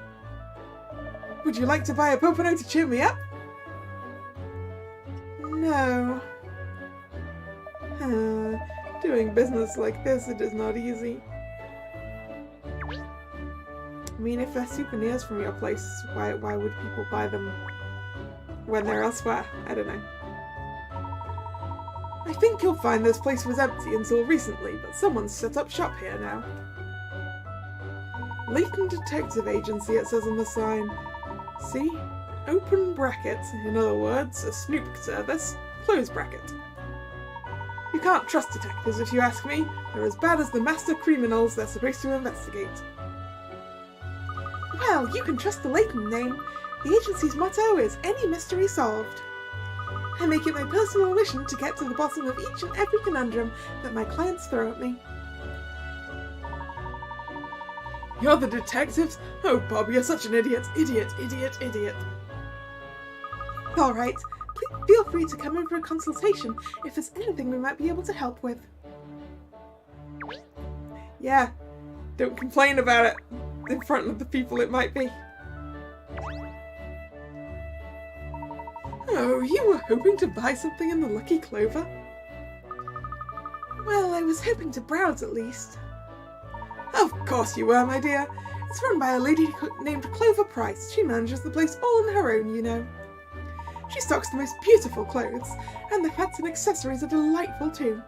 Would you like to buy a Pocono to cheer me up? No. Doing business like this, it is not easy. I mean, if they're souvenirs from your place, why would people buy them when they're elsewhere? I don't know. I think you'll find this place was empty until recently, but someone's set up shop here now. Layton Detective Agency, it says on the sign. See? Open bracket. In other words, a snoop service. Close bracket. You can't trust detectives if you ask me. They're as bad as the master criminals they're supposed to investigate. Well, you can trust the Layton name. The agency's motto is any mystery solved. I make it my personal mission to get to the bottom of each and every conundrum that my clients throw at me. You're the detectives? Oh, Bob, you're such an idiot. Idiot, idiot, idiot. All right. Please feel free to come in for a consultation if there's anything we might be able to help with. Yeah, don't complain about it in front of the people it might be. Oh, you were hoping to buy something in the Lucky Clover? Well, I was hoping to browse at least. Of course you were, my dear. It's run by a lady named Clover Price. She manages the place all on her own, you know. She stocks the most beautiful clothes, and the hats and accessories are delightful too.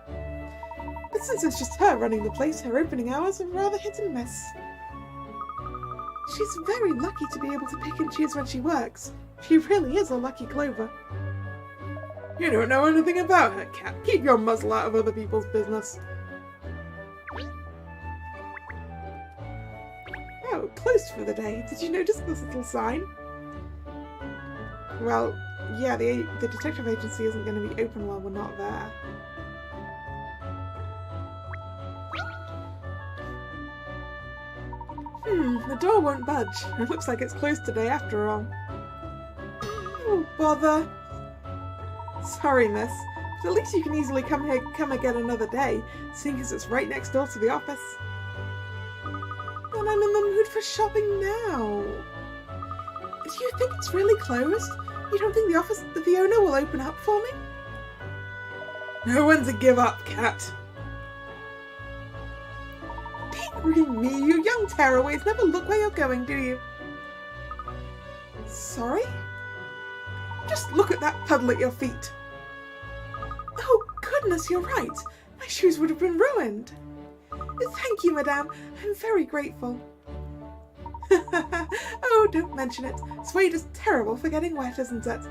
But since it's just her running the place, her opening hours are rather hit and miss. She's very lucky to be able to pick and choose when she works. She really is a lucky Clover. You don't know anything about her, Cat. Keep your muzzle out of other people's business. Oh, closed for the day. Did you notice this little sign? Well, yeah, the detective agency isn't going to be open while we're not there. The door won't budge. It looks like it's closed today after all. Oh, bother. Sorry, miss, but at least you can easily come again another day, seeing as it's right next door to the office. And I'm in the mood for shopping now. Do you think it's really closed? You don't think the owner will open up for me? No one to give up, Cat. Dearie me, you young tearaways never look where you're going, do you? Sorry? Just look at that puddle at your feet. Oh, goodness, you're right. My shoes would have been ruined. Thank you, madame. I'm very grateful. Oh, don't mention it. Suede is terrible for getting wet, isn't it?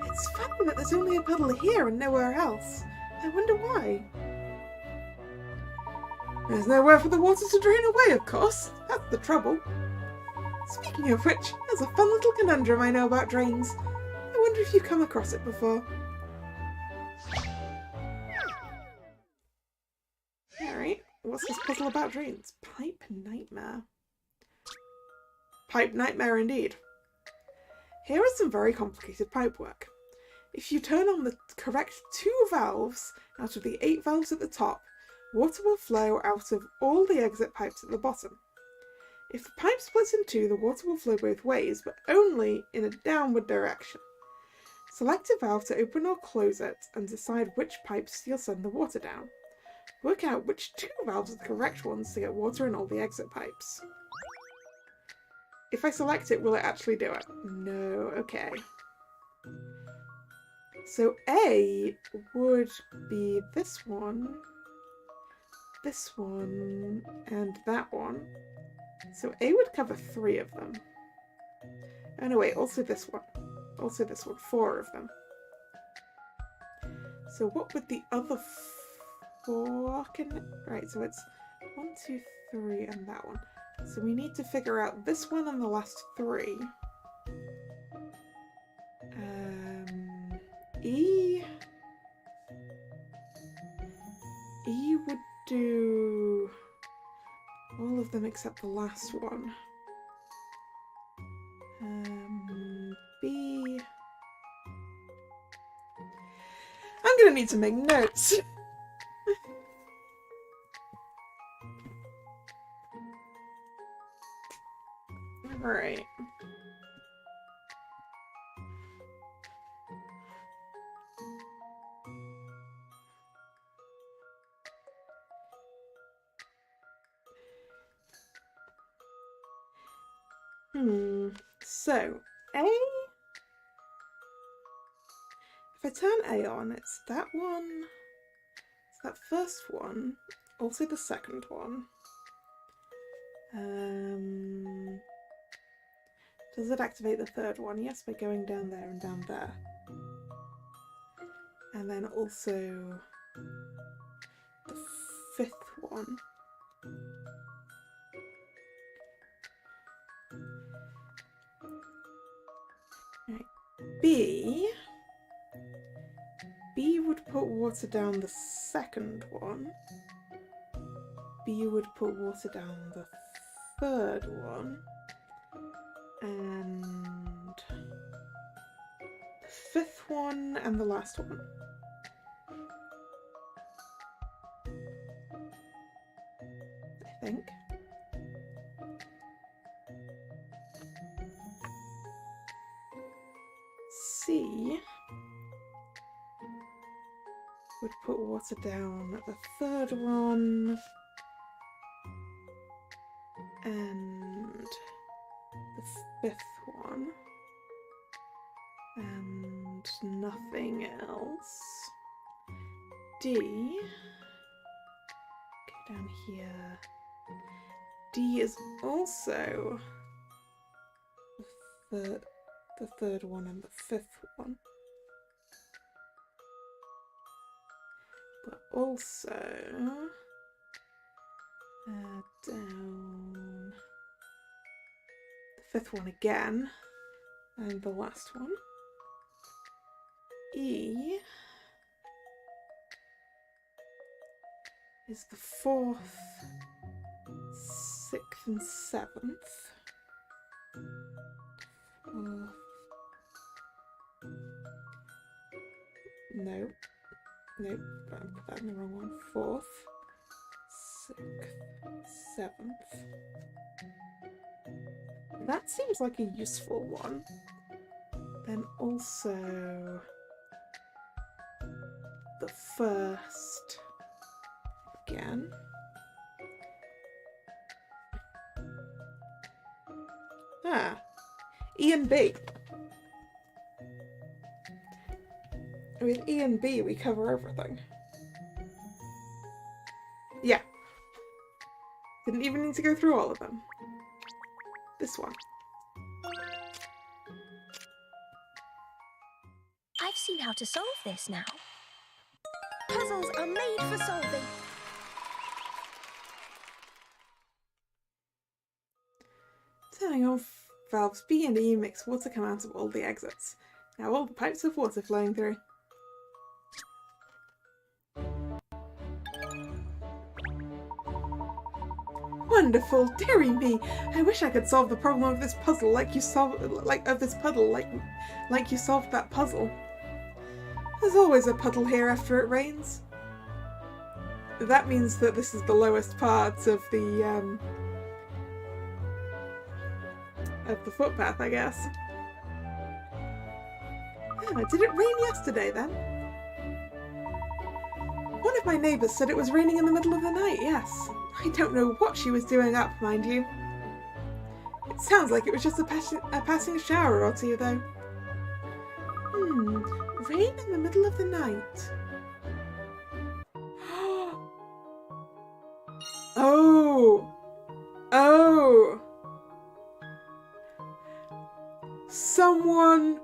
It's funny that there's only a puddle here and nowhere else. I wonder why. There's nowhere for the water to drain away, of course. That's the trouble. Speaking of which, there's a fun little conundrum I know about drains. I wonder if you've come across it before. Alright, what's this puzzle about drains? Pipe nightmare. Pipe nightmare indeed. Here is some very complicated pipe work. If you turn on the correct 2 valves out of the 8 valves at the top, water will flow out of all the exit pipes at the bottom. If the pipe splits in 2, the water will flow both ways, but only in a downward direction. Select a valve to open or close it, and decide which pipes you'll send the water down. Work out which 2 valves are the correct ones to get water in all the exit pipes. If I select it, will it actually do it? No, okay. So A would be this one, and that one. So A would cover 3 of them. Oh no, wait, also this one. 4 of them. So what would the other 4 right, so it's 1, 2, 3, and that one. So we need to figure out this one and the last 3. E would do all of them except the last one. B. I'm gonna need to make notes. Alright. So, A, if I turn A on, it's that one, it's that first one, also the second one. Does it activate the third one? Yes, by going down there and down there. And then also the 5th one. Right. B would put water down the second one. B would put water down the third one. And the fifth one and the last one. I think. C would put water down the third one and the fifth one and nothing else. D, go down here. D is also the third one and the fifth one. But also down the fifth one again and the last one. E is the fourth, sixth and seventh. No, I put that in the wrong one. Fourth, sixth, seventh. That seems like a useful one. Then also the first again. E and B. With E and B, we cover everything. Yeah. Didn't even need to go through all of them. This one. I've seen how to solve this now. Puzzles are made for solving. Turning off valves B and E makes water come out of all the exits. Now all the pipes of water flowing through. Wonderful, dearie me! I wish I could solve the problem of this puzzle like you solved like you solved that puzzle. There's always a puddle here after it rains. That means that this is the lowest part of the footpath, I guess. Did it rain yesterday then? One of my neighbours said it was raining in the middle of the night, yes. I don't know what she was doing up, mind you. It sounds like it was just a passing shower or two, though. Rain in the middle of the night. Oh! Someone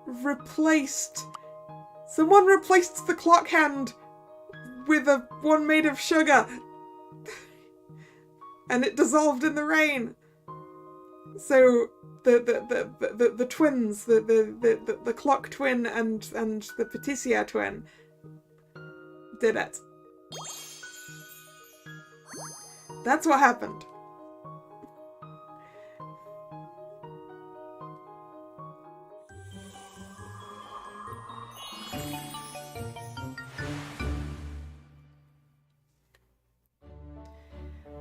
replaced the clock hand with a one made of sugar. And it dissolved in the rain. So the twins, the clock twin and the patissier twin did it. That's what happened.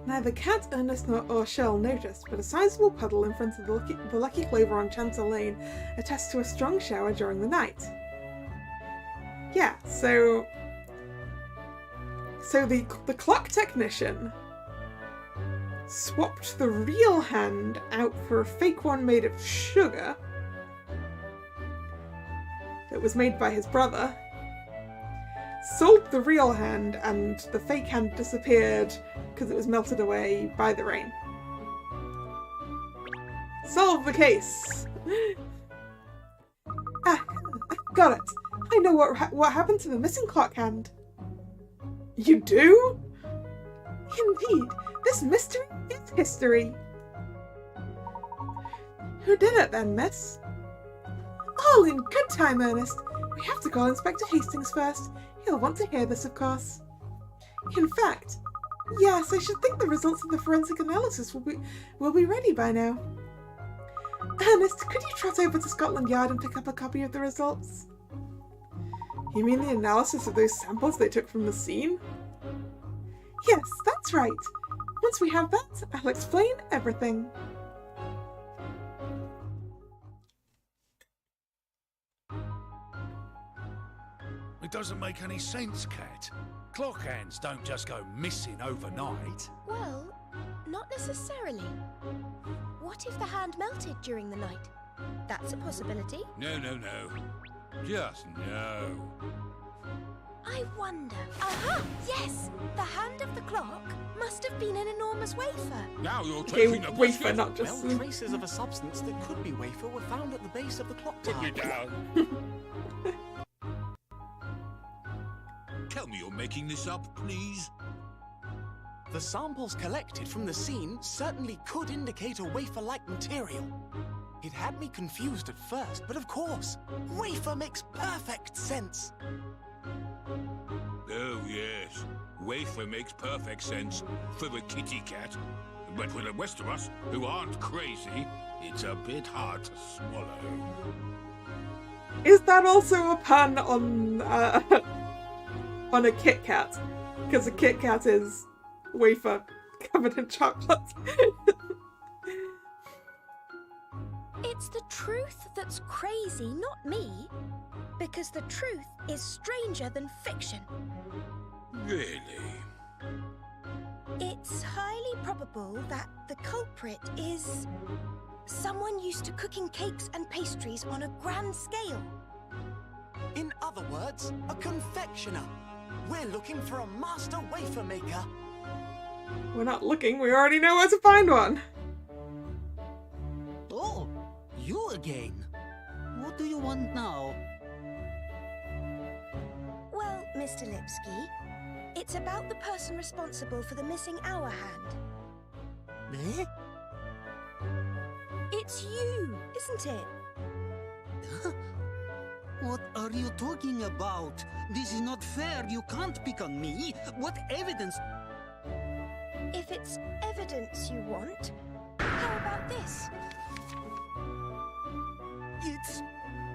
Neither Cat, Ernest, or Shell noticed, but a sizable puddle in front of the Lucky Clover on Chancel Lane attests to a strong shower during the night. Yeah, so the clock technician swapped the real hand out for a fake one made of sugar that was made by his brother, sold the real hand, and the fake hand disappeared because it was melted away by the rain. Solve the case! Got it! I know what happened to the missing clock hand. You do? Indeed, this mystery is history. Who did it then, miss? All in good time, Ernest. We have to call Inspector Hastings first. He'll want to hear this, of course. In fact, Yes, I should think the results of the forensic analysis will be ready by now. Ernest, could you trot over to Scotland Yard and pick up a copy of the results? You mean the analysis of those samples they took from the scene? Yes, that's right. Once we have that, I'll explain everything. It doesn't make any sense, Cat. Clock hands don't just go missing overnight. Well, not necessarily. What if the hand melted during the night? That's a possibility. No, no, no. Just no. I wonder. Aha! Yes! The hand of the clock must have been an enormous wafer. Now you're Okay, taking a wafer, biscuit. not just... Well, traces of a substance that could be wafer were found at the base of the clock Put tower. it down. Tell me you're making this up, please. The samples collected from the scene certainly could indicate a wafer-like material. It had me confused at first, but of course, wafer makes perfect sense. Oh, yes. Wafer makes perfect sense for the kitty cat. But for the rest of us, who aren't crazy, it's a bit hard to swallow. Is that also a pun on a Kit Kat? Because a Kit Kat is wafer covered in chocolate. It's the truth that's crazy, not me. Because the truth is stranger than fiction. Really? It's highly probable that the culprit is someone used to cooking cakes and pastries on a grand scale. In other words, a confectioner. We're looking for a master wafer maker. We're not looking, we already know where to find one. Oh, you again. What do you want now? Well, Mr. Lipsky, it's about the person responsible for the missing hour hand. Eh? It's you, isn't it? What are you talking about? This is not fair. You can't pick on me. What evidence? If it's evidence you want, how about this?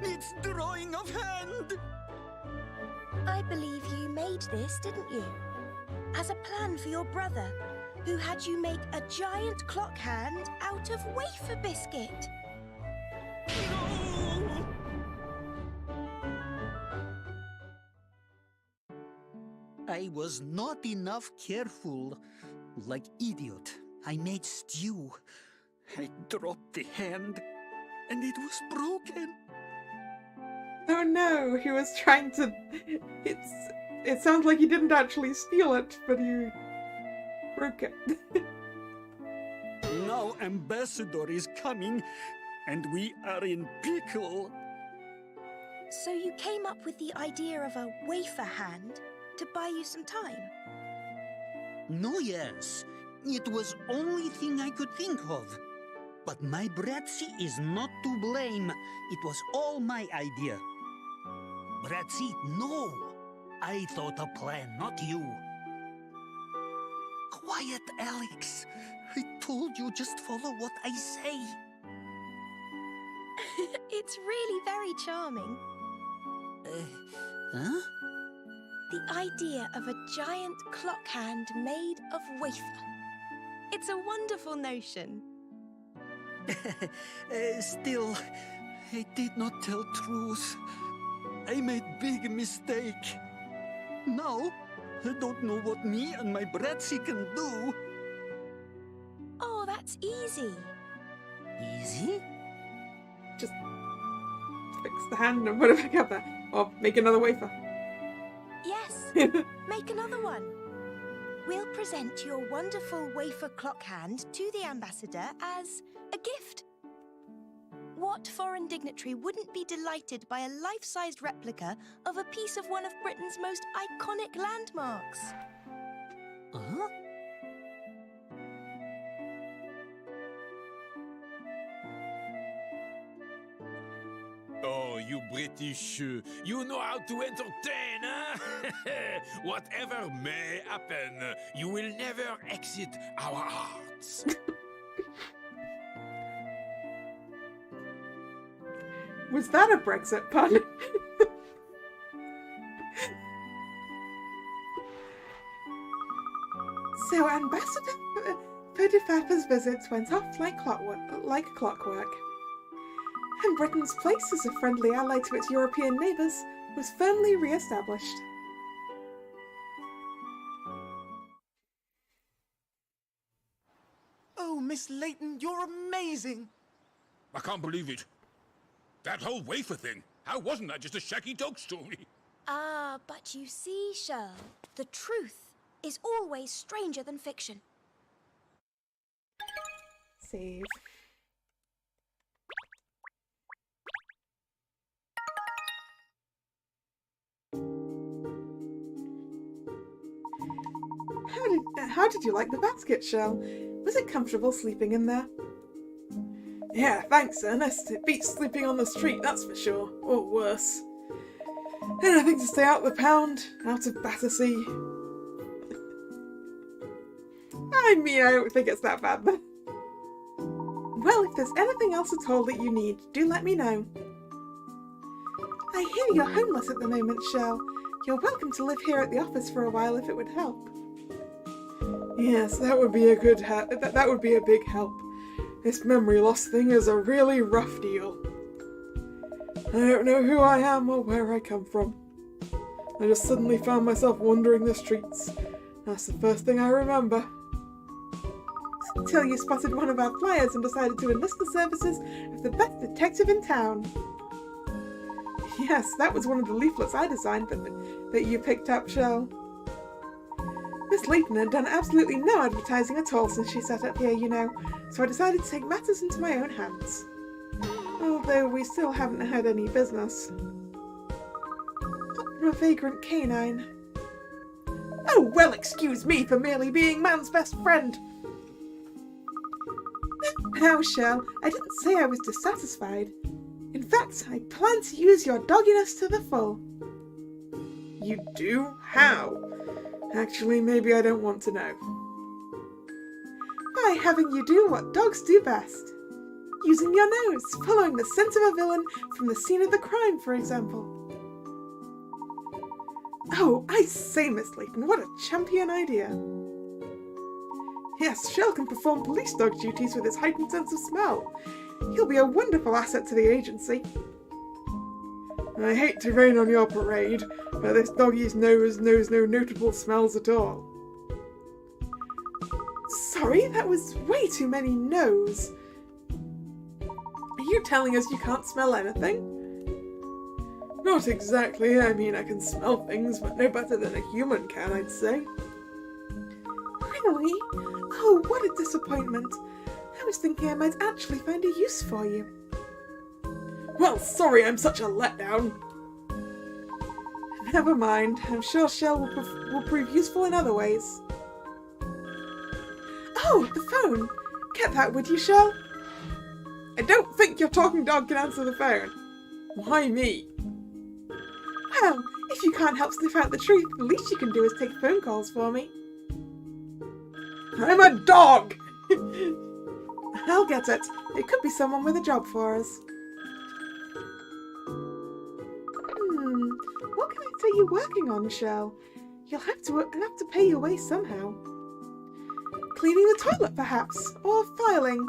It's drawing of hand. I believe you made this, didn't you? As a plan for your brother, who had you make a giant clock hand out of wafer biscuit. No! I was not enough careful. Like idiot, I made stew. I dropped the hand, and it was broken. Oh no, he was trying to... It sounds like he didn't actually steal it, but he broke it. Now Ambassador is coming, and we are in pickle. So you came up with the idea of a wafer hand to buy you some time? No, yes. It was only thing I could think of. But my Bratzy is not to blame. It was all my idea. Bratzy, no. I thought a plan, not you. Quiet, Alex. I told you just follow what I say. It's really very charming. Huh? The idea of a giant clock hand made of wafer. It's a wonderful notion. Still, I did not tell truth. I made big mistake. Now, I don't know what me and my Bratzy can do. Oh, that's easy. Easy? Just fix the hand and put it back up there. Or make another wafer. Yes, make another one. We'll present your wonderful wafer clock hand to the ambassador as a gift. What foreign dignitary wouldn't be delighted by a life-sized replica of a piece of one of Britain's most iconic landmarks? Huh? Oh, you British. You know how to entertain, huh? Whatever may happen, you will never exit our hearts. Was that a Brexit pun? So Ambassador Pudifappa's visits went off like clockwork, and Britain's place as a friendly ally to its European neighbours was firmly re-established. Oh, Miss Layton, you're amazing! I can't believe it. That whole wafer thing. How wasn't that just a shaggy dog story? Ah, but you see, Shirl, the truth is always stranger than fiction. Save. How did you like the basket, Shell? Was it comfortable sleeping in there? Yeah, thanks, Ernest. It beats sleeping on the street, that's for sure. Or worse. Anything to stay out of the pound, out of Battersea. I mean, I don't think it's that bad, but... Well, if there's anything else at all that you need, do let me know. I hear you're homeless at the moment, Shell. You're welcome to live here at the office for a while if it would help. Yes, that would be a good that would be a big help. This memory loss thing is a really rough deal. I don't know who I am or where I come from. I just suddenly found myself wandering the streets. That's the first thing I remember. Until you spotted one of our flyers and decided to enlist the services of the best detective in town. Yes, that was one of the leaflets I designed that you picked up, Shell. Miss Layton had done absolutely no advertising at all since she set up here, you know, so I decided to take matters into my own hands. Although we still haven't had any business. Not from a vagrant canine. Oh, well, excuse me for merely being man's best friend. Now, Shell, I didn't say I was dissatisfied. In fact, I plan to use your dogginess to the full. You do? How? Actually, maybe I don't want to know. By having you do what dogs do best. Using your nose, following the scent of a villain from the scene of the crime, for example. Oh, I say, Miss Layton, what a champion idea. Yes, Shell can perform police dog duties with his heightened sense of smell. He'll be a wonderful asset to the agency. I hate to rain on your parade, but this doggie's nose knows no notable smells at all. Sorry, that was way too many no's. Are you telling us you can't smell anything? Not exactly. I mean, I can smell things, but no better than a human can, I'd say. Really? Oh, what a disappointment. I was thinking I might actually find a use for you. Well, sorry I'm such a letdown. Never mind. I'm sure Shell will prove useful in other ways. Oh, the phone. Get that, would you, Shell? I don't think your talking dog can answer the phone. Why me? Well, if you can't help sniff out the truth, the least you can do is take phone calls for me. I'm a dog! I'll get it. It could be someone with a job for us. What can I say you're working on, Shell? You'll have to pay your way somehow. Cleaning the toilet, perhaps? Or filing?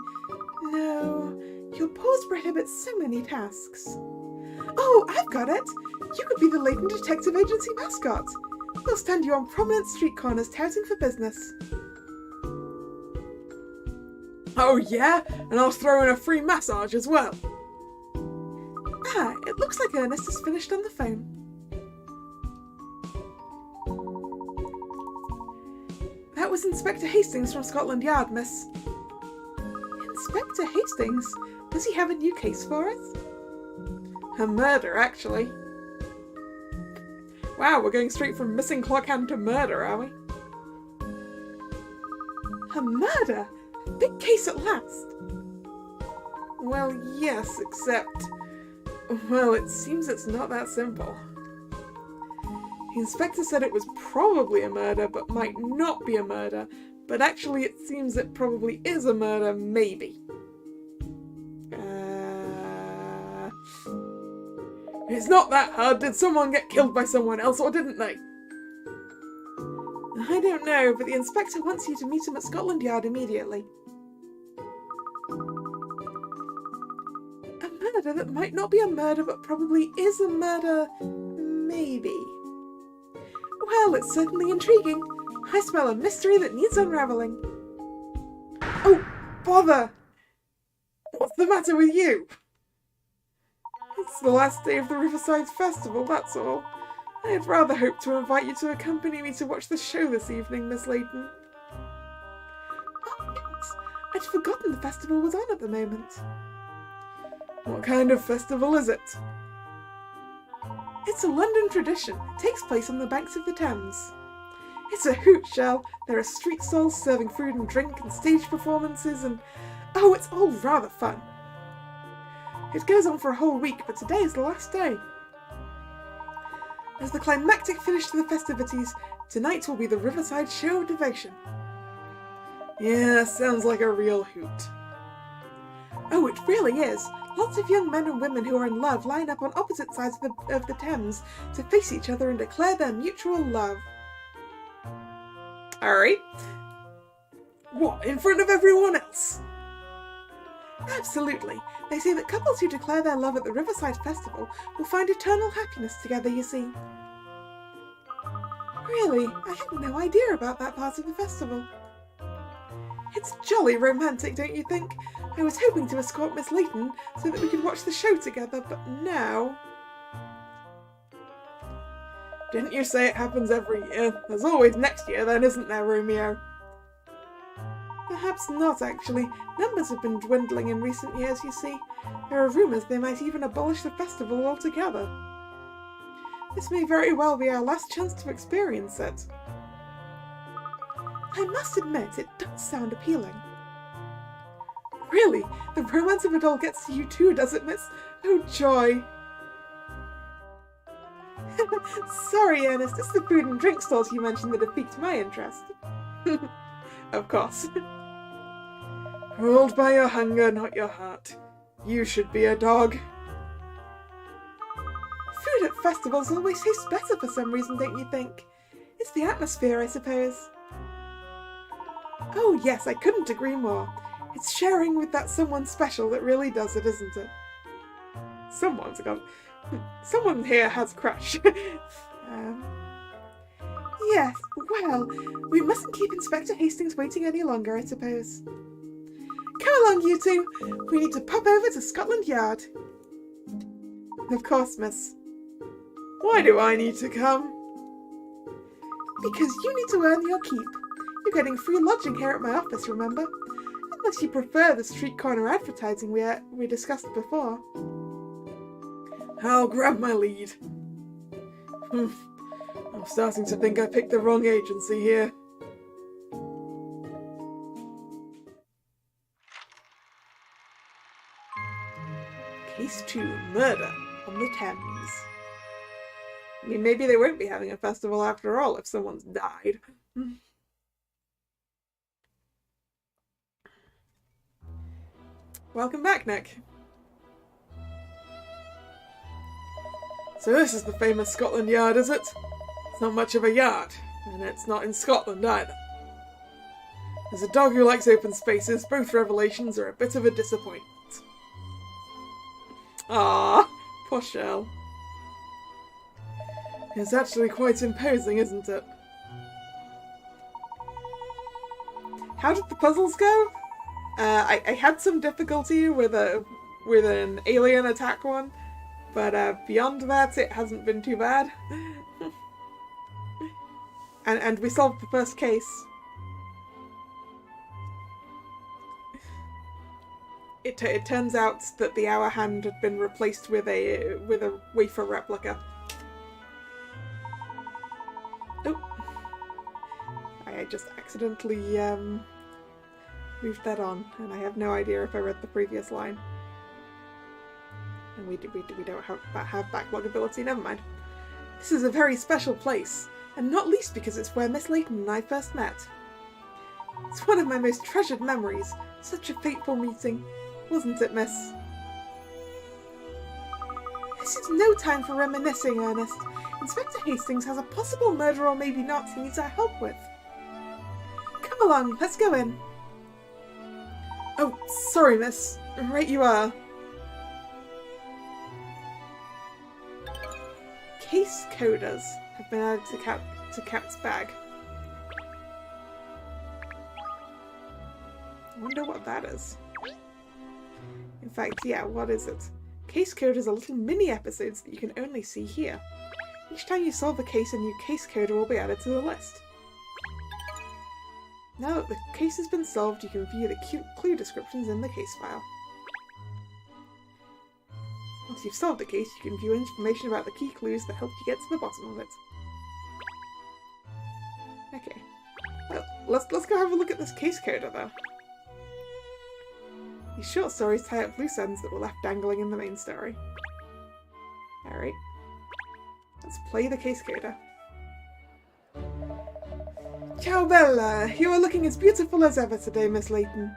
No, your pause prohibits so many tasks. Oh, I've got it! You could be the Layton Detective Agency mascot. We'll stand you on prominent street corners touting for business. Oh yeah? And I'll throw in a free massage as well. Ah, it looks like Ernest is finished on the phone. That was Inspector Hastings from Scotland Yard, miss. Inspector Hastings? Does he have a new case for us? A murder, actually. Wow, we're going straight from missing clockhand to murder, are we? A murder? A big case at last. Well, yes, except... Well, it seems it's not that simple. The inspector said it was probably a murder, but might not be a murder. But actually, it seems it probably is a murder, maybe. It's not that hard. Did someone get killed by someone else, or didn't they? I don't know, but the inspector wants you to meet him at Scotland Yard immediately. A murder that might not be a murder, but probably is a murder, maybe. Well, it's certainly intriguing. I smell a mystery that needs unravelling. Oh, bother! What's the matter with you? It's the last day of the Riverside Festival, that's all. I had rather hoped to invite you to accompany me to watch the show this evening, Miss Layton. Oh, yes. I'd forgotten the festival was on at the moment. What kind of festival is it? It's a London tradition. It takes place on the banks of the Thames. It's a hoot, Shell. There are street stalls serving food and drink and stage performances and... oh, it's all rather fun. It goes on for a whole week, but today is the last day. As the climactic finish to the festivities, tonight will be the Riverside Show of Devotion. Yeah, sounds like a real hoot. Oh, it really is. Lots of young men and women who are in love line up on opposite sides of the Thames to face each other and declare their mutual love. Alright. What, in front of everyone else? Absolutely. They say that couples who declare their love at the Riverside Festival will find eternal happiness together, you see. Really? I had no idea about that part of the festival. It's jolly romantic, don't you think? I was hoping to escort Miss Layton so that we could watch the show together, but now... Didn't you say it happens every year? There's always next year then, isn't there, Romeo? Perhaps not, actually. Numbers have been dwindling in recent years, you see. There are rumours they might even abolish the festival altogether. This may very well be our last chance to experience it. I must admit, it does sound appealing. Really? The romance of it all gets to you too, does it, Miss? Oh, joy! Sorry, Ernest, it's the food and drink stalls you mentioned that have piqued my interest. Of course. Ruled by your hunger, not your heart. You should be a dog. Food at festivals always tastes better for some reason, don't you think? It's the atmosphere, I suppose. Oh yes, I couldn't agree more. It's sharing with that someone special that really does it, isn't it? Someone here has a crush. Yes, well, we mustn't keep Inspector Hastings waiting any longer, I suppose. Come along, you two. We need to pop over to Scotland Yard. Of course, miss. Why do I need to come? Because you need to earn your keep. You're getting free lodging here at my office, remember? Unless you prefer the street corner advertising we discussed before. I'll grab my lead. I'm starting to think I picked the wrong agency here. Case 2, Murder on the Thames. I mean, maybe they won't be having a festival after all if someone's died. Welcome back, Nick. So this is the famous Scotland Yard, is it? It's not much of a yard, and it's not in Scotland either. As a dog who likes open spaces, both revelations are a bit of a disappointment. Ah, poor Shell. It's actually quite imposing, isn't it? How did the puzzles go? I had some difficulty with an alien attack one, but beyond that it hasn't been too bad. and we solved the first case. It turns out that the hour hand had been replaced with a wafer replica. Oh, I just accidentally moved that on, and I have no idea if I read the previous line. And we don't have backlog ability, never mind. This is a very special place, and not least because it's where Miss Layton and I first met. It's one of my most treasured memories. Such a fateful meeting, wasn't it, miss? This is no time for reminiscing, Ernest. Inspector Hastings has a possible murder or maybe not he needs our help with. Come along, let's go in. Oh, sorry, miss. Right you are. Case coders have been added to Cat's bag. I wonder what that is. In fact, yeah, what is it? Case coders are little mini episodes that you can only see here. Each time you solve a case, a new case coder will be added to the list. Now that the case has been solved, you can view the clue descriptions in the case file. Once you've solved the case, you can view information about the key clues that helped you get to the bottom of it. Okay. Well, let's go have a look at this case coder, though. These short stories tie up loose ends that were left dangling in the main story. Alright. Let's play the case coder. Ciao Bella! You are looking as beautiful as ever today, Miss Layton.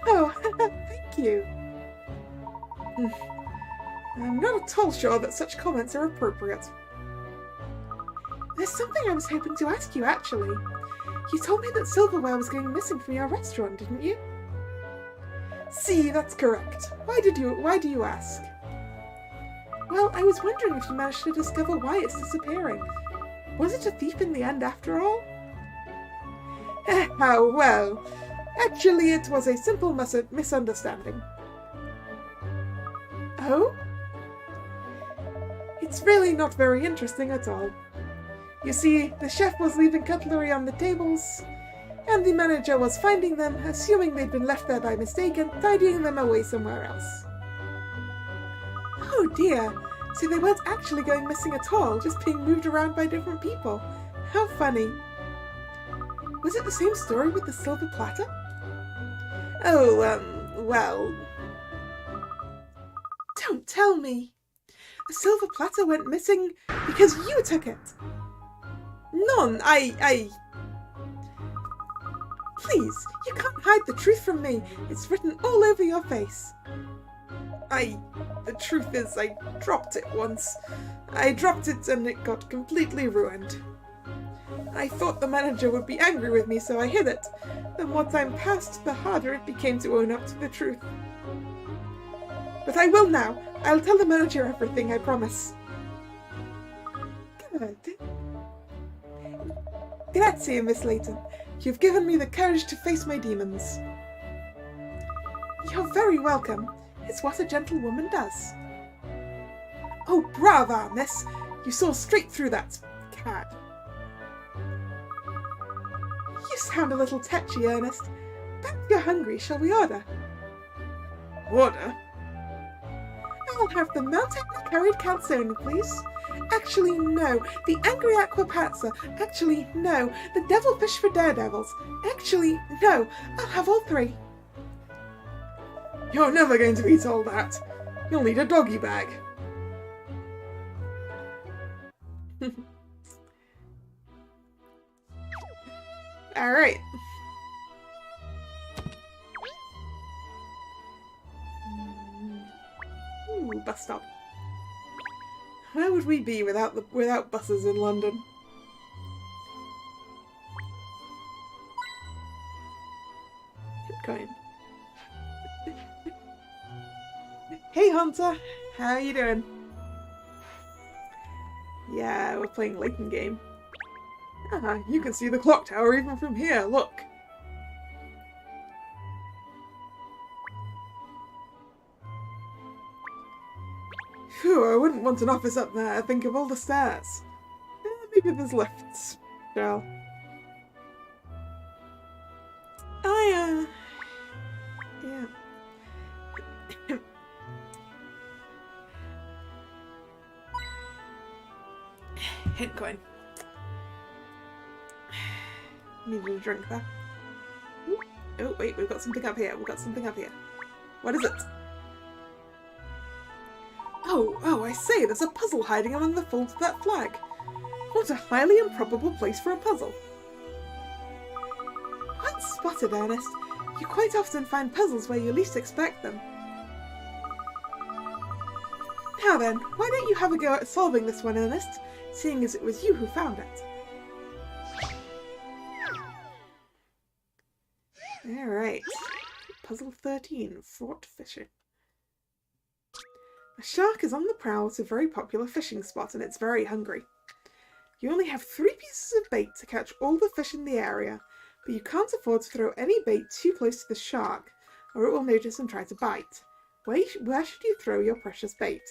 Oh, thank you. I'm not at all sure that such comments are appropriate. There's something I was hoping to ask you, actually. You told me that silverware was going missing from your restaurant, didn't you? See, that's correct. Why do you ask? Well, I was wondering if you managed to discover why it's disappearing. Was it a thief in the end, after all? How well. Actually, it was a simple misunderstanding. Oh? It's really not very interesting at all. You see, the chef was leaving cutlery on the tables, and the manager was finding them, assuming they'd been left there by mistake, and tidying them away somewhere else. Oh dear, so they weren't actually going missing at all, just being moved around by different people. How funny. Was it the same story with the silver platter? Oh, well... Don't tell me! The silver platter went missing because you took it! None, Please, you can't hide the truth from me. It's written all over your face. The truth is, I dropped it once. I dropped it and it got completely ruined. I thought the manager would be angry with me, so I hid it. The more time passed, the harder it became to own up to the truth. But I will now. I'll tell the manager everything, I promise. Good. Grazie, Miss Layton. You've given me the courage to face my demons. You're very welcome. It's what a gentlewoman does. Oh, brava, miss! You saw straight through that cad. You sound a little tetchy, Ernest. Bet you're hungry. Shall we order? Order? I'll have the melted and curried calzone, please. Actually, no. The angry aqua pazza. Actually, no. The devilfish for daredevils. Actually, no. I'll have all three. You're never going to eat all that. You'll need a doggy bag. Alright. Ooh, bus stop. Where would we be without buses in London? Bitcoin. Hey Hunter, how you doing? Yeah, we're playing Layton game. Ah, you can see the clock tower even from here, look! Phew, I wouldn't want an office up there, think of all the stairs. Maybe there's lifts, shall. Yeah. Hint coin. Needed a drink there. Ooh. Oh, wait, we've got something up here. What is it? Oh, I say, there's a puzzle hiding among the folds of that flag. What a highly improbable place for a puzzle. Once spotted, Ernest, you quite often find puzzles where you least expect them. Now then, why don't you have a go at solving this one, Ernest, seeing as it was you who found it? Alright. Puzzle 13, Fraught Fishing. A shark is on the prowl at a very popular fishing spot and it's very hungry. You only have 3 pieces of bait to catch all the fish in the area, but you can't afford to throw any bait too close to the shark, or it will notice and try to bite. Where should you throw your precious bait?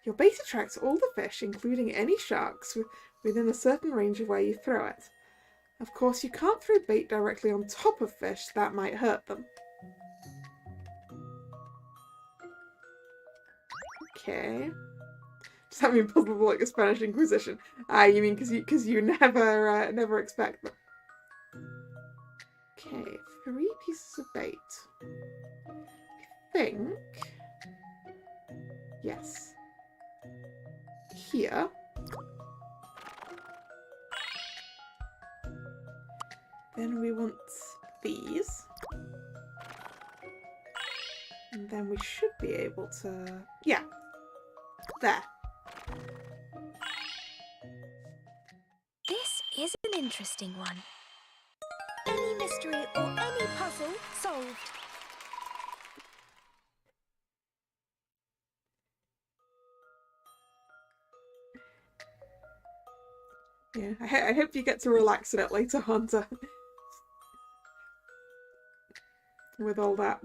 Your bait attracts all the fish, including any sharks, within a certain range of where you throw it. Of course, you can't throw bait directly on top of fish, that might hurt them. Okay. Does that mean puzzles like a Spanish Inquisition? Ah, you mean because you never expect them. Okay, 3 pieces of bait. I think. Yes. Here. Then we want these. And then we should be able to... Yeah. There. This is an interesting one. Any mystery or any puzzle solved. Yeah, I hope you get to relax a bit later on with all that.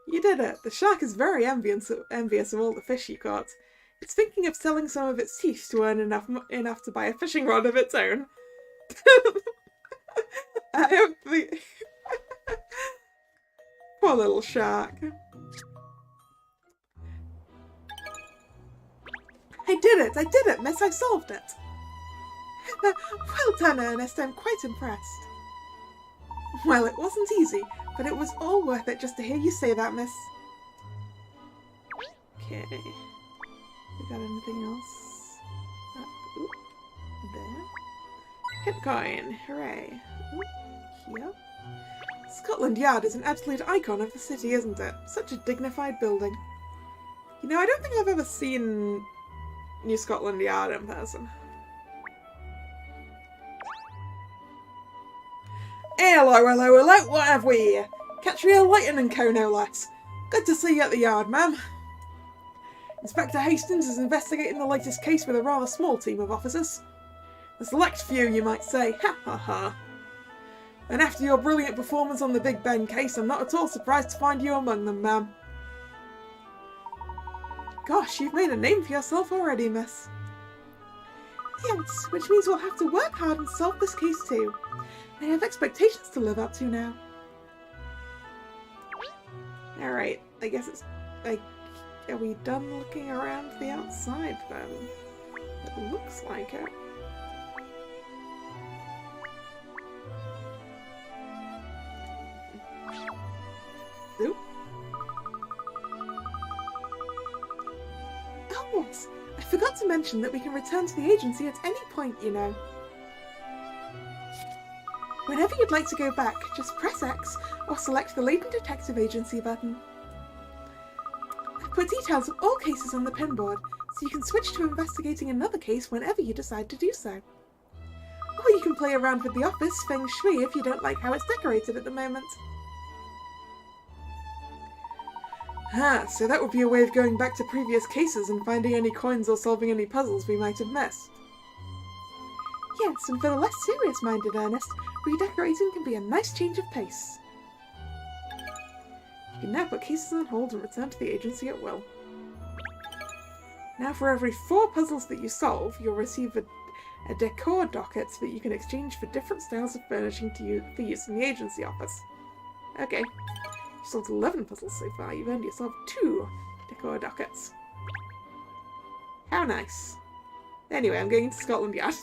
You did it! The shark is very envious of all the fish you caught. It's thinking of selling some of its teeth to earn enough to buy a fishing rod of its own. I hope the... Poor little shark. I did it, miss, I solved it. Well done, Ernest, I'm quite impressed. Well, it wasn't easy, but it was all worth it just to hear you say that, miss. Okay. We got anything else? Oop, there. Hit coin, hooray. Oop, here. Scotland Yard is an absolute icon of the city, isn't it? Such a dignified building. You know, I don't think I've ever seen New Scotland Yard in person. Hello, what have we here? Catria, Layton and Co, no less. Good to see you at the yard, ma'am. Inspector Hastings is investigating the latest case with a rather small team of officers. A select few, you might say. Ha ha ha. And after your brilliant performance on the Big Ben case, I'm not at all surprised to find you among them, ma'am. Gosh, you've made a name for yourself already, miss. Yes, which means we'll have to work hard and solve this case too. I have expectations to live up to now. Alright, I guess it's like, are we done looking around the outside then? It looks like it. Oop. Oh yes, I forgot to mention that we can return to the agency at any point, you know. Whenever you'd like to go back, just press X or select the Layton Detective Agency button. I've put details of all cases on the pinboard, so you can switch to investigating another case whenever you decide to do so. Or you can play around with the office feng shui if you don't like how it's decorated at the moment. Ah, so that would be a way of going back to previous cases and finding any coins or solving any puzzles we might have missed. Yes, and for the less serious-minded Ernest, redecorating can be a nice change of pace. You can now put cases on hold and return to the agency at will. Now for every 4 puzzles that you solve, you'll receive a decor docket that you can exchange for different styles of furnishing for use in the agency office. Okay, you've solved 11 puzzles so far, you've earned yourself 2 decor dockets. How nice. Anyway, I'm going to Scotland Yard.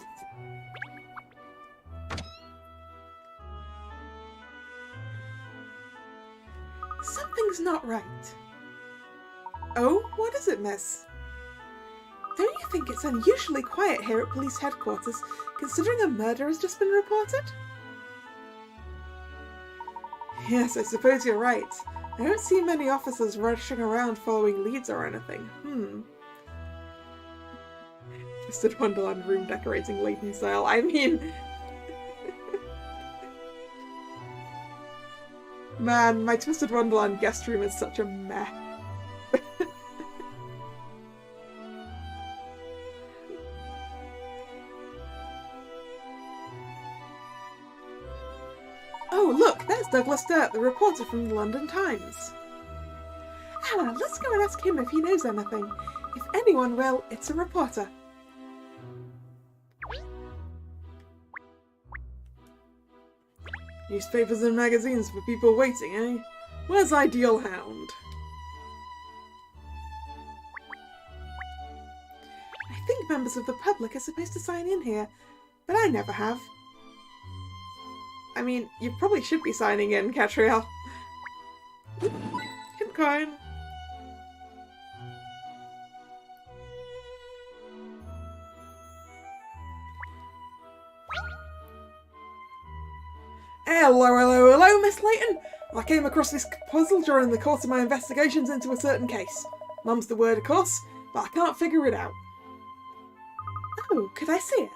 Something's not right. Oh, what is it, miss? Don't you think it's unusually quiet here at police headquarters, considering a murder has just been reported? Yes, I suppose you're right. I don't see many officers rushing around following leads or anything. Twisted Wonderland room decorating Layton style. I mean... Man, my Twisted Wonderland guest room is such a mess. Oh, look, there's Douglas Sturt, the reporter from the London Times. Ah, let's go and ask him if he knows anything. If anyone will, it's a reporter. Newspapers and magazines for people waiting, eh? Where's Ideal Hound? I think members of the public are supposed to sign in here, but I never have. I mean, you probably should be signing in, Catriel. Hint coin. Hello, Miss Layton. I came across this puzzle during the course of my investigations into a certain case. Mum's the word, of course, but I can't figure it out. Oh, could I see it?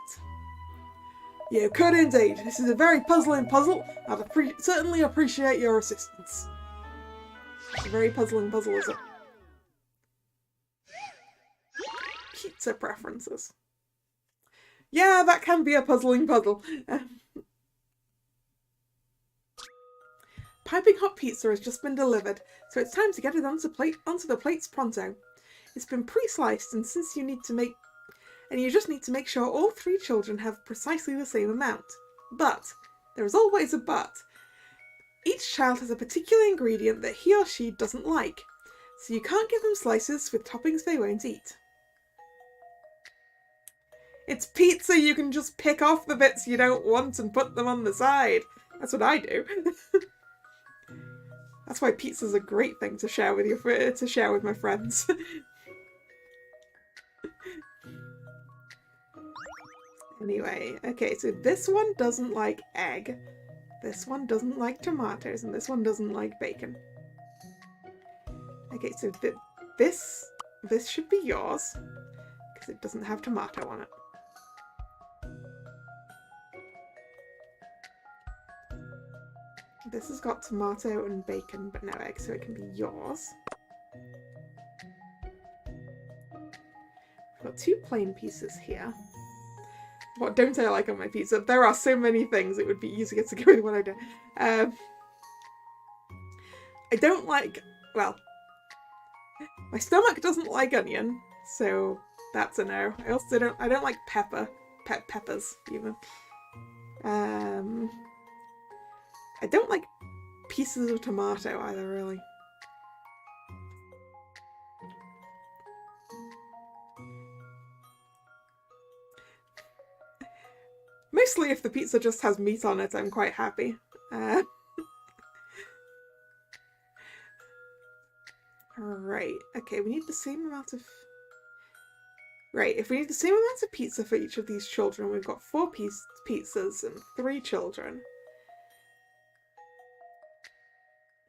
You could indeed. This is a very puzzling puzzle. I'd certainly appreciate your assistance. It's a very puzzling puzzle, is it? Pizza preferences. Yeah, that can be a puzzling puzzle. Piping hot pizza has just been delivered, so it's time to get it onto the plates pronto. It's been pre-sliced, and since you just need to make sure all 3 children have precisely the same amount. But there is always a but. Each child has a particular ingredient that he or she doesn't like, so you can't give them slices with toppings they won't eat. It's pizza, you can just pick off the bits you don't want and put them on the side. That's what I do. That's why pizza's a great thing to share with my friends. Anyway, okay, so this one doesn't like egg, this one doesn't like tomatoes, and this one doesn't like bacon. Okay, so this should be yours, because it doesn't have tomato on it. This has got tomato and bacon, but no egg, so it can be yours. I've got 2 plain pieces here. What don't I like on my pizza? There are so many things, it would be easier to go with what I do. I don't like, well, my stomach doesn't like onion, so that's a no. I also don't like peppers even. I don't like pieces of tomato either, really. Mostly if the pizza just has meat on it, I'm quite happy. Right, okay, we need the same amount of... Right, if we need the same amount of pizza for each of these children, we've got 4 pizzas and 3 children.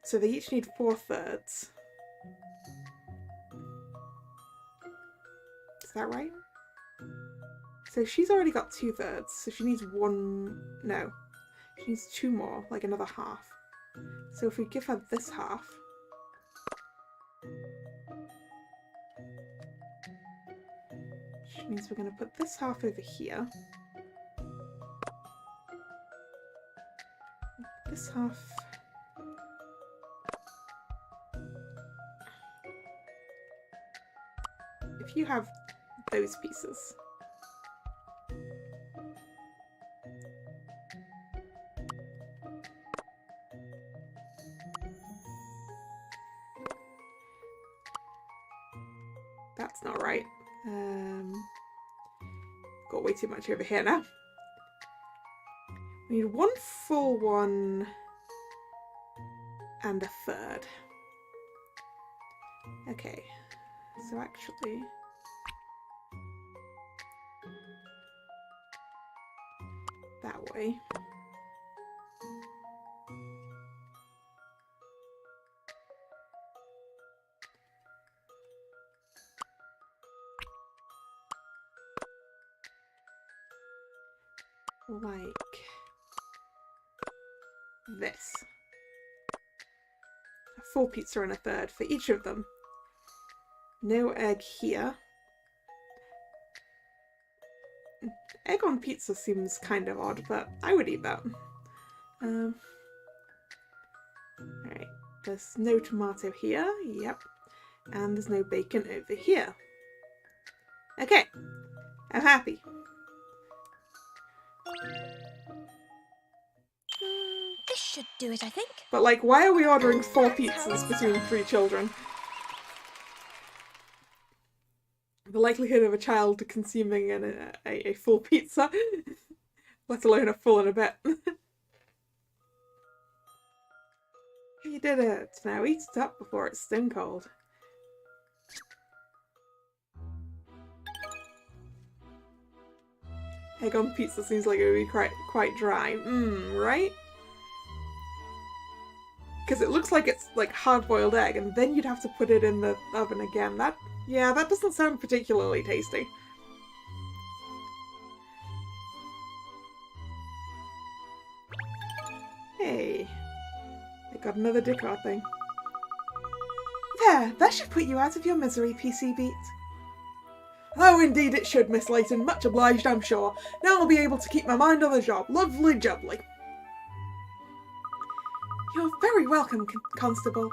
So they each need 4/3. Is that right? So she's already got 2/3, so she needs 1... No. She needs 2 more, like another half. So if we give her this half... Which means we're going to put this half over here. This half... If you have those pieces. That's not right. Got way too much over here now. We need 1 full one and a 1/3. Okay. So actually... that way. Like this. A full pizza and a third for each of them. No egg here. Egg on pizza seems kind of odd, but I would eat that. Alright, there's no tomato here, yep. And there's no bacon over here. Okay, I'm happy. This should do it, I think. But like, why are we ordering 4 pizzas between 3 children? The likelihood of a child consuming a full pizza, let alone a full and a bit. You did it. Now eat it up before it's stone cold. Egg on pizza seems like it would be quite dry. Right? Because it looks like it's like hard-boiled egg, and then you'd have to put it in the oven again. Yeah, that doesn't sound particularly tasty. Hey, I got another decor thing. There, that should put you out of your misery, PC Beat. Oh, indeed it should, Miss Layton. Much obliged, I'm sure. Now I'll be able to keep my mind on the job. Lovely jubbly. You're very welcome, Constable.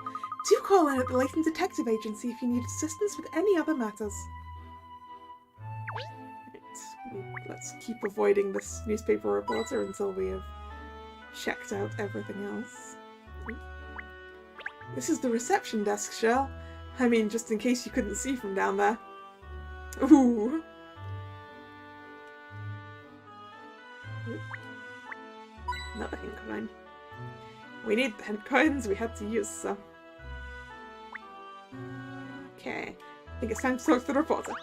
Do call in at the Layton Detective Agency if you need assistance with any other matters. Right. Let's keep avoiding this newspaper reporter until we have checked out everything else. This is the reception desk, Shell. I mean, just in case you couldn't see from down there. Ooh. Another hint coin. We need the hint coins, we had to use some. Okay, I think it's time to talk to the reporter.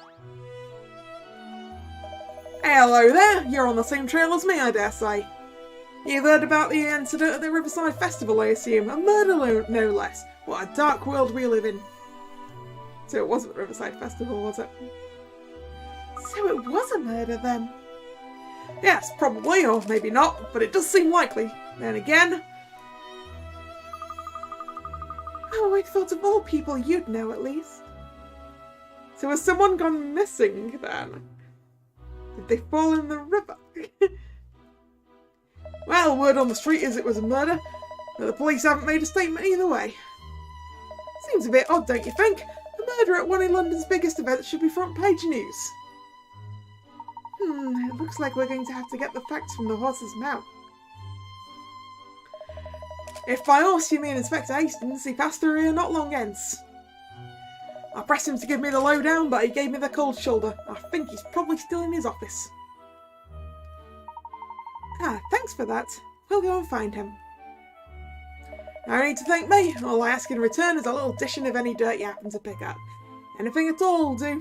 Hello there, you're on the same trail as me, I dare say. You've heard about the incident at the Riverside Festival, I assume. A murder, no less. What a dark world we live in. So it wasn't the Riverside Festival, was it? So it was a murder then? Yes, probably, or maybe not, but it does seem likely. Then again... Oh, I thought of all people you'd know at least. So has someone gone missing then? Did they fall in the river? Well, word on the street is it was a murder, but the police haven't made a statement either way. Seems a bit odd, don't you think? A murder at one of London's biggest events should be front page news. It looks like we're going to have to get the facts from the horse's mouth. If by horse you mean Inspector Hastings, he passed through here not long hence. I pressed him to give me the lowdown, but he gave me the cold shoulder. I think he's probably still in his office. Ah, thanks for that. We'll go and find him. No need to thank me. All I ask in return is a little dishing of any dirt you happen to pick up. Anything at all will do.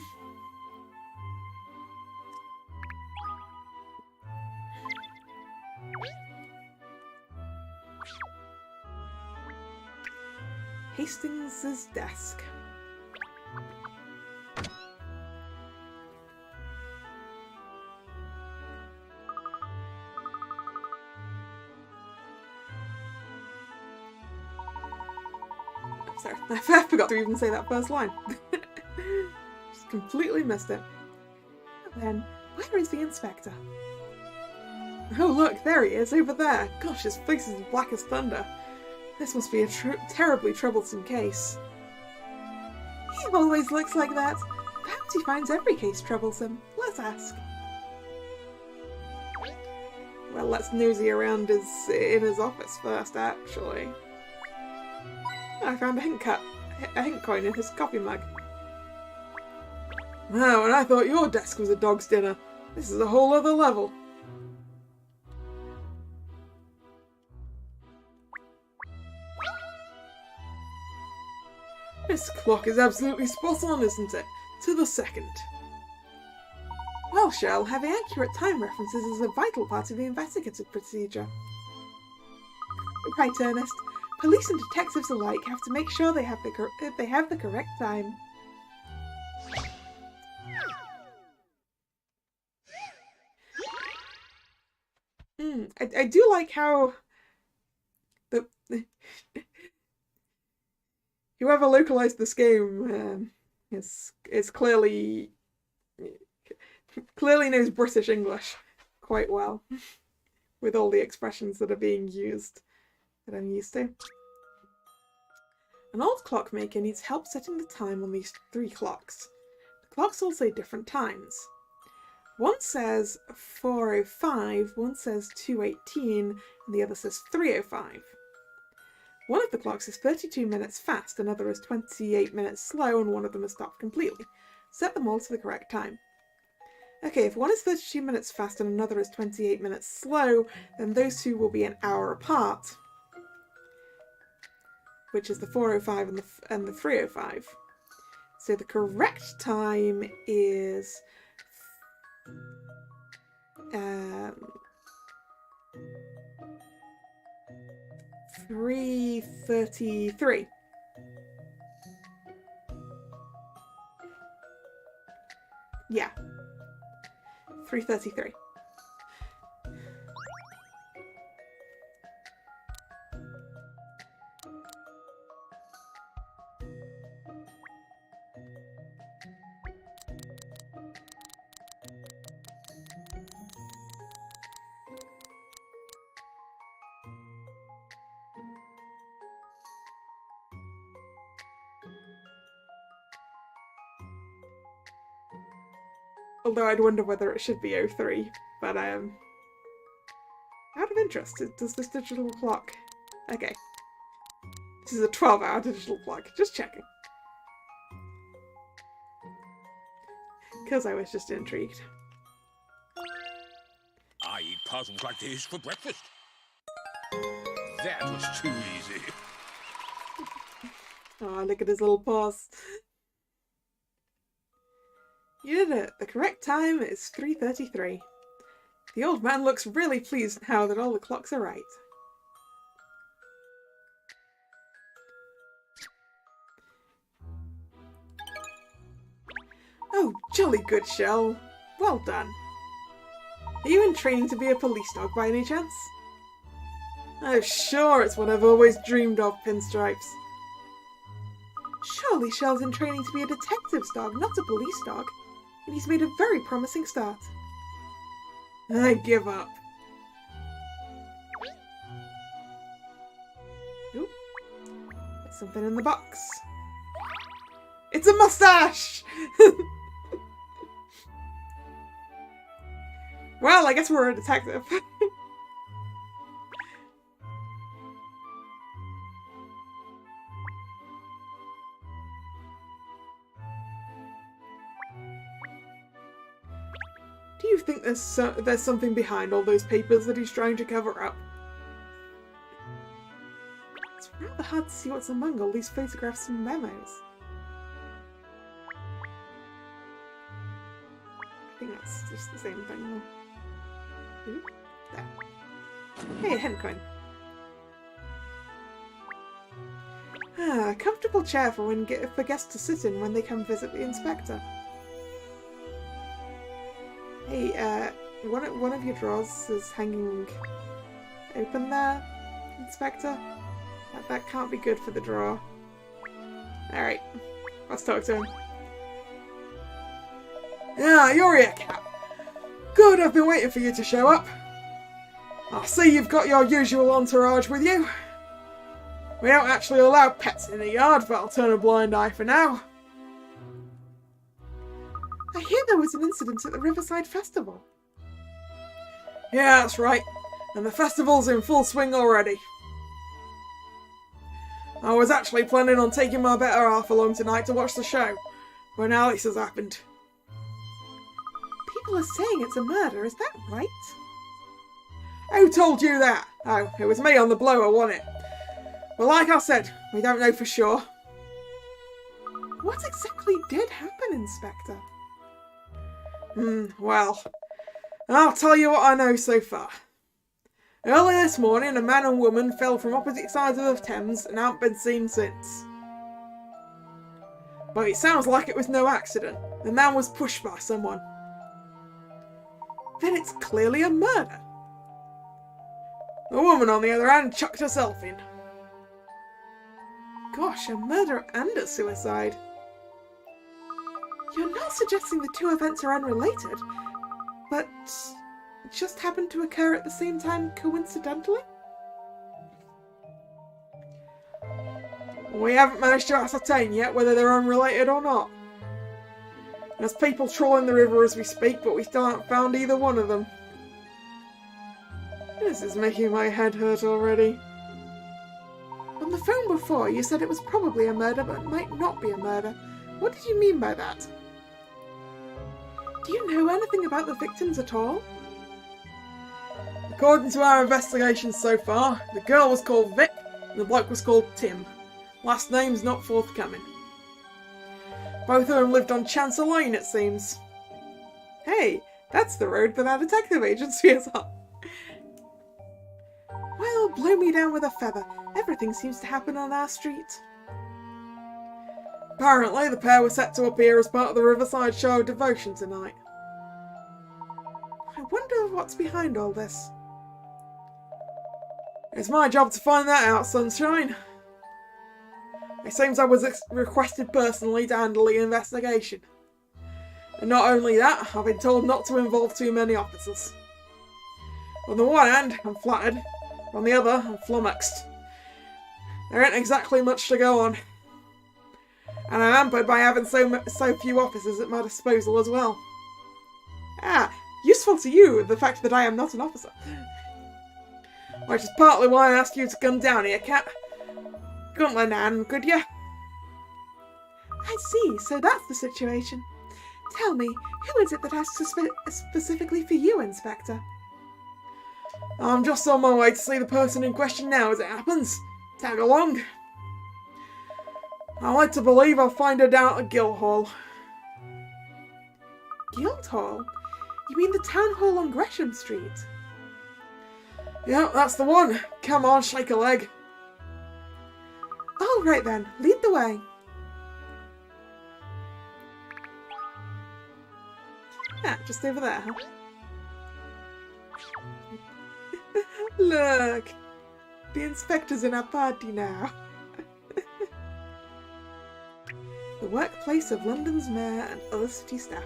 Hastings' desk. Sorry, I forgot to even say that first line. Just completely missed it. Then, where is the inspector? Oh look, there he is, over there. Gosh, his face is as black as thunder. This must be a terribly troublesome case. He always looks like that. Perhaps he finds every case troublesome. Let's ask. Well, let's nosy around in his office first, actually. I found a hint coin in his coffee mug. Oh, and I thought your desk was a dog's dinner. This is a whole other level. This clock is absolutely spot on, isn't it? To the second. Well, Shell, having accurate time references is a vital part of the investigative procedure. Right, Ernest. Police and detectives alike have to make sure they have the correct time. I do like how whoever localized this game is clearly knows British English quite well, with all the expressions that are being used that I'm used to. An old clockmaker needs help setting the time on these 3 clocks. The clocks all say different times. One says 4:05, one says 2:18, and the other says 3:05. One of the clocks is 32 minutes fast, another is 28 minutes slow, and one of them is stopped completely. Set them all to the correct time. Okay, if one is 32 minutes fast and another is 28 minutes slow, then those two will be an hour apart, which is the 4:05 and the 3:05. So the correct time is 3:33. Yeah. 3:33. Although I'd wonder whether it should be 03, but out of interest, does this digital clock... Okay. This is a 12-hour digital clock, just checking. Because I was just intrigued. I eat puzzles like this for breakfast. That was too easy. Oh, look at his little paws. You did it. The correct time is 3:33. The old man looks really pleased now that all the clocks are right. Oh, jolly good, Shell. Well done. Are you in training to be a police dog by any chance? Oh, sure, it's what I've always dreamed of, Pinstripes. Surely Shell's in training to be a detective's dog, not a police dog. And he's made a very promising start. I give up. Ooh. There's something in the box. It's a mustache! Well, I guess we're a detective. Do you think there's something behind all those papers that he's trying to cover up? It's rather hard to see what's among all these photographs and memos. I think that's just the same thing though. Ooh, there. Hey, a hen coin. Ah, a comfortable chair for guests to sit in when they come visit the inspector. Hey, one of your drawers is hanging open there, Inspector. That can't be good for the drawer. Alright, let's talk to him. Ah, you're here, Cap. Good, I've been waiting for you to show up. I see you've got your usual entourage with you. We don't actually allow pets in the yard, but I'll turn a blind eye for now. I hear there was an incident at the Riverside Festival. Yeah, that's right. And the festival's in full swing already. I was actually planning on taking my better half along tonight to watch the show, when Alice has happened. People are saying it's a murder, is that right? Who told you that? Oh, it was me on the blower, wasn't it? Well, like I said, we don't know for sure. What exactly did happen, Inspector? Well, I'll tell you what I know so far. Early this morning, a man and woman fell from opposite sides of the Thames and haven't been seen since. But it sounds like it was no accident. The man was pushed by someone. Then it's clearly a murder. The woman, on the other hand, chucked herself in. Gosh, a murder and a suicide. You're not suggesting the two events are unrelated, but just happened to occur at the same time coincidentally? We haven't managed to ascertain yet whether they're unrelated or not. There's people trawling the river as we speak, but we still haven't found either one of them. This is making my head hurt already. On the phone before, you said it was probably a murder, but it might not be a murder. What did you mean by that? Do you know anything about the victims at all? According to our investigations so far, the girl was called Vic and the bloke was called Tim. Last name's not forthcoming. Both of them lived on Chancellor Lane, it seems. Hey, that's the road that our detective agency is on. Well, blow me down with a feather. Everything seems to happen on our street. Apparently, the pair were set to appear as part of the Riverside Show of Devotion tonight. I wonder what's behind all this. It's my job to find that out, Sunshine. It seems I was requested personally to handle the investigation. And not only that, I've been told not to involve too many officers. On the one hand, I'm flattered. On the other, I'm flummoxed. There ain't exactly much to go on. And I'm hampered by having so few officers at my disposal as well. Ah, useful to you, the fact that I am not an officer. Which is partly why I asked you to come down here, Cat. Couldn't lend a hand, could ya? I see, so that's the situation. Tell me, who is it that asked specifically for you, Inspector? I'm just on my way to see the person in question now as it happens. Tag along. I like to believe I'll find her down at the Guildhall. Guildhall? You mean the town hall on Gresham Street? Yeah, that's the one. Come on, shake a leg. All right then, lead the way. Ah, just over there, huh? Look, the inspector's in our party now. The workplace of London's mayor and other city staff.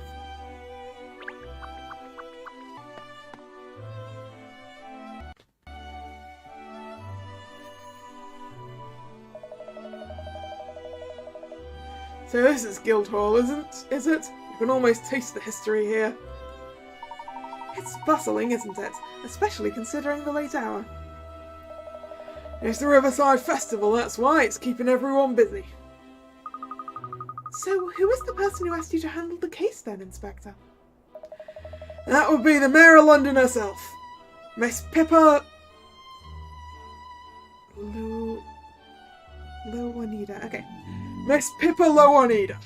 So this is Guildhall, is it? You can almost taste the history here. It's bustling, isn't it? Especially considering the late hour. It's the Riverside Festival, that's why. It's keeping everyone busy. So, who was the person who asked you to handle the case then, Inspector? That would be the Mayor of London herself. Miss Pippa... Lowanida. Okay. Miss Pippa Lowanida.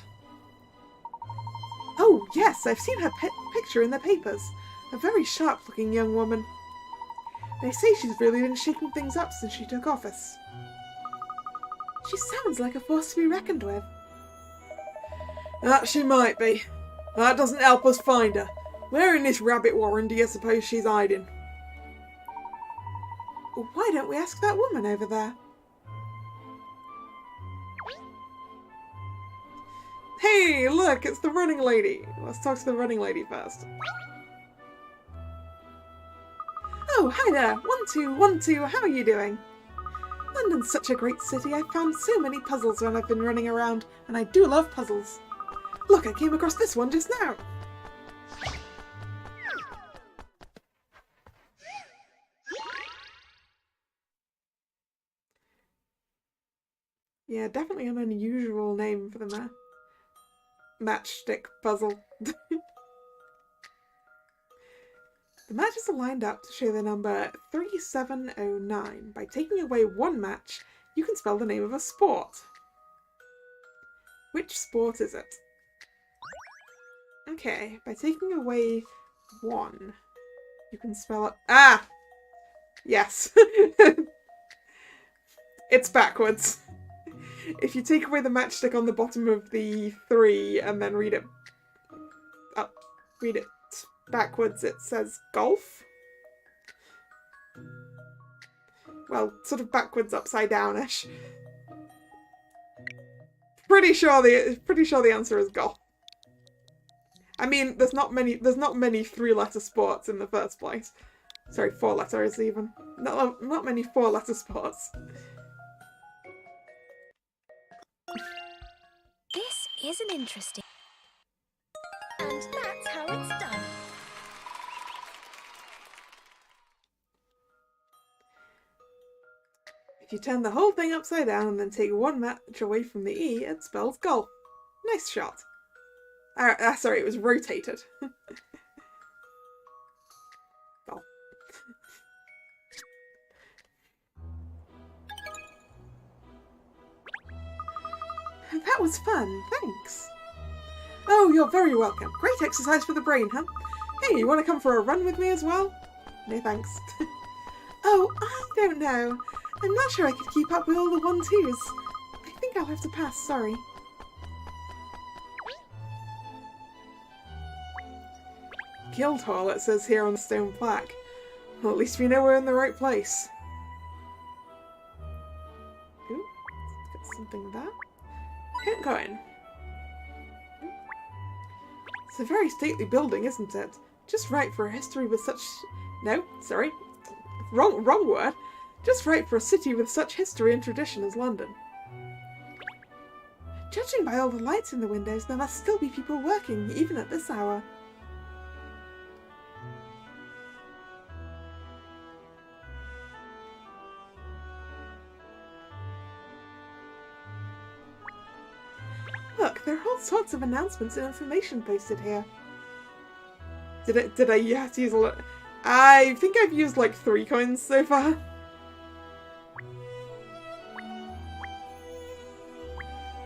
Oh, yes, I've seen her picture in the papers. A very sharp-looking young woman. They say she's really been shaking things up since she took office. She sounds like a force to be reckoned with. That she might be. That doesn't help us find her. Where in this rabbit warren do you suppose she's hiding? Why don't we ask that woman over there? Hey, look, it's the running lady. Let's talk to the running lady first. Oh, hi there. 1-2-1-2, how are you doing? London's such a great city. I've found so many puzzles when I've been running around, and I do love puzzles. Look, I came across this one just now. Yeah, definitely an unusual name for the matchstick puzzle. The matches are lined up to show the number 3709. By taking away one match, you can spell the name of a sport. Which sport is it? Okay, by taking away 1, you can spell it. Ah! Yes. It's backwards. If you take away the matchstick on the bottom of the 3 and then read it backwards, it says golf. Well, sort of backwards, upside down-ish. Pretty sure the answer is golf. I mean, there's not many 3-letter sports in the first place. Sorry, 4 letters even. Not many 4-letter sports. This is an interesting... And that's how it's done. If you turn the whole thing upside down and then take 1 match away from the E, it spells golf. Nice shot. Sorry, it was rotated. Golf. That was fun, thanks. Oh, you're very welcome. Great exercise for the brain, huh? Hey, you want to come for a run with me as well? No thanks. Oh, I don't know. I'm not sure I could keep up with all the 1-2s. I think I'll have to pass, sorry. Guildhall, it says here on the stone plaque. Well, at least we know we're in the right place. Ooh, got something there. Can't go in. It's a very stately building, isn't it? Just right for a history with such... No, sorry. Wrong word. Just right for a city with such history and tradition as London. Judging by all the lights in the windows, there must still be people working, even at this hour. Look, there are all sorts of announcements and information posted here. Did I have to use a lot? I think I've used like 3 coins so far.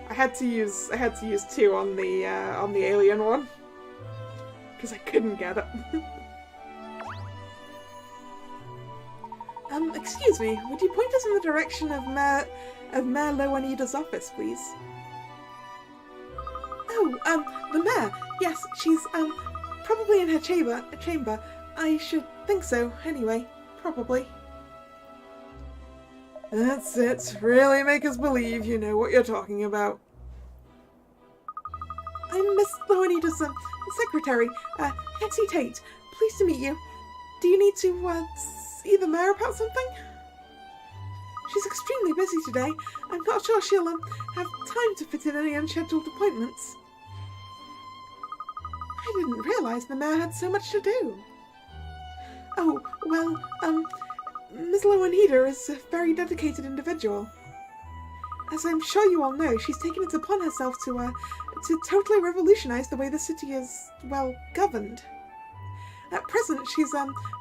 I had to use 2 on the alien one because I couldn't get it. Excuse me, would you point us in the direction of Mayor Lowanida's office, please? Oh, the mayor. Yes, she's probably in her chamber. I should think so. Anyway, probably. That's it. Really make us believe you know what you're talking about. I'm Miss Lowanida's secretary, Hetty Tate. Pleased to meet you. Do you need to see the mayor about something? She's extremely busy today. I'm not sure she'll have time to fit in any unscheduled appointments. I didn't realise the mayor had so much to do. Oh, well, Miss Lowanida is a very dedicated individual. As I'm sure you all know, she's taken it upon herself to totally revolutionise the way the city is, well, governed. At present, she's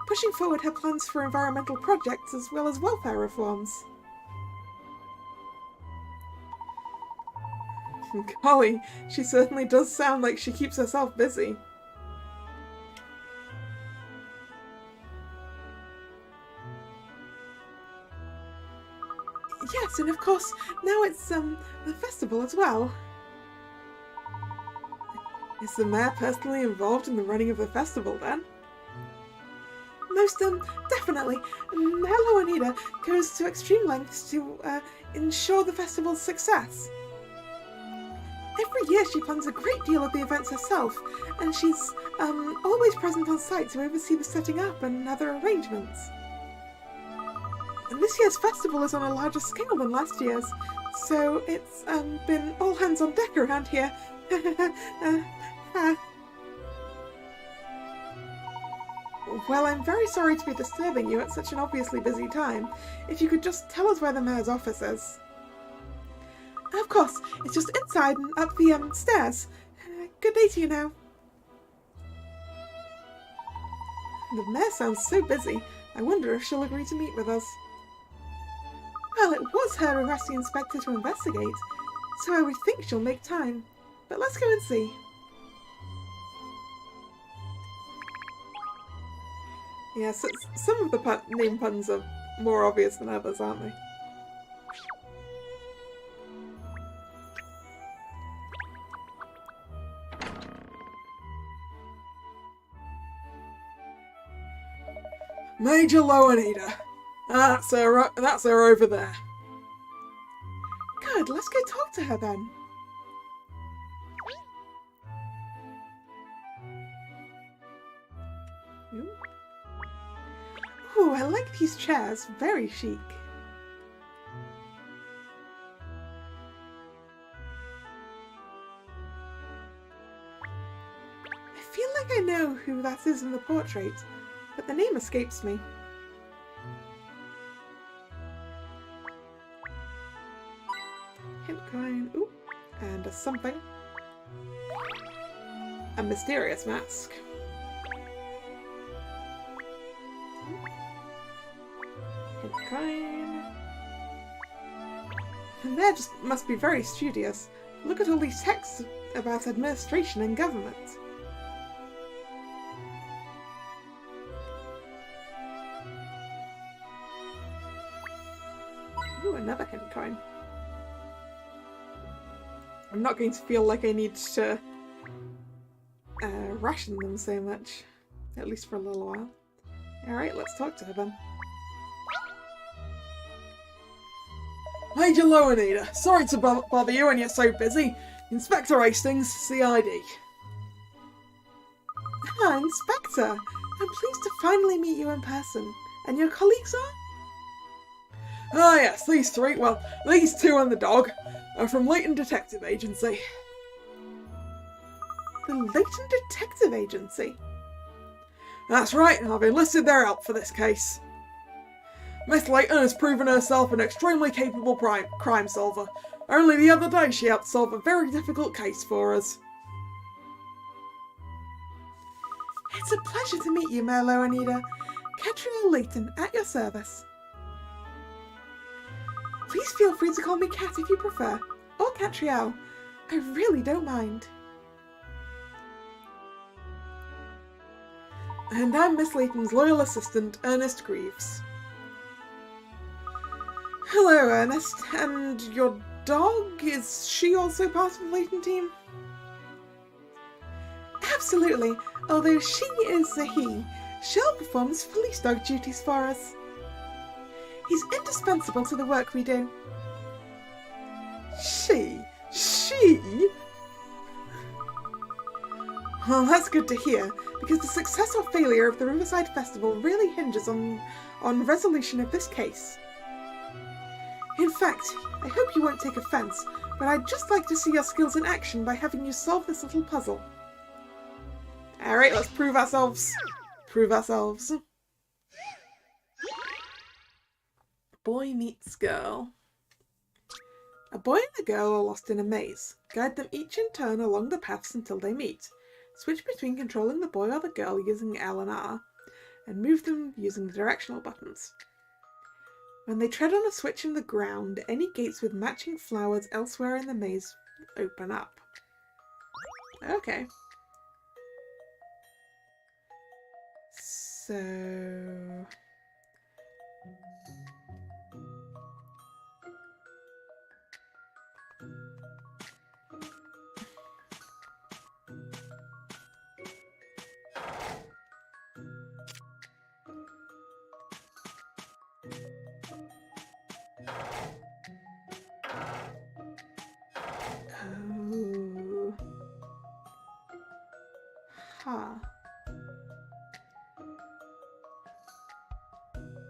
pushing forward her plans for environmental projects as well as welfare reforms. Golly, she certainly does sound like she keeps herself busy. Yes, and of course, now it's the festival as well. Is the mayor personally involved in the running of the festival then? Most definitely. Hello Anita goes to extreme lengths to ensure the festival's success. Every year she plans a great deal of the events herself, and she's always present on site to oversee the setting up and other arrangements. And this year's festival is on a larger scale than last year's, so it's been all hands on deck around here. Well, I'm very sorry to be disturbing you at such an obviously busy time. If you could just tell us where the mayor's office is. Of course, it's just inside and up the stairs. Good day to you now. The mayor sounds so busy. I wonder if she'll agree to meet with us. Well, it was her who asked the inspector to investigate, so I would think she'll make time. But let's go and see. Yeah, so some of the name puns are more obvious than others, aren't they? Major Loanita. That's her over there. Good, let's go talk to her then. Ooh, I like these chairs. Very chic. I feel like I know who that is in the portrait, but the name escapes me. Hint coin. Ooh, and a something. A mysterious mask. Hint coin. And they just must be very studious. Look at all these texts about administration and government. Ooh, another hint coin. I'm not going to feel like I need to ration them so much. At least for a little while. Alright, let's talk to her then. Major Loanita, sorry to bother you when you're so busy. Inspector Hastings, CID. Ah, Inspector! I'm pleased to finally meet you in person. And your colleagues are? Ah yes, these three. Well, these two and the dog are from Layton Detective Agency. The Layton Detective Agency? That's right, I've enlisted their help for this case. Miss Layton has proven herself an extremely capable crime solver. Only the other day she helped solve a very difficult case for us. It's a pleasure to meet you, Mayor Loanita. Catriel Layton, at your service. Please feel free to call me Cat if you prefer, or Catriel. I really don't mind. And I'm Miss Layton's loyal assistant, Ernest Greaves. Hello, Ernest. And your dog? Is she also part of the Layton team? Absolutely. Although she is a he, Shell performs police dog duties for us. He's indispensable to the work we do. She? Well, that's good to hear, because the success or failure of the Riverside Festival really hinges on resolution of this case. In fact, I hope you won't take offence, but I'd just like to see your skills in action by having you solve this little puzzle. Alright, let's prove ourselves. Boy meets girl. A boy and a girl are lost in a maze. Guide them each in turn along the paths until they meet. Switch between controlling the boy or the girl using L and R, and move them using the directional buttons. When they tread on a switch in the ground, any gates with matching flowers elsewhere in the maze open up. Okay. So... Oh. Huh.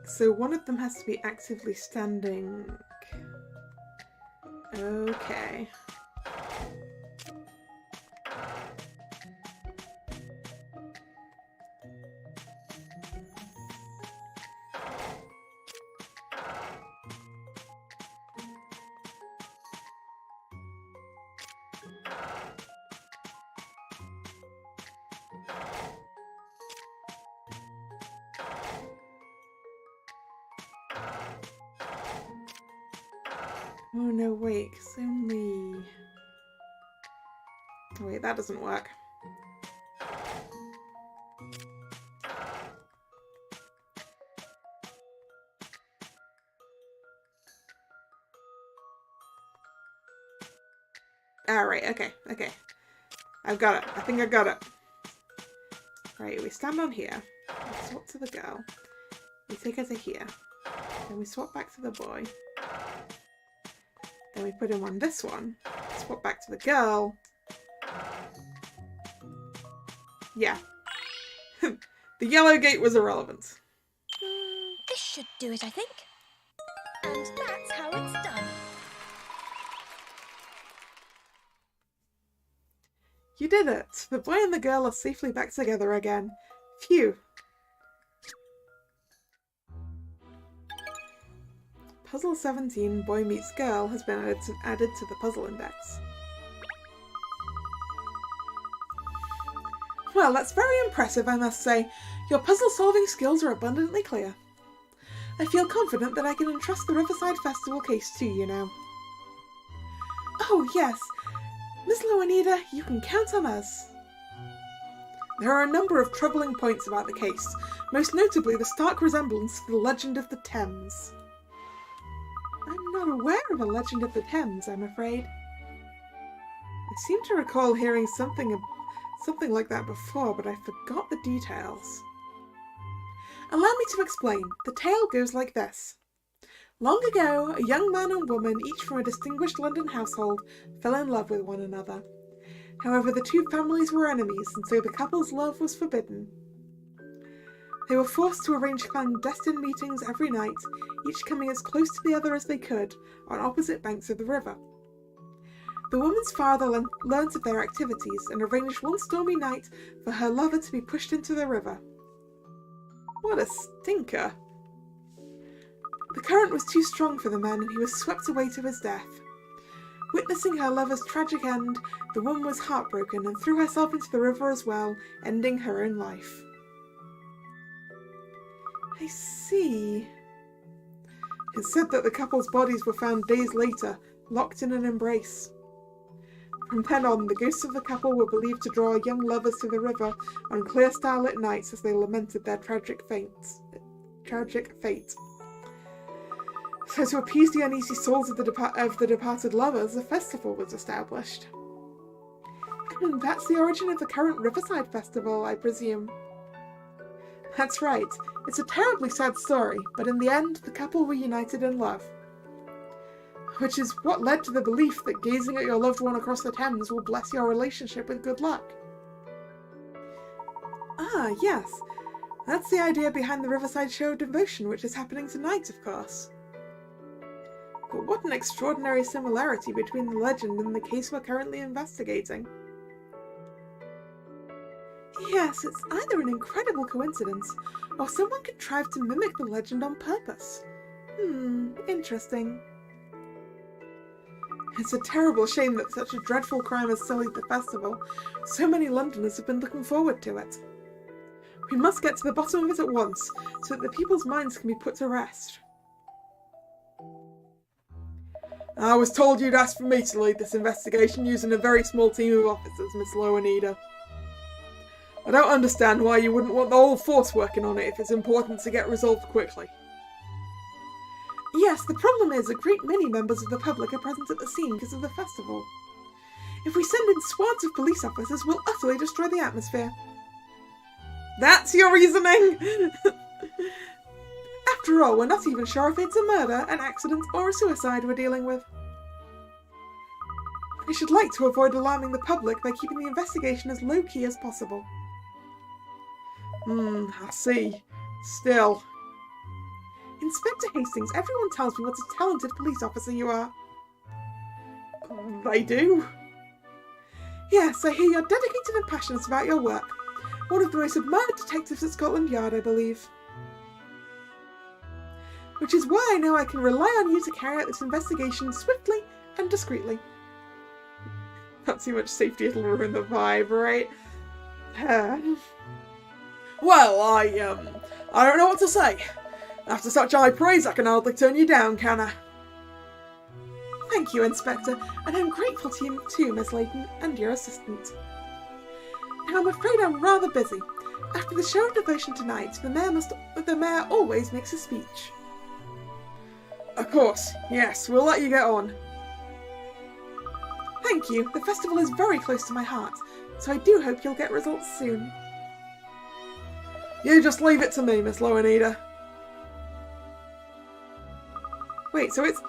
So one of them has to be actively standing. Okay. Oh no, wait, 'cause only... Oh, wait, that doesn't work. Alright, okay. I've got it. I think I got it. Right, we stand on here. We swap to the girl. We take her to here. Then we swap back to the boy. Then we put him on this one. Swap back to the girl. Yeah. The yellow gate was irrelevant. This should do it, I think. And that's how it's done. You did it! The boy and the girl are safely back together again. Phew. Puzzle 17, Boy Meets Girl, has been added to the puzzle index. Well, that's very impressive, I must say. Your puzzle-solving skills are abundantly clear. I feel confident that I can entrust the Riverside Festival case to you now. Oh, yes. Miss Loanita, you can count on us. There are a number of troubling points about the case, most notably the stark resemblance to the Legend of the Thames. I'm not aware of a Legend of the Thames, I'm afraid. I seem to recall hearing something like that before, but I forgot the details. Allow me to explain. The tale goes like this. Long ago, a young man and woman, each from a distinguished London household, fell in love with one another. However, the two families were enemies, and so the couple's love was forbidden. They were forced to arrange clandestine meetings every night, each coming as close to the other as they could, on opposite banks of the river. The woman's father learnt of their activities and arranged one stormy night for her lover to be pushed into the river. What a stinker! The current was too strong for the man and he was swept away to his death. Witnessing her lover's tragic end, the woman was heartbroken and threw herself into the river as well, ending her own life. I see. It's said that the couple's bodies were found days later, locked in an embrace. From then on, the ghosts of the couple were believed to draw young lovers to the river on clear starlit nights as they lamented their tragic fate. So to appease the uneasy souls of the departed lovers, a festival was established. And that's the origin of the current Riverside Festival, I presume. That's right. It's a terribly sad story, but in the end, the couple were united in love. Which is what led to the belief that gazing at your loved one across the Thames will bless your relationship with good luck. Ah, yes. That's the idea behind the Riverside Show of Devotion, which is happening tonight, of course. But what an extraordinary similarity between the legend and the case we're currently investigating. Yes, it's either an incredible coincidence, or someone contrived to mimic the legend on purpose. Interesting. It's a terrible shame that such a dreadful crime has sullied the festival. So many Londoners have been looking forward to it. We must get to the bottom of it at once, so that the people's minds can be put to rest. I was told you'd asked for me to lead this investigation using a very small team of officers, Miss Loanita. I don't understand why you wouldn't want the whole force working on it if it's important to get resolved quickly. Yes, the problem is a great many members of the public are present at the scene because of the festival. If we send in squads of police officers, we'll utterly destroy the atmosphere. That's your reasoning! After all, we're not even sure if it's a murder, an accident, or a suicide we're dealing with. I should like to avoid alarming the public by keeping the investigation as low-key as possible. I see. Still. Inspector Hastings, everyone tells me what a talented police officer you are. They do? Yes, I hear you're dedicated and passionate about your work. One of the most admired detectives at Scotland Yard, I believe. Which is why I know I can rely on you to carry out this investigation swiftly and discreetly. Not too much safety, it'll ruin the vibe, right? Well, I don't know what to say. After such high praise, I can hardly turn you down, can I? Thank you, Inspector, and I'm grateful to you too, Miss Layton, and your assistant. Now, I'm afraid I'm rather busy. After the show of devotion tonight, the mayor always makes a speech. Of course, yes, we'll let you get on. Thank you. The festival is very close to my heart, so I do hope you'll get results soon. You just leave it to me, Miss Loanida. Wait, so it's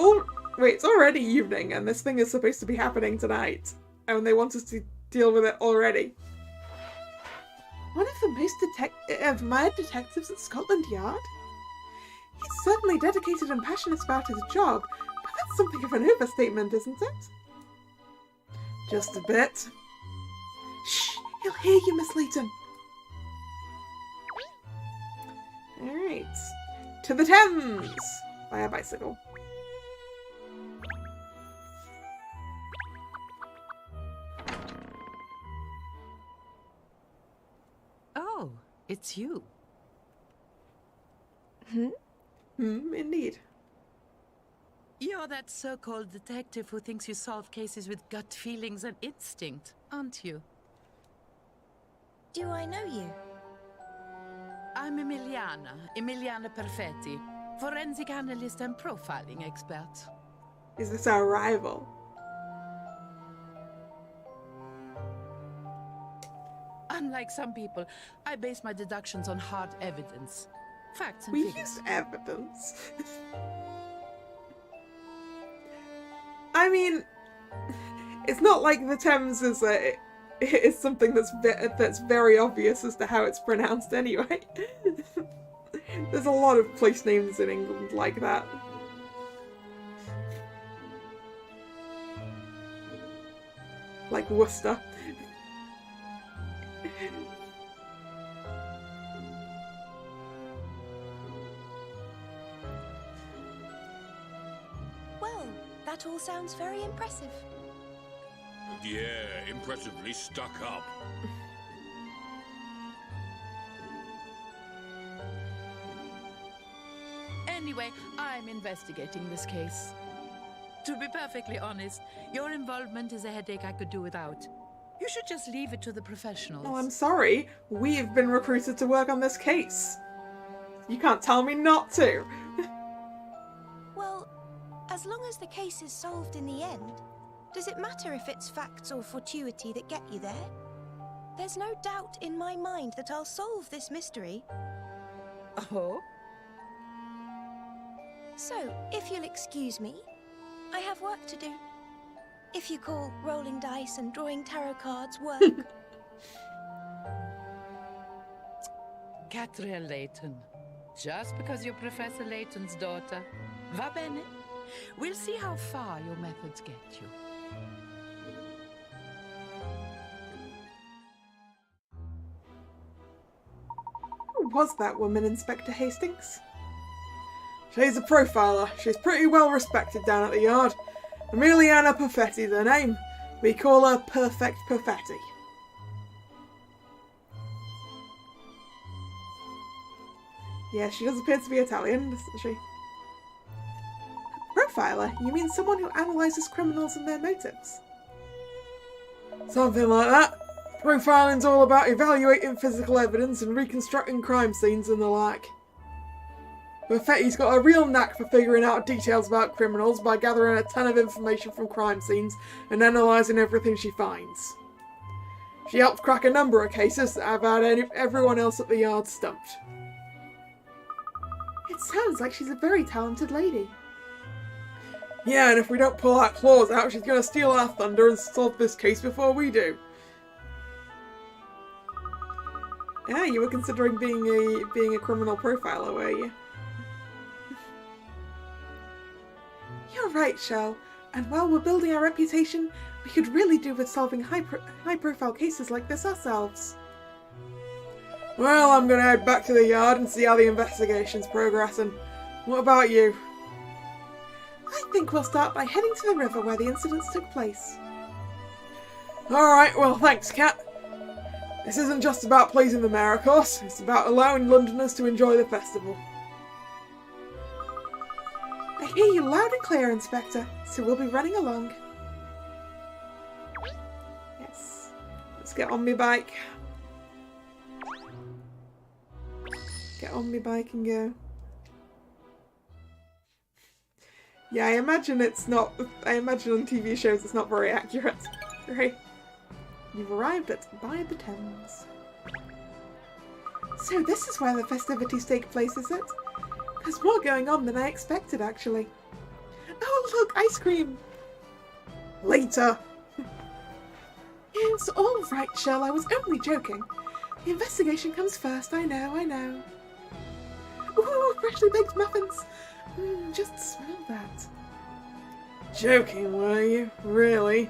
already evening, and this thing is supposed to be happening tonight, and they want us to deal with it already. One of the most admired detectives at Scotland Yard? He's certainly dedicated and passionate about his job, but that's something of an overstatement, isn't it? Just a bit. Shh! He'll hear you, Miss Layton. Alright. To the Thames! By a bicycle. Oh, it's you. Indeed. You're that so-called detective who thinks you solve cases with gut feelings and instinct, aren't you? Do I know you? I'm Emiliana Perfetti, forensic analyst and profiling expert. Is this our rival? Unlike some people, I base my deductions on hard evidence. Facts and We figures. use evidence. I mean, it's not like the Thames is something that's very obvious as to how it's pronounced anyway. There's a lot of place names in England like that. Like Worcester. Well, that all sounds very impressive. Yeah, impressively stuck up. Anyway, I'm investigating this case. To be perfectly honest, your involvement is a headache I could do without. You should just leave it to the professionals. Well, I'm sorry. We've been recruited to work on this case. You can't tell me not to. Well, as long as the case is solved in the end, does it matter if it's facts or fortuity that get you there? There's no doubt in my mind that I'll solve this mystery. Oh? So, if you'll excuse me, I have work to do. If you call rolling dice and drawing tarot cards work. Catriel Layton. Just because you're Professor Layton's daughter. Va bene. We'll see how far your methods get you. Who was that woman, Inspector Hastings? She's a profiler. She's pretty well respected down at the yard. Emiliana Perfetti's her name. We call her Perfect Perfetti. Yeah, she does appear to be Italian, doesn't she? Profiler? You mean someone who analyses criminals and their motives? Something like that. Profiling's all about evaluating physical evidence and reconstructing crime scenes and the like. Perfetti's got a real knack for figuring out details about criminals by gathering a ton of information from crime scenes and analysing everything she finds. She helped crack a number of cases that have had everyone else at the yard stumped. It sounds like she's a very talented lady. Yeah, and if we don't pull our claws out, she's going to steal our thunder and solve this case before we do. Yeah, you were considering being a criminal profiler, were you? You're right, Shell. And while we're building our reputation, we could really do with solving high-profile cases like this ourselves. Well, I'm going to head back to the yard and see how the investigation's progressing. What about you? I think we'll start by heading to the river where the incidents took place. Alright, well thanks, Kat. This isn't just about pleasing the mayor, of course. It's about allowing Londoners to enjoy the festival. I hear you loud and clear, Inspector, so we'll be running along. Yes. Let's get on my bike. Get on my bike and go. Yeah, I imagine on TV shows it's not very accurate. Right? You've arrived at By the Thames. So this is where the festivities take place, is it? There's more going on than I expected, actually. Oh, look, ice cream! Later! It's all right, Shell, I was only joking. The investigation comes first, I know. Ooh, freshly baked muffins! Just smell that. Joking, were you? Really?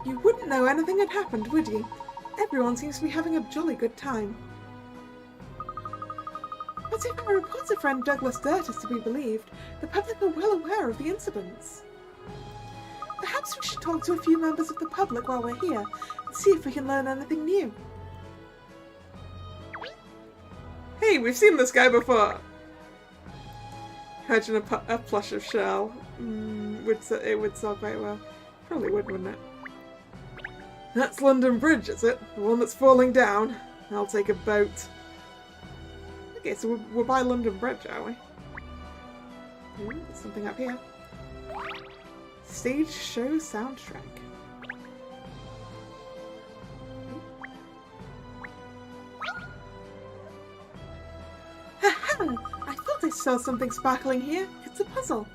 You wouldn't know anything had happened, would you? Everyone seems to be having a jolly good time. But if our reporter friend Douglas Dirt is to be believed, the public are well aware of the incidents. Perhaps we should talk to a few members of the public while we're here and see if we can learn anything new. Hey, we've seen this guy before! Imagine a plush of Shell. It would sell quite well. Probably would, wouldn't it? That's London Bridge, is it? The one that's falling down? I'll take a boat. Okay, so we're by London Bridge, are we? Ooh, there's something up here. Stage show soundtrack. Ha-ha! I thought I saw something sparkling here. It's a puzzle.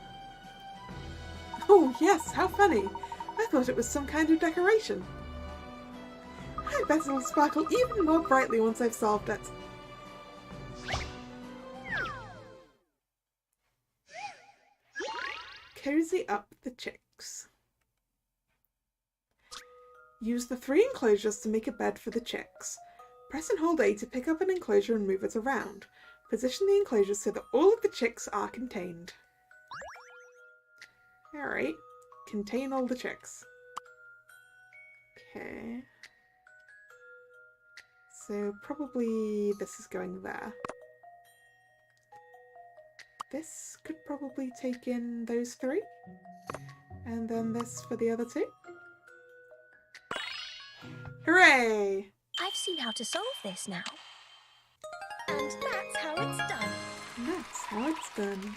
Oh yes, how funny. I thought it was some kind of decoration. I bet it'll sparkle even more brightly once I've solved it. Cozy up the chicks. Use the 3 enclosures to make a bed for the chicks. Press and hold A to pick up an enclosure and move it around. Position the enclosures so that all of the chicks are contained. Alright. Contain all the chicks. Okay. So probably this is going there. This could probably take in those 3. And then this for the other 2. Hooray! I've seen how to solve this now. And that's how it's done. That's how it's done.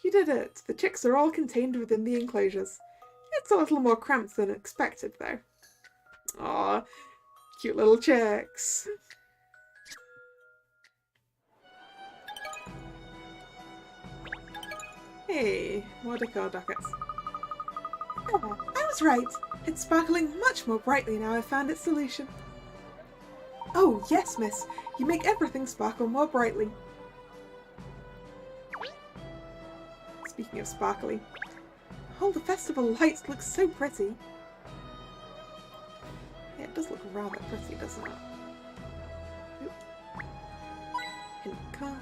You did it! The chicks are all contained within the enclosures. It's a little more cramped than expected, though. Aw, cute little chicks. Hey, more decor ducats. Oh, I was right. It's sparkling much more brightly now I've found its solution. Oh, yes, miss. You make everything sparkle more brightly. Speaking of sparkly, all the festival lights look so pretty. Yeah, it does look rather pretty, doesn't it? Oop. Hint card.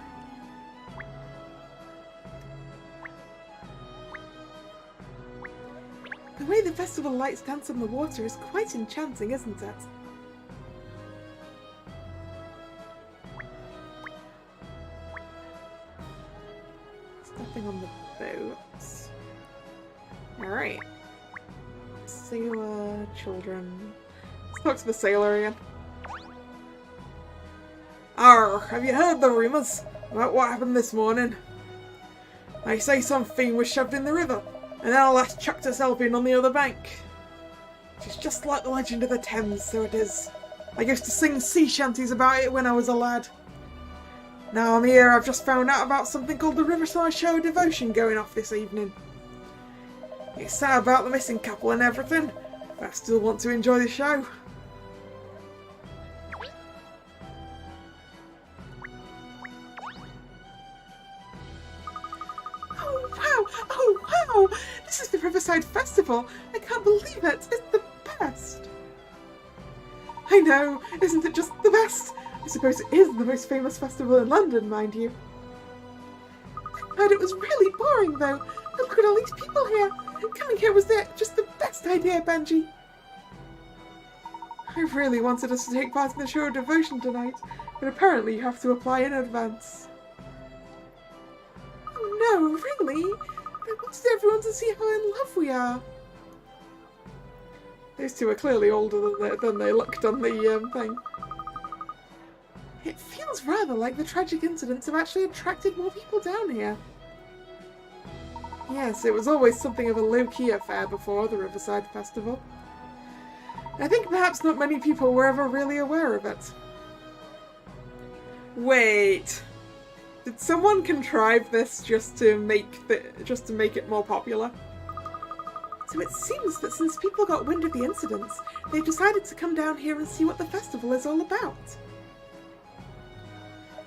The way the festival lights dance on the water is quite enchanting, isn't it? Stepping on the boats. Alright. Sailor children. Let's talk to the sailor again. Arr, have you heard the rumours about what happened this morning? They say some fiend was shoved in the river, and then lass chucked herself in on the other bank. She's just like the legend of the Thames, so it is. I used to sing sea shanties about it when I was a lad. Now I'm here, I've just found out about something called the Riverside Show Devotion going off this evening. It's sad about the missing couple and everything, but I still want to enjoy the show. Oh wow! This is the Riverside Festival! I can't believe it! It's the best! I know! Isn't it just the best? I suppose it is the most famous festival in London, mind you. I heard it was really boring though. Look at all these people here! Coming here was just the best idea, Benji! I really wanted us to take part in the show of devotion tonight, but apparently you have to apply in advance. Oh, really? I wanted everyone to see how in love we are. Those two are clearly older than they looked on the thing. It feels rather like the tragic incidents have actually attracted more people down here. Yes, it was always something of a low-key affair before the Riverside Festival. I think perhaps not many people were ever really aware of it. Wait, did someone contrive this just to make it more popular? So it seems that since people got wind of the incidents, they've decided to come down here and see what the festival is all about.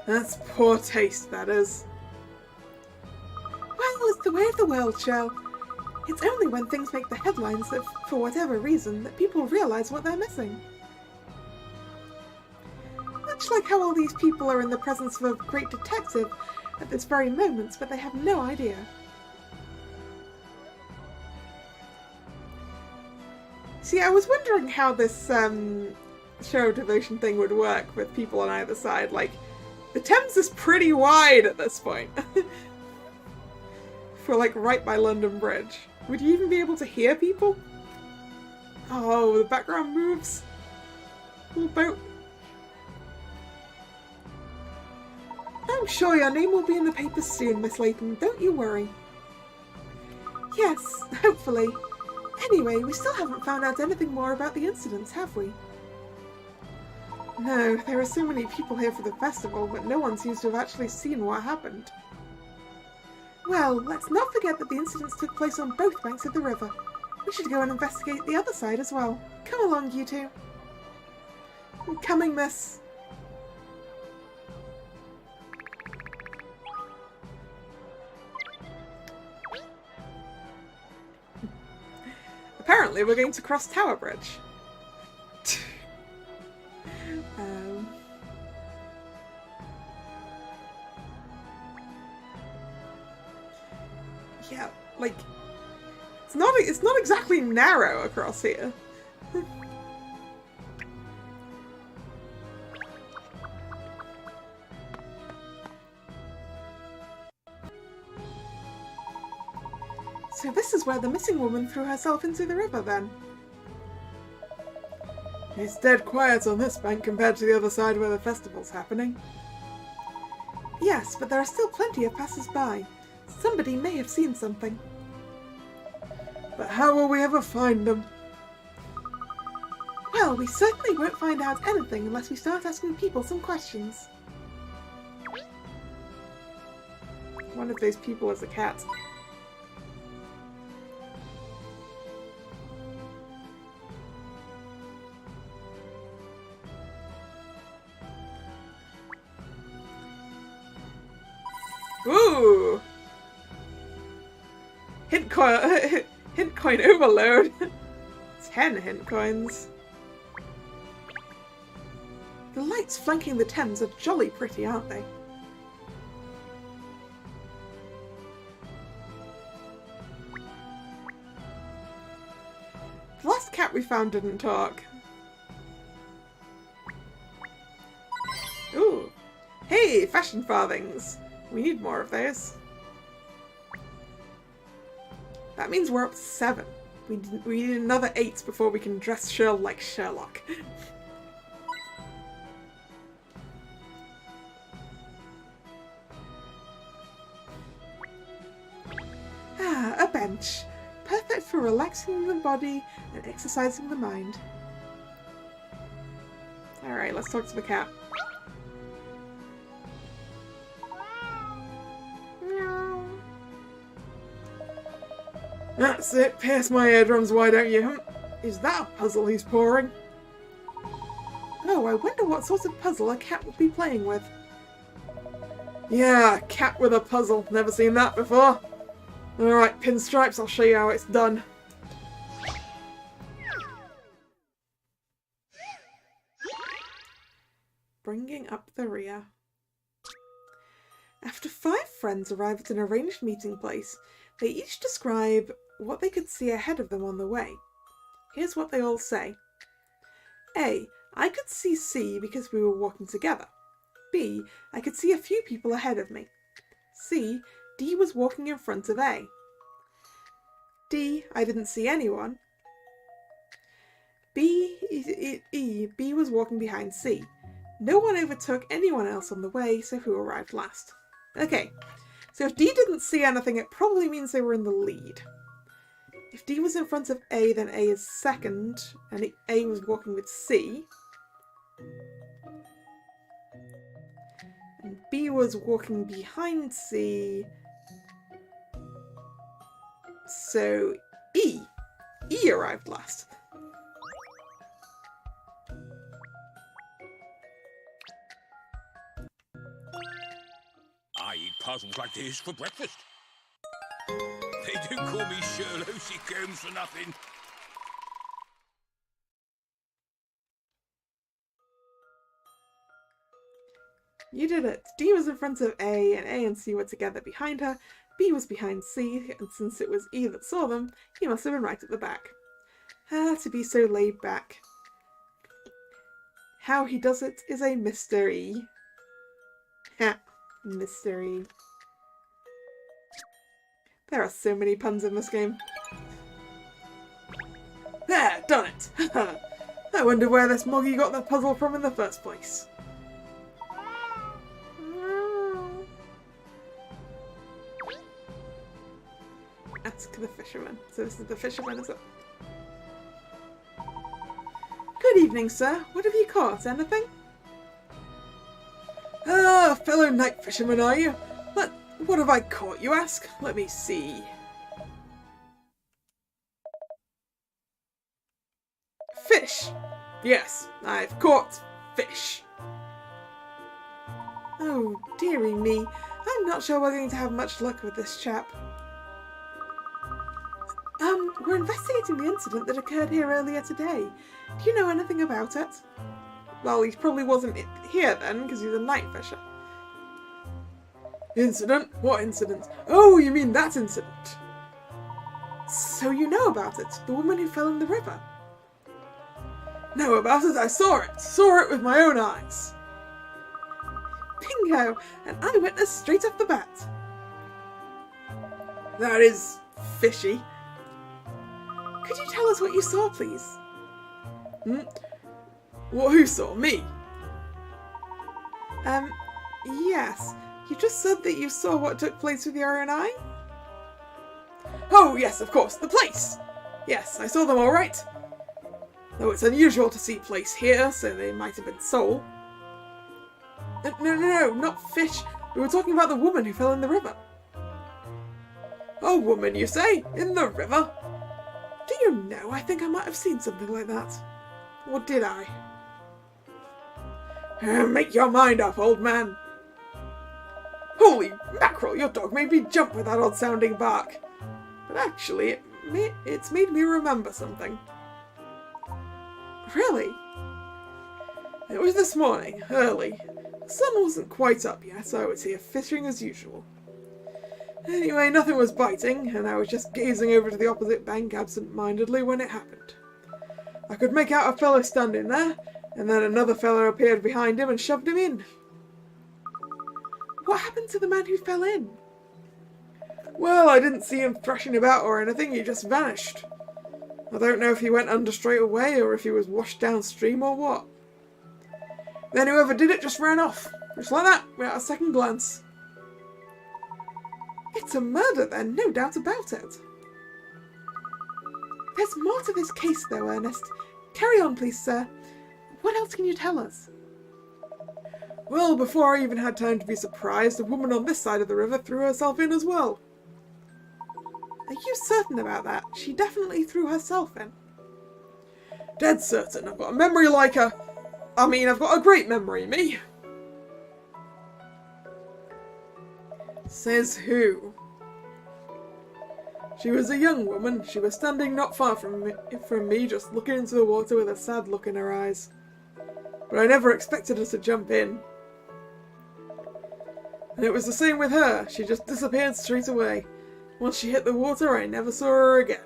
That's poor taste, that is. Well, it's the way of the world, Shell. It's only when things make the headlines that, for whatever reason, that people realise what they're missing. Much like how all these people are in the presence of a great detective at this very moment, but they have no idea. See, I was wondering how this show devotion thing would work with people on either side. Like, the Thames is pretty wide at this point. For, like, right by London Bridge. Would you even be able to hear people? Oh, the background moves. Little boat. I'm sure your name will be in the papers soon, Miss Layton. Don't you worry. Yes, hopefully. Anyway, we still haven't found out anything more about the incidents, have we? No, there are so many people here for the festival, but no one seems to have actually seen what happened. Well, let's not forget that the incidents took place on both banks of the river. We should go and investigate the other side as well. Come along, you two. I'm coming, miss. Apparently we're going to cross Tower Bridge. Yeah, like, it's not exactly narrow across here. So this is where the missing woman threw herself into the river, then. It's dead quiet on this bank compared to the other side where the festival's happening. Yes, but there are still plenty of passers-by. Somebody may have seen something. But how will we ever find them? Well, we certainly won't find out anything unless we start asking people some questions. One of those people is a cat. Ooh! Hint coin overload! 10 hint coins. The lights flanking the Thames are jolly pretty, aren't they? The last cat we found didn't talk. Ooh! Hey, fashion farthings! We need more of those. That means we're up to 7. We need another 8 before we can dress Shirl like Sherlock. Ah, a bench. Perfect for relaxing the body and exercising the mind. Alright, let's talk to the cat. That's it, pierce my eardrums, why don't you? Is that a puzzle he's pouring? Oh, I wonder what sort of puzzle a cat would be playing with. Yeah, a cat with a puzzle. Never seen that before. Alright, Pinstripes, I'll show you how it's done. Bringing up the rear. After 5 friends arrive at an arranged meeting place, they each describe what they could see ahead of them on the way. Here's what they all say. A. I could see C because we were walking together. B. I could see a few people ahead of me. C. D was walking in front of A. D, I didn't see anyone. B was walking behind C. No one overtook anyone else on the way, so who arrived last? Okay, so if D didn't see anything, it probably means they were in the lead. If D was in front of A, then A is second, and A was walking with C. And B was walking behind C. So E arrived last. I eat puzzles like this for breakfast. They don't call me Sherlock Holmes for nothing. You did it. D was in front of A and C were together behind her. B was behind C, and since it was E that saw them, he must have been right at the back. Ah, to be so laid back. How he does it is a mystery. Ha, mystery. There are so many puns in this game. There, done it! I wonder where this Moggy got the puzzle from in the first place. Ask the fisherman. So this is the fisherman as well. Good evening, sir. What have you caught? Anything? Ah, fellow night fisherman, are you? What have I caught, you ask? Let me see. Fish. Yes, I've caught fish. Oh, dearie me. I'm not sure we're going to have much luck with this chap. We're investigating the incident that occurred here earlier today. Do you know anything about it? Well, he probably wasn't here then, because he's a night fisher. Incident? What incident? Oh, you mean that incident. So you know about it, the woman who fell in the river. Know about it? I saw it with my own eyes. Bingo! An eyewitness straight off the bat. That is fishy. Could you tell us what you saw, please? What, who saw? Me? Yes. You just said that you saw what took place with your own eye? Oh, yes, of course, the place! Yes, I saw them all right. Though it's unusual to see place here, so they might have been sold. No, not fish. We were talking about the woman who fell in the river. A woman, you say? In the river? Do you know, I think I might have seen something like that. Or did I? Make your mind up, old man. Holy mackerel, your dog made me jump with that odd-sounding bark. But actually, it's made me remember something. Really? It was this morning, early. The sun wasn't quite up yet, so I was here fishing as usual. Anyway, nothing was biting, and I was just gazing over to the opposite bank absent-mindedly when it happened. I could make out a fellow standing there, and then another fellow appeared behind him and shoved him in. What happened to the man who fell in? Well, I didn't see him thrashing about or anything, he just vanished. I don't know if he went under straight away or if he was washed downstream or what. Then whoever did it just ran off, just like that, without a second glance. It's a murder then, no doubt about it. There's more to this case though, Ernest. Carry on, please, sir. What else can you tell us? Well, before I even had time to be surprised, a woman on this side of the river threw herself in as well. Are you certain about that? She definitely threw herself in. Dead certain. I've got a memory like a... I've got a great memory, me. Says who? She was a young woman. She was standing not far from me, just looking into the water with a sad look in her eyes. But I never expected her to jump in. And it was the same with her. She just disappeared straight away. Once she hit the water, I never saw her again.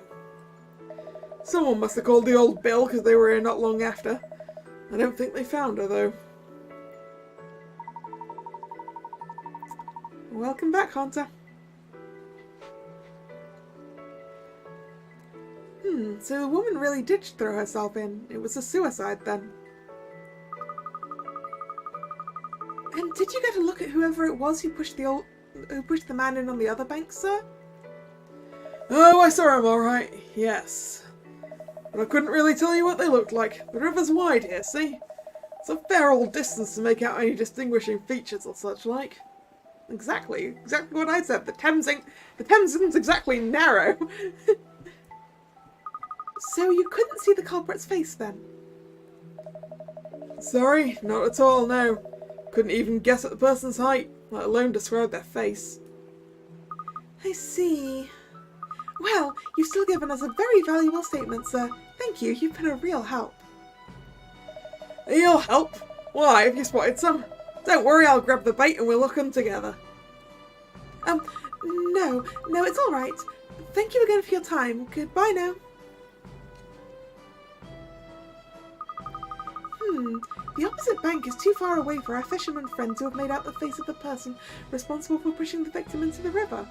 Someone must have called the old Bill, because they were here not long after. I don't think they found her, though. Welcome back, Hunter. So the woman really did throw herself in. It was a suicide then. And did you get a look at whoever it was who pushed the man in on the other bank, sir? Oh, I saw him all right, yes. But I couldn't really tell you what they looked like. The river's wide here, see? It's a fair old distance to make out any distinguishing features or such like. Exactly what I said. The Thames isn't exactly narrow. So you couldn't see the culprit's face then? Sorry, not at all, no. Couldn't even guess at the person's height, let alone describe their face. I see. Well, you've still given us a very valuable statement, sir. Thank you, you've been a real help. You'll help? Why, have you spotted some? Don't worry, I'll grab the bait and we'll look them together. No, it's all right. Thank you again for your time. Goodbye now. The opposite bank is too far away for our fisherman friend to have made out the face of the person responsible for pushing the victim into the river.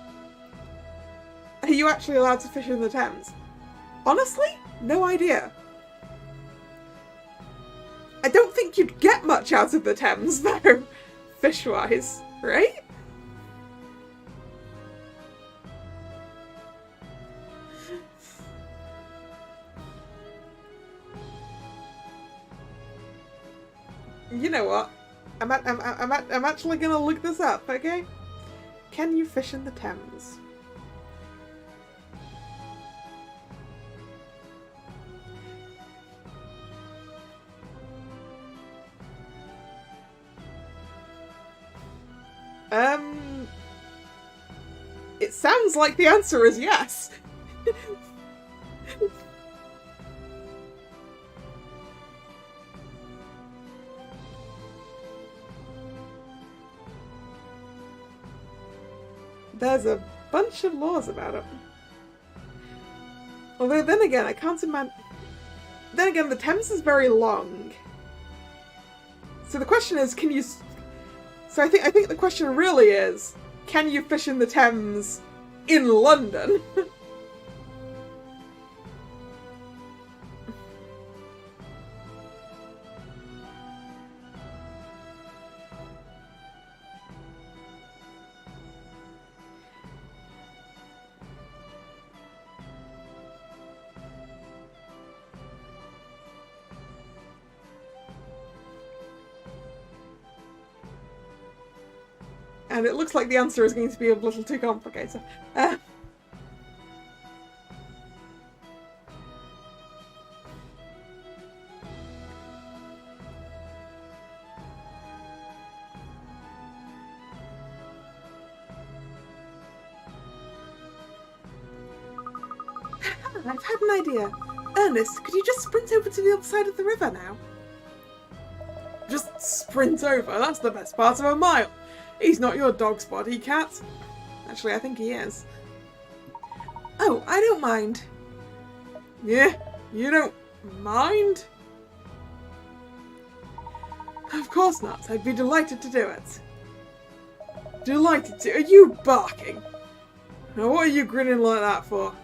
Are you actually allowed to fish in the Thames? Honestly, no idea. I don't think you'd get much out of the Thames, though, fish-wise, right? You know what? I'm actually gonna look this up, okay? Can you fish in the Thames? It sounds like the answer is yes. There's a bunch of laws about it. Although then again, I can't imagine... Then again, the Thames is very long. So the question is, can you... So I think the question really is, can you fish in the Thames in London? And it looks like the answer is going to be a little too complicated. I've had an idea. Ernest, could you just sprint over to the other side of the river now? Just sprint over? That's the best part of a mile. He's not your dog's body, Cat. Actually, I think he is. Oh, I don't mind. Yeah, you don't mind? Of course not. I'd be delighted to do it. Delighted to? Are you barking? Now what are you grinning like that for?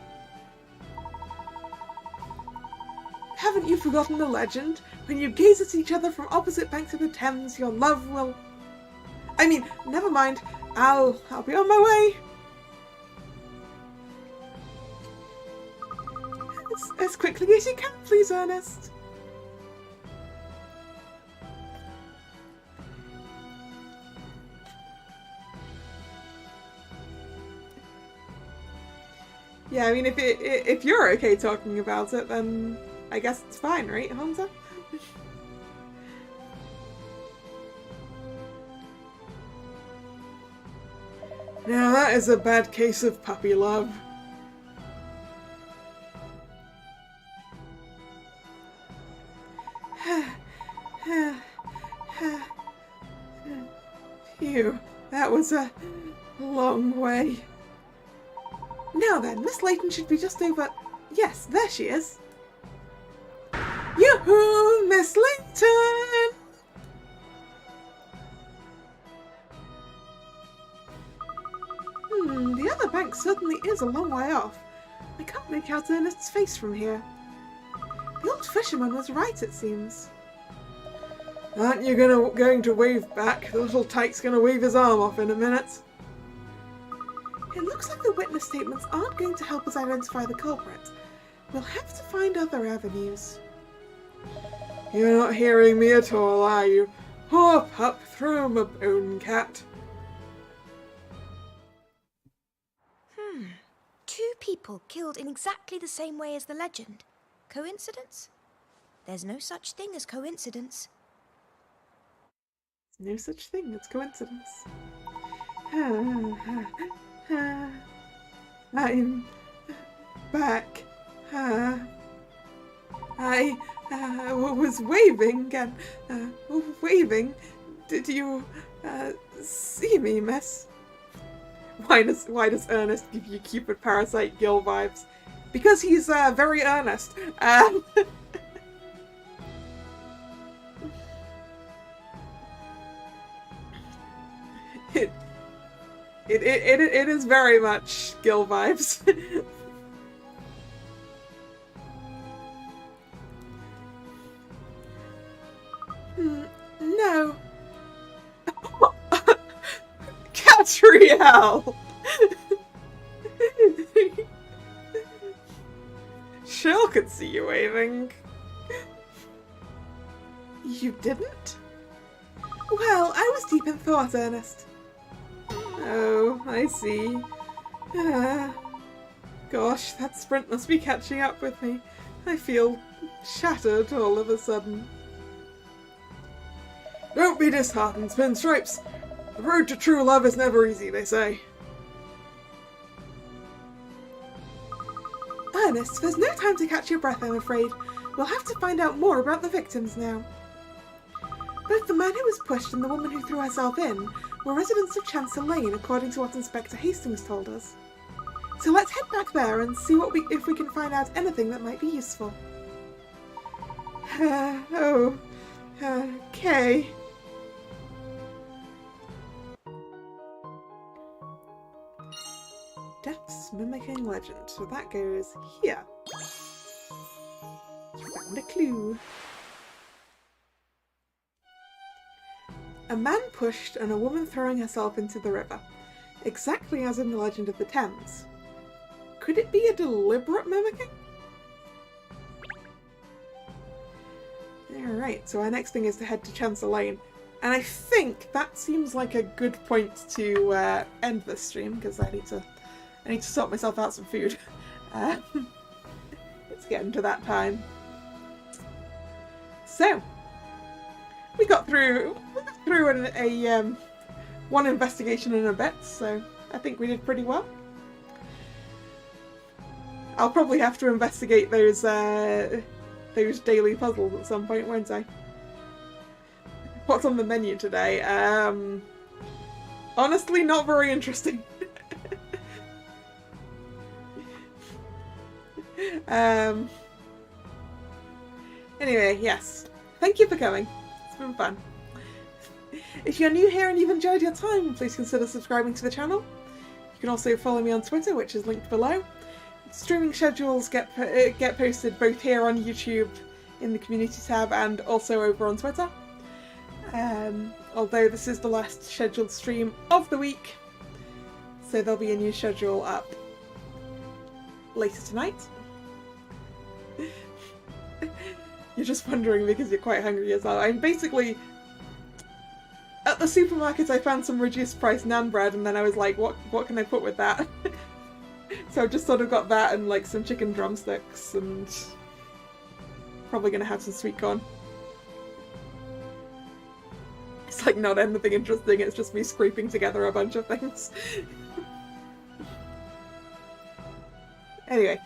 Haven't you forgotten the legend? When you gaze at each other from opposite banks of the Thames, your love will... I mean, never mind. I'll be on my way. As quickly as you can, please, Ernest. Yeah, I mean, if you're okay talking about it, then I guess it's fine, right, Hunter? Now that is a bad case of puppy love. Phew, that was a long way. Now then, Miss Layton should be just over... Yes, there she is. Yoo-hoo, Miss Layton! The other bank certainly is a long way off. I can't make out Ernest's face from here. The old fisherman was right, it seems. Aren't you going to wave back? The little tyke's gonna wave his arm off in a minute. It looks like the witness statements aren't going to help us identify the culprit. We'll have to find other avenues. You're not hearing me at all, are you? Hop up, throw him a bone, cat. Two people killed in exactly the same way as the legend. Coincidence? There's no such thing as coincidence. No such thing as coincidence. I'm back. I was waving and waving. Did you see me, miss? Why does Ernest give you Cupid Parasite Gil vibes? Because he's very earnest. It is very much Gil vibes. No. Catriel! Shell could see you waving. You didn't? Well, I was deep in thought, Ernest. Oh, I see. Gosh, that sprint must be catching up with me. I feel shattered all of a sudden. Don't be disheartened, Pinstripes. The road to true love is never easy, they say. Ernest, there's no time to catch your breath, I'm afraid. We'll have to find out more about the victims now. Both the man who was pushed and the woman who threw herself in were residents of Chancellor Lane, according to what Inspector Hastings told us. So let's head back there and see if we can find out anything that might be useful. Okay. Death's Mimicking Legend. So that goes here. Found a clue. A man pushed and a woman throwing herself into the river. Exactly as in the Legend of the Thames. Could it be a deliberate mimicking? Alright, so our next thing is to head to Chancellor Lane. And I think that seems like a good point to end this stream, because I need to sort myself out some food. It's getting to that time. So, we got through one investigation in a bit, so I think we did pretty well. I'll probably have to investigate those daily puzzles at some point, won't I? What's on the menu today? Honestly, not very interesting. Anyway, yes. Thank you for coming. It's been fun. If you're new here and you've enjoyed your time, please consider subscribing to the channel. You can also follow me on Twitter, which is linked below. Streaming schedules get posted both here on YouTube in the community tab and also over on Twitter. Although this is the last scheduled stream of the week, so there'll be a new schedule up later tonight. You're just wondering because you're quite hungry as well. I'm basically... At the supermarket I found some reduced price naan bread and then I was like, what can I put with that? So I've just sort of got that and like some chicken drumsticks and probably gonna have some sweet corn. It's like not anything interesting, it's just me scraping together a bunch of things. Anyway,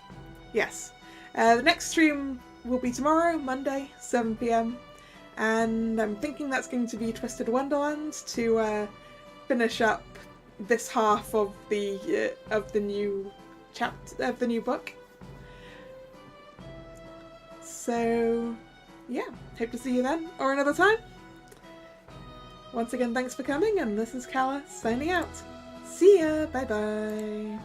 yes. The next stream will be tomorrow, Monday, 7 PM. And I'm thinking that's going to be Twisted Wonderland to finish up this half of the new chapter of the new book. So yeah, hope to see you then or another time. Once again, thanks for coming, and this is Kalla signing out. See ya, bye bye.